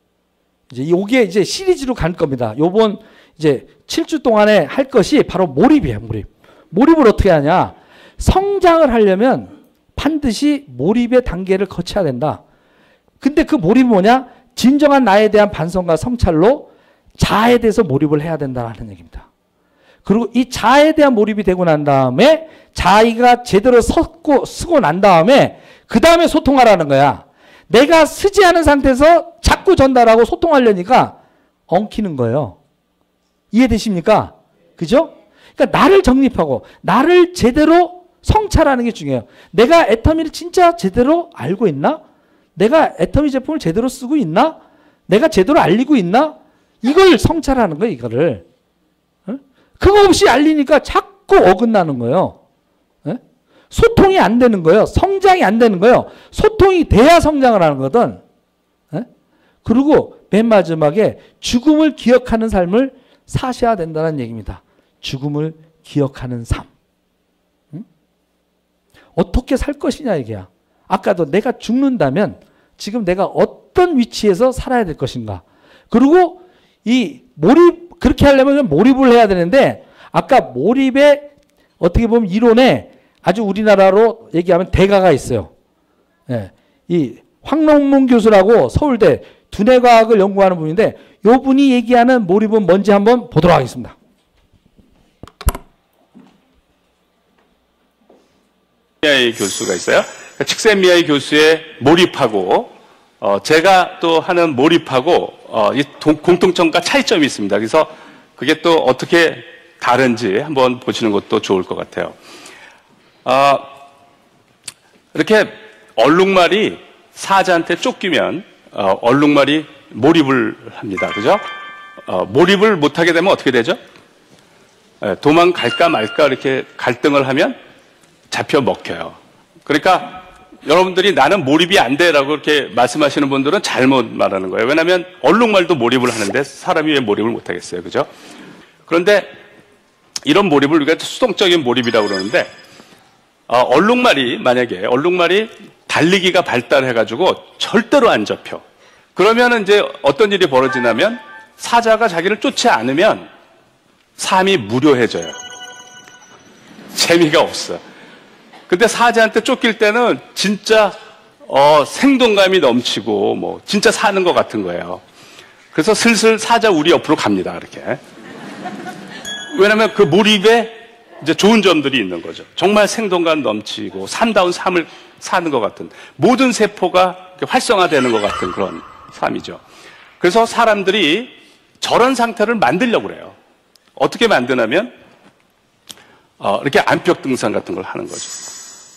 이제 이게 이제 시리즈로 갈 겁니다. 요번 이제 7주 동안에 할 것이 바로 몰입이에요. 몰입. 몰입을 어떻게 하냐? 성장을 하려면 반드시 몰입의 단계를 거쳐야 된다. 근데 그 몰입은 뭐냐? 진정한 나에 대한 반성과 성찰로 자아에 대해서 몰입을 해야 된다는 얘기입니다. 그리고 이 자아에 대한 몰입이 되고 난 다음에 자기가 제대로 쓰고 난 다음에 그 다음에 소통하라는 거야. 내가 쓰지 않은 상태에서 자꾸 전달하고 소통하려니까 엉키는 거예요. 이해되십니까? 그죠? 그러니까 나를 정립하고 나를 제대로 성찰하는 게 중요해요. 내가 애터미를 진짜 제대로 알고 있나? 내가 애터미 제품을 제대로 쓰고 있나? 내가 제대로 알리고 있나? 이걸 성찰하는 거예요. 이거를. 그거 없이 알리니까 자꾸 어긋나는 거예요. 에? 소통이 안 되는 거예요. 성장이 안 되는 거예요. 소통이 돼야 성장을 하는 거거든. 에? 그리고 맨 마지막에 죽음을 기억하는 삶을 사셔야 된다는 얘기입니다. 죽음을 기억하는 삶. 응? 어떻게 살 것이냐 이게야. 아까도 내가 죽는다면 지금 내가 어떤 위치에서 살아야 될 것인가. 그리고 이 몰입 그렇게 하려면 몰입을 해야 되는데 아까 몰입의 어떻게 보면 이론에 아주 우리나라로 얘기하면 대가가 있어요. 예, 이 황롱문 교수라고 서울대 두뇌과학을 연구하는 분인데 이 분이 얘기하는 몰입은 뭔지 한번 보도록 하겠습니다. 미아이 교수가 있어요. 칙센미아이 교수의 몰입하고 제가 또 하는 몰입하고 이 공통점과 차이점이 있습니다. 그래서 그게 또 어떻게 다른지 한번 보시는 것도 좋을 것 같아요. 이렇게 얼룩말이 사자한테 쫓기면 얼룩말이 몰입을 합니다. 그죠? 몰입을 못하게 되면 어떻게 되죠? 도망갈까 말까 이렇게 갈등을 하면 잡혀 먹혀요. 그러니까 여러분들이 나는 몰입이 안 돼라고 이렇게 말씀하시는 분들은 잘못 말하는 거예요. 왜냐하면 얼룩말도 몰입을 하는데 사람이 왜 몰입을 못 하겠어요. 그죠? 그런데 이런 몰입을 우리가 수동적인 몰입이라고 그러는데 얼룩말이 만약에 얼룩말이 달리기가 발달해가지고 절대로 안 잡혀. 그러면 이제 어떤 일이 벌어지냐면 사자가 자기를 쫓지 않으면 삶이 무료해져요. 재미가 없어. 근데 사자한테 쫓길 때는 진짜 생동감이 넘치고 뭐 진짜 사는 것 같은 거예요. 그래서 슬슬 사자 우리 옆으로 갑니다. 이렇게. 왜냐하면 그 몰입에 이제 좋은 점들이 있는 거죠. 정말 생동감 넘치고 삶다운 삶을 사는 것 같은 모든 세포가 활성화되는 것 같은 그런 삶이죠. 그래서 사람들이 저런 상태를 만들려고 그래요. 어떻게 만드냐면 이렇게 암벽 등산 같은 걸 하는 거죠.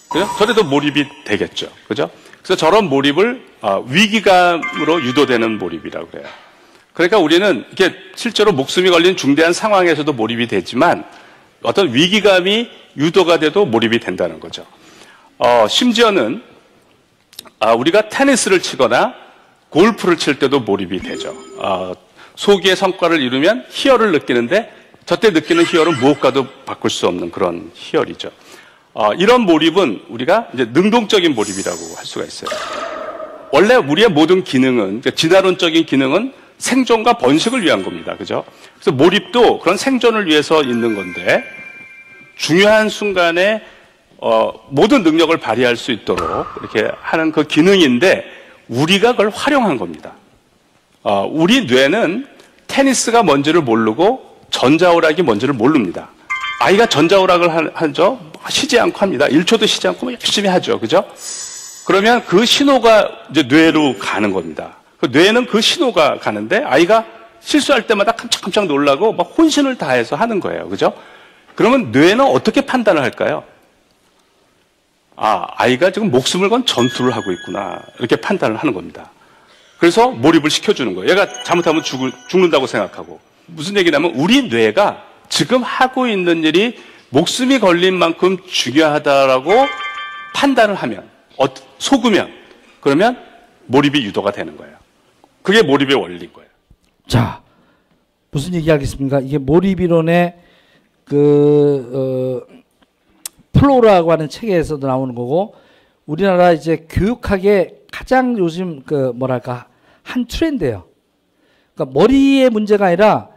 그죠? 저래도 몰입이 되겠죠. 그죠? 그래서 저런 몰입을 위기감으로 유도되는 몰입이라고 해요. 그러니까 우리는 이게 실제로 목숨이 걸린 중대한 상황에서도 몰입이 되지만 어떤 위기감이 유도가 돼도 몰입이 된다는 거죠. 심지어는 우리가 테니스를 치거나 골프를 칠 때도 몰입이 되죠. 소기의 성과를 이루면 희열을 느끼는데 저때 느끼는 희열은 무엇과도 바꿀 수 없는 그런 희열이죠. 이런 몰입은 우리가 이제 능동적인 몰입이라고 할 수가 있어요. 원래 우리의 모든 기능은, 그러니까 진화론적인 기능은 생존과 번식을 위한 겁니다. 그죠? 그래서 몰입도 그런 생존을 위해서 있는 건데, 중요한 순간에, 모든 능력을 발휘할 수 있도록 이렇게 하는 그 기능인데, 우리가 그걸 활용한 겁니다. 우리 뇌는 테니스가 뭔지를 모르고 전자오락이 뭔지를 모릅니다. 아이가 전자오락을 하죠? 쉬지 않고 합니다. 1초도 쉬지 않고 열심히 하죠. 그죠? 그러면 그 신호가 이제 뇌로 가는 겁니다. 그 뇌는 그 신호가 가는데 아이가 실수할 때마다 깜짝깜짝 놀라고 막 혼신을 다해서 하는 거예요. 그죠? 그러면 뇌는 어떻게 판단을 할까요? 아이가 지금 목숨을 건 전투를 하고 있구나. 이렇게 판단을 하는 겁니다. 그래서 몰입을 시켜주는 거예요. 얘가 잘못하면 죽는다고 생각하고. 무슨 얘기냐면 우리 뇌가 지금 하고 있는 일이 목숨이 걸린 만큼 중요하다라고 판단을 하면, 속으면, 그러면 몰입이 유도가 되는 거예요. 그게 몰입의 원리인 거예요. 자, 무슨 얘기 하겠습니까? 이게 몰입이론의 플로라고 하는 책에서도 나오는 거고, 우리나라 이제 교육학의 가장 요즘 한 트렌드예요. 그러니까 머리의 문제가 아니라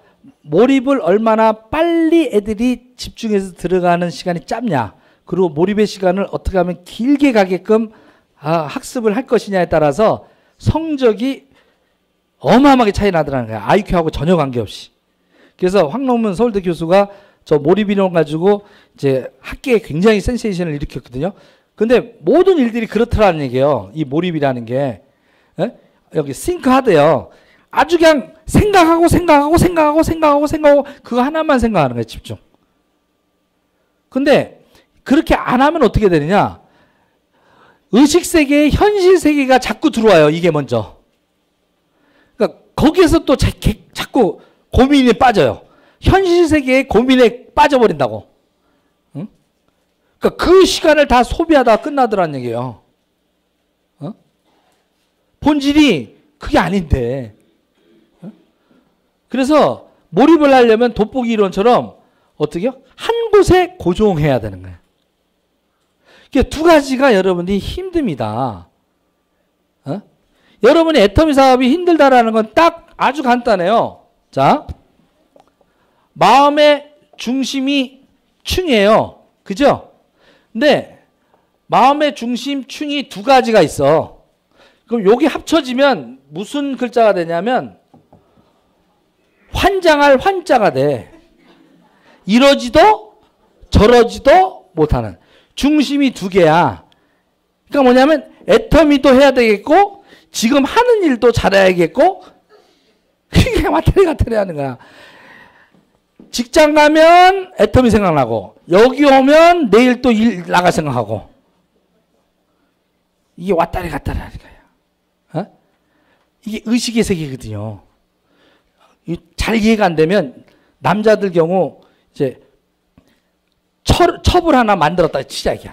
몰입을 얼마나 빨리 애들이 집중해서 들어가는 시간이 짧냐, 그리고 몰입의 시간을 어떻게 하면 길게 가게끔 학습을 할 것이냐에 따라서 성적이 어마어마하게 차이 나더라는 거예요. IQ하고 전혀 관계없이. 그래서 황롱문 서울대 교수가 저 몰입이론 가지고 이제 학계에 굉장히 센세이션을 일으켰거든요. 근데 모든 일들이 그렇더라는 얘기예요. 이 몰입이라는 게. 여기 싱크하드요. 아주 그냥 생각하고 그거 하나만 생각하는 거예요. 집중. 근데 그렇게 안 하면 어떻게 되느냐? 의식세계에 현실세계가 자꾸 들어와요. 이게 먼저. 그러니까 거기에서 또 자꾸 고민에 빠져요. 현실세계의 고민에 빠져버린다고. 응? 그러니까 그 시간을 다 소비하다가 끝나더란 얘기예요. 본질이 그게 아닌데. 그래서 몰입을 하려면 돋보기 이론처럼 어떻게요? 한 곳에 고정해야 되는 거예요. 이게 두 가지가 여러분이 힘듭니다. 여러분이 애터미 사업이 힘들다라는 건 딱 아주 간단해요. 자, 마음의 중심이 충이에요. 그죠? 근데 마음의 중심 충이 두 가지가 있어. 그럼 여기 합쳐지면 무슨 글자가 되냐면 환장할 환자가 돼. 이러지도 저러지도 못하는. 중심이 두 개야. 그러니까 뭐냐면 애터미도 해야 되겠고 지금 하는 일도 잘해야겠고 그게 왔다리 갔다리 하는 거야. 직장 가면 애터미 생각나고 여기 오면 내일 또 일 나갈 생각하고 이게 왔다리 갔다리 하는 거야. 이게 의식의 세계거든요. 잘 이해가 안 되면 남자들 경우 이제 첩을 하나 만들었다 치자 이게.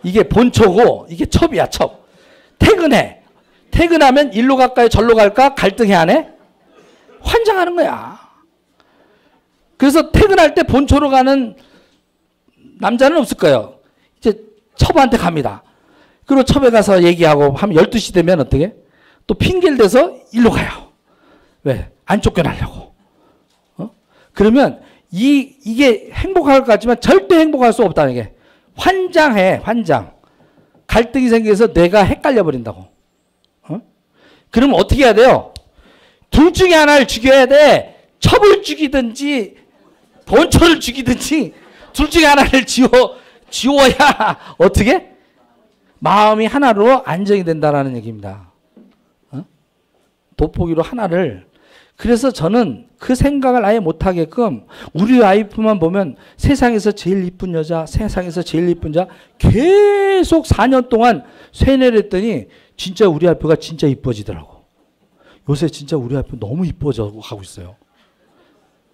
이게 본초고 이게 첩이야 첩. 퇴근해. 퇴근하면 일로 갈까요 절로 갈까 갈등해 안 해? 환장하는 거야. 그래서 퇴근할 때 본초로 가는 남자는 없을 거예요. 이제 첩한테 갑니다. 그리고 첩에 가서 얘기하고 하면 12시 되면 어떻게? 또 핑계를 대서 일로 가요. 왜? 안 쫓겨나려고. 그러면 이게 행복할 것 같지만 절대 행복할 수 없다는 게 환장해. 환장. 갈등이 생겨서 뇌가 헷갈려 버린다고. 그러면 어떻게 해야 돼요? 둘 중에 하나를 죽여야 돼. 첩을 죽이든지 본초를 죽이든지 둘 중에 하나를 지워야 어떻게? 마음이 하나로 안정이 된다는 얘기입니다. 돋보기로 하나를. 그래서 저는 그 생각을 아예 못하게끔 우리 와이프만 보면 세상에서 제일 이쁜 여자, 세상에서 제일 이쁜 자 계속 4년 동안 세뇌를 했더니 진짜 우리 와이프가 진짜 이뻐지더라고. 요새 진짜 우리 와이프 너무 이뻐져 가고 있어요.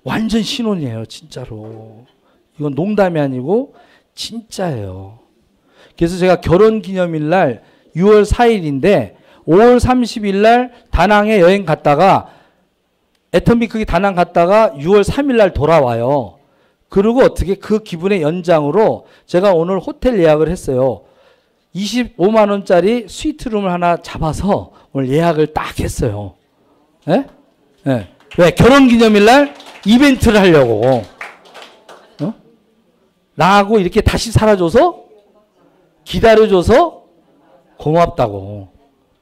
완전 신혼이에요, 진짜로. 이건 농담이 아니고 진짜예요. 그래서 제가 결혼기념일 날 6월 4일인데 5월 30일 날 다낭에 여행 갔다가 애터미 거기 다낭 갔다가 6월 3일 날 돌아와요. 그리고 어떻게 그 기분의 연장으로 제가 오늘 호텔 예약을 했어요. 25만 원짜리 스위트룸을 하나 잡아서 오늘 예약을 딱 했어요. 예? 예. 왜? 결혼기념일 날 이벤트를 하려고. 어? 나하고 이렇게 다시 살아줘서 기다려줘서 고맙다고.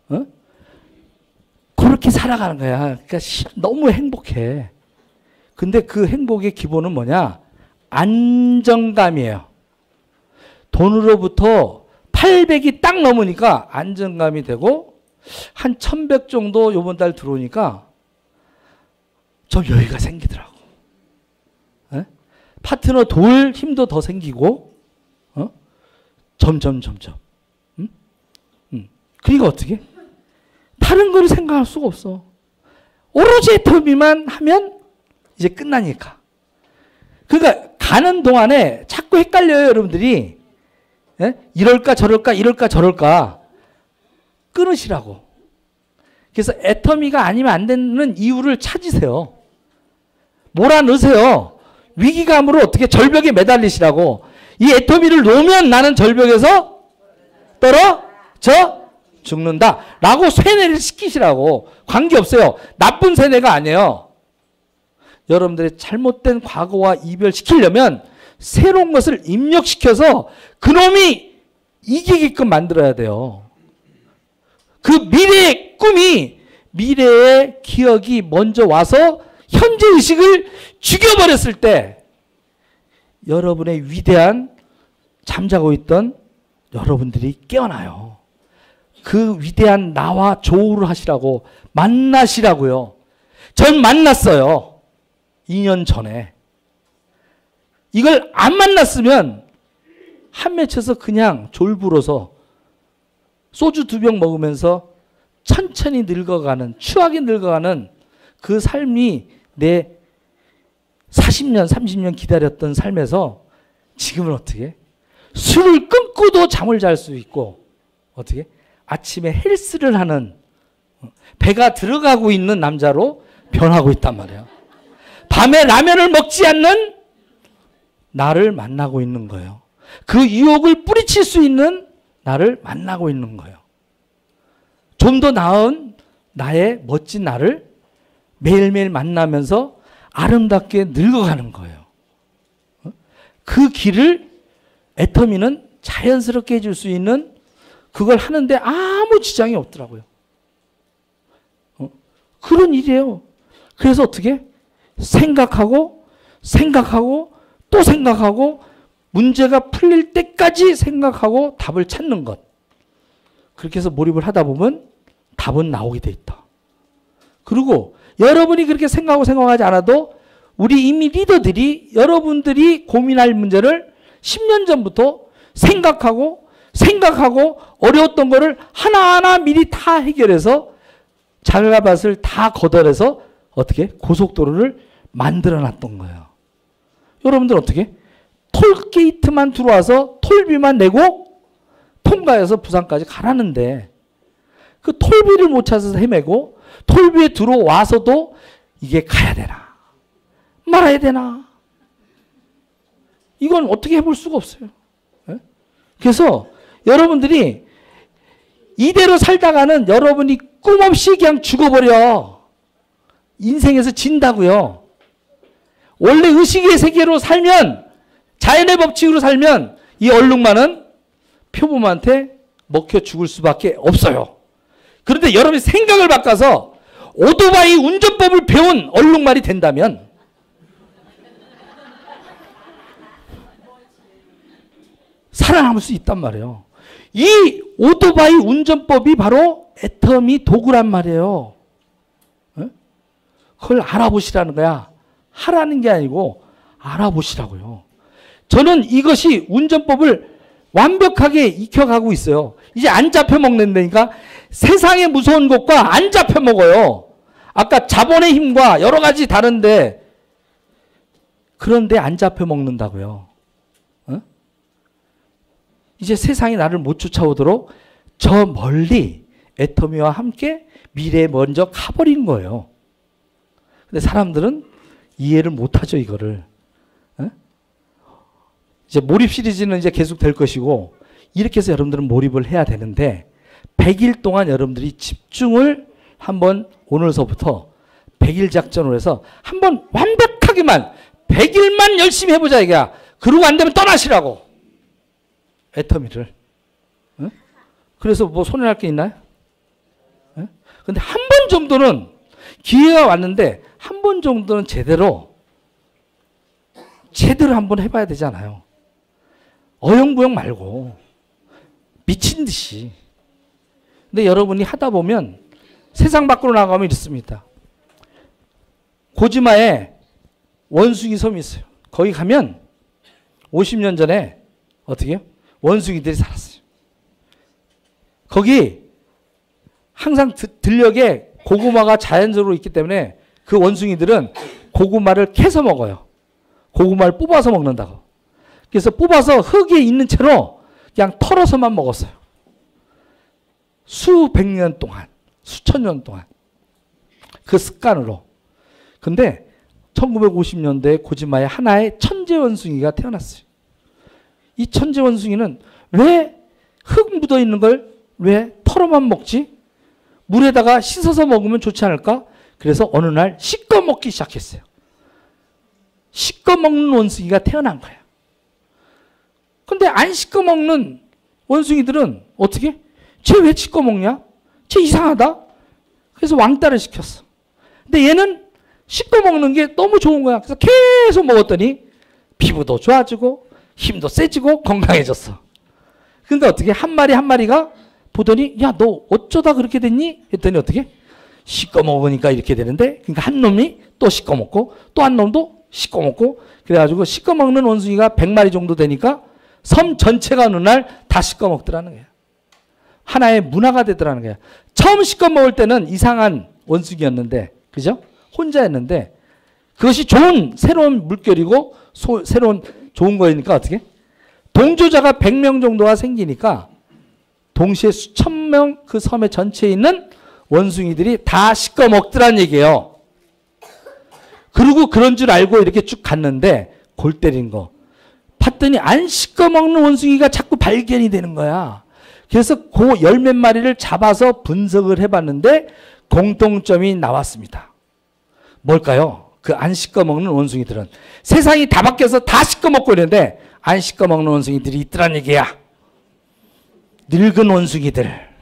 어? 그렇게 살아가는 거야. 그러니까 너무 행복해. 근데 그 행복의 기본은 뭐냐? 안정감이에요. 돈으로부터 800이 딱 넘으니까 안정감이 되고 한 1100 정도 요번 달 들어오니까 좀 여유가 생기더라고. 에? 파트너 도울 힘도 더 생기고 점점. 그러니까 어떻게? 다른 걸 생각할 수가 없어. 오로지 애터미만 하면 이제 끝나니까. 그러니까 가는 동안에 자꾸 헷갈려요, 여러분들이. 예? 이럴까 저럴까 끊으시라고. 그래서 애터미가 아니면 안 되는 이유를 찾으세요. 몰아넣으세요. 위기감으로 어떻게 절벽에 매달리시라고. 이 애터미를 놓으면 나는 절벽에서 떨어져 죽는다 라고 세뇌를 시키시라고. 관계없어요. 나쁜 세뇌가 아니에요. 여러분들의 잘못된 과거와 이별시키려면 새로운 것을 입력시켜서 그놈이 이기게끔 만들어야 돼요. 그 미래의 꿈이, 미래의 기억이 먼저 와서 현재 의식을 죽여버렸을 때 여러분의 위대한 잠자고 있던 여러분들이 깨어나요. 그 위대한 나와 조우를 하시라고, 만나시라고요. 전 만났어요. 2년 전에. 이걸 안 만났으면 한 맺혀서 그냥 졸부러서 소주 2병 먹으면서 천천히 늙어가는, 추하게 늙어가는 그 삶이 내 40년, 30년 기다렸던 삶에서 지금은 어떻게? 술을 끊고도 잠을 잘 수 있고, 어떻게? 아침에 헬스를 하는, 배가 들어가고 있는 남자로 변하고 있단 말이에요. 밤에 라면을 먹지 않는 나를 만나고 있는 거예요. 그 유혹을 뿌리칠 수 있는 나를 만나고 있는 거예요. 좀 더 나은 나의 멋진 나를 매일매일 만나면서 아름답게 늙어가는 거예요. 그 길을 애터미는 자연스럽게 해줄 수 있는, 그걸 하는데 아무 지장이 없더라고요. 그런 일이에요. 그래서 어떻게? 생각하고 또 생각하고 문제가 풀릴 때까지 생각하고 답을 찾는 것. 그렇게 해서 몰입을 하다 보면 답은 나오게 돼 있다. 그리고 여러분이 그렇게 생각하지 않아도 우리 이미 리더들이 여러분들이 고민할 문제를 10년 전부터 생각하고 어려웠던 거를 하나하나 미리 다 해결해서 자갈밭을 다 걷어내서 어떻게? 고속도로를 만들어 놨던 거예요. 여러분들 어떻게? 톨게이트만 들어와서 톨비만 내고 통과해서 부산까지 가라는데 그 톨비를 못 찾아서 헤매고 톨비에 들어와서도 이게 가야 되나 말아야 되나, 이건 어떻게 해볼 수가 없어요. 그래서 여러분들이 이대로 살다가는 여러분이 꿈없이 그냥 죽어버려. 인생에서 진다고요. 원래 의식의 세계로 살면, 자연의 법칙으로 살면 이 얼룩말은 표범한테 먹혀 죽을 수밖에 없어요. 그런데 여러분이 생각을 바꿔서 오토바이 운전법을 배운 얼룩말이 된다면 살아남을 수 있단 말이에요. 이 오토바이 운전법이 바로 애터미 도구란 말이에요. 그걸 알아보시라는 거야. 하라는 게 아니고 알아보시라고요. 저는 이것이 운전법을 완벽하게 익혀가고 있어요. 이제 안 잡혀 먹는다니까. 세상에 무서운 것과 안 잡혀 먹어요. 아까 자본의 힘과 여러 가지 다른데 그런데 안 잡혀 먹는다고요. 어? 이제 세상이 나를 못 쫓아오도록 저 멀리 애터미와 함께 미래에 먼저 가버린 거예요. 근데 사람들은 이해를 못하죠, 이거를. 어? 이제 몰입 시리즈는 이제 계속 될 것이고 이렇게 해서 여러분들은 몰입을 해야 되는데 100일 동안 여러분들이 집중을 한번 오늘서부터 100일 작전으로 해서 한번 완벽하게만 100일만 열심히 해보자 이거야. 그러고 안 되면 떠나시라고. 애터미를. 어? 그래서 뭐 손해날 게 있나요? 어? 근데 한 번 정도는 기회가 왔는데 한 번 정도는 제대로 한번 해봐야 되잖아요. 어영부영 말고 미친 듯이. 근데 여러분이 하다 보면 세상 밖으로 나가면 이렇습니다. 고지마에 원숭이 섬이 있어요. 거기 가면 50년 전에 어떻게 해요? 원숭이들이 살았어요. 거기 항상 들녘에 고구마가 자연적으로 있기 때문에 그 원숭이들은 고구마를 캐서 먹어요. 고구마를 뽑아서 먹는다고. 그래서 뽑아서 흙에 있는 채로 그냥 털어서만 먹었어요. 수백 년 동안, 수천 년 동안. 그 습관으로. 근데 1950년대에 고지마에 하나의 천재 원숭이가 태어났어요. 이 천재 원숭이는 왜 흙 묻어 있는 걸 왜 털어만 먹지? 물에다가 씻어서 먹으면 좋지 않을까? 그래서 어느 날 씻어 먹기 시작했어요. 씻어 먹는 원숭이가 태어난 거야. 근데 안 씻어 먹는 원숭이들은 어떻게? 쟤 왜 씻어 먹냐? 쟤 이상하다? 그래서 왕따를 시켰어. 근데 얘는 씻어 먹는 게 너무 좋은 거야. 그래서 계속 먹었더니 피부도 좋아지고 힘도 세지고 건강해졌어. 근데 어떻게 한 마리 한 마리가 보더니 야, 너 어쩌다 그렇게 됐니? 했더니 어떻게? 씻어 먹으니까 이렇게 되는데 그러니까 한 놈이 또 씻어 먹고 또 한 놈도 씻어 먹고 그래가지고 씻어 먹는 원숭이가 100마리 정도 되니까 섬 전체가 어느 날 다 씻어 먹더라는 거야. 하나의 문화가 되더라는 거야. 처음 씻어 먹을 때는 이상한 원숭이였는데 그죠? 혼자였는데 그것이 좋은 새로운 물결이고 새로운 좋은 거니까 어떻게? 동조자가 100명 정도가 생기니까 동시에 수천 명 그 섬의 전체에 있는 원숭이들이 다 씻어 먹더란 얘기예요. 그리고 그런 줄 알고 이렇게 쭉 갔는데 골 때린 거. 봤더니 안 씻어 먹는 원숭이가 자꾸 발견이 되는 거야. 그래서 그 열 몇 마리를 잡아서 분석을 해봤는데 공통점이 나왔습니다. 뭘까요? 그 안 씻어 먹는 원숭이들은 세상이 다 바뀌어서 다 씻어 먹고 있는데 안 씻어 먹는 원숭이들이 있더란 얘기야. 늙은 원숭이들.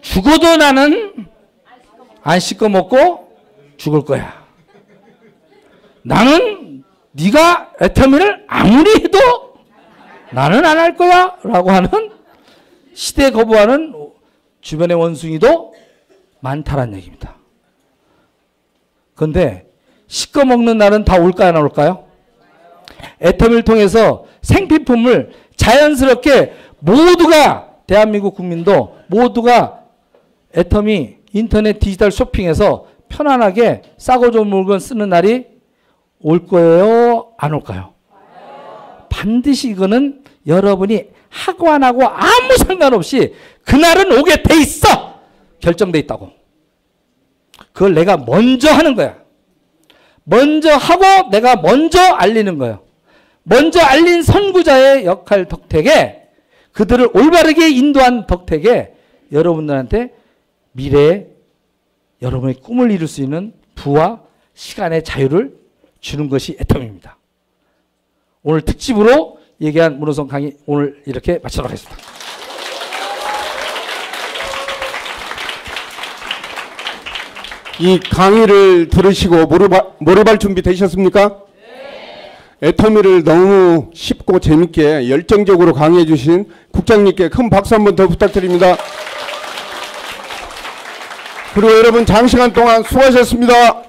죽어도 나는 안 씻어 먹고 죽을 거야. 나는 네가 애터미를 아무리 해도 나는 안 할 거야 라고 하는 시대 거부하는 주변의 원숭이도 많다란 얘기입니다. 그런데 씻어 먹는 날은 다 올까요 안 올까요? 애터미를 통해서 생필품을 자연스럽게 모두가 대한민국 국민도 모두가 애터미 인터넷 디지털 쇼핑에서 편안하게 싸고 좋은 물건 쓰는 날이 올 거예요? 안 올까요? 반드시 이거는 여러분이 하고 안 하고 아무 상관없이 그날은 오게 돼 있어. 결정돼 있다고. 그걸 내가 먼저 하는 거야. 먼저 하고 내가 먼저 알리는 거예요. 먼저 알린 선구자의 역할 덕택에 그들을 올바르게 인도한 덕택에 여러분들한테 미래에 여러분의 꿈을 이룰 수 있는 부와 시간의 자유를 주는 것이 애터미입니다. 오늘 특집으로 얘기한 문호성 강의 오늘 이렇게 마치도록 하겠습니다. 이 강의를 들으시고 몰입할 준비 되셨습니까? 네. 애터미를 너무 쉽고 재밌게 열정적으로 강의해 주신 국장님께 큰 박수 한번 더 부탁드립니다. 그리고 여러분 장시간 동안 수고하셨습니다.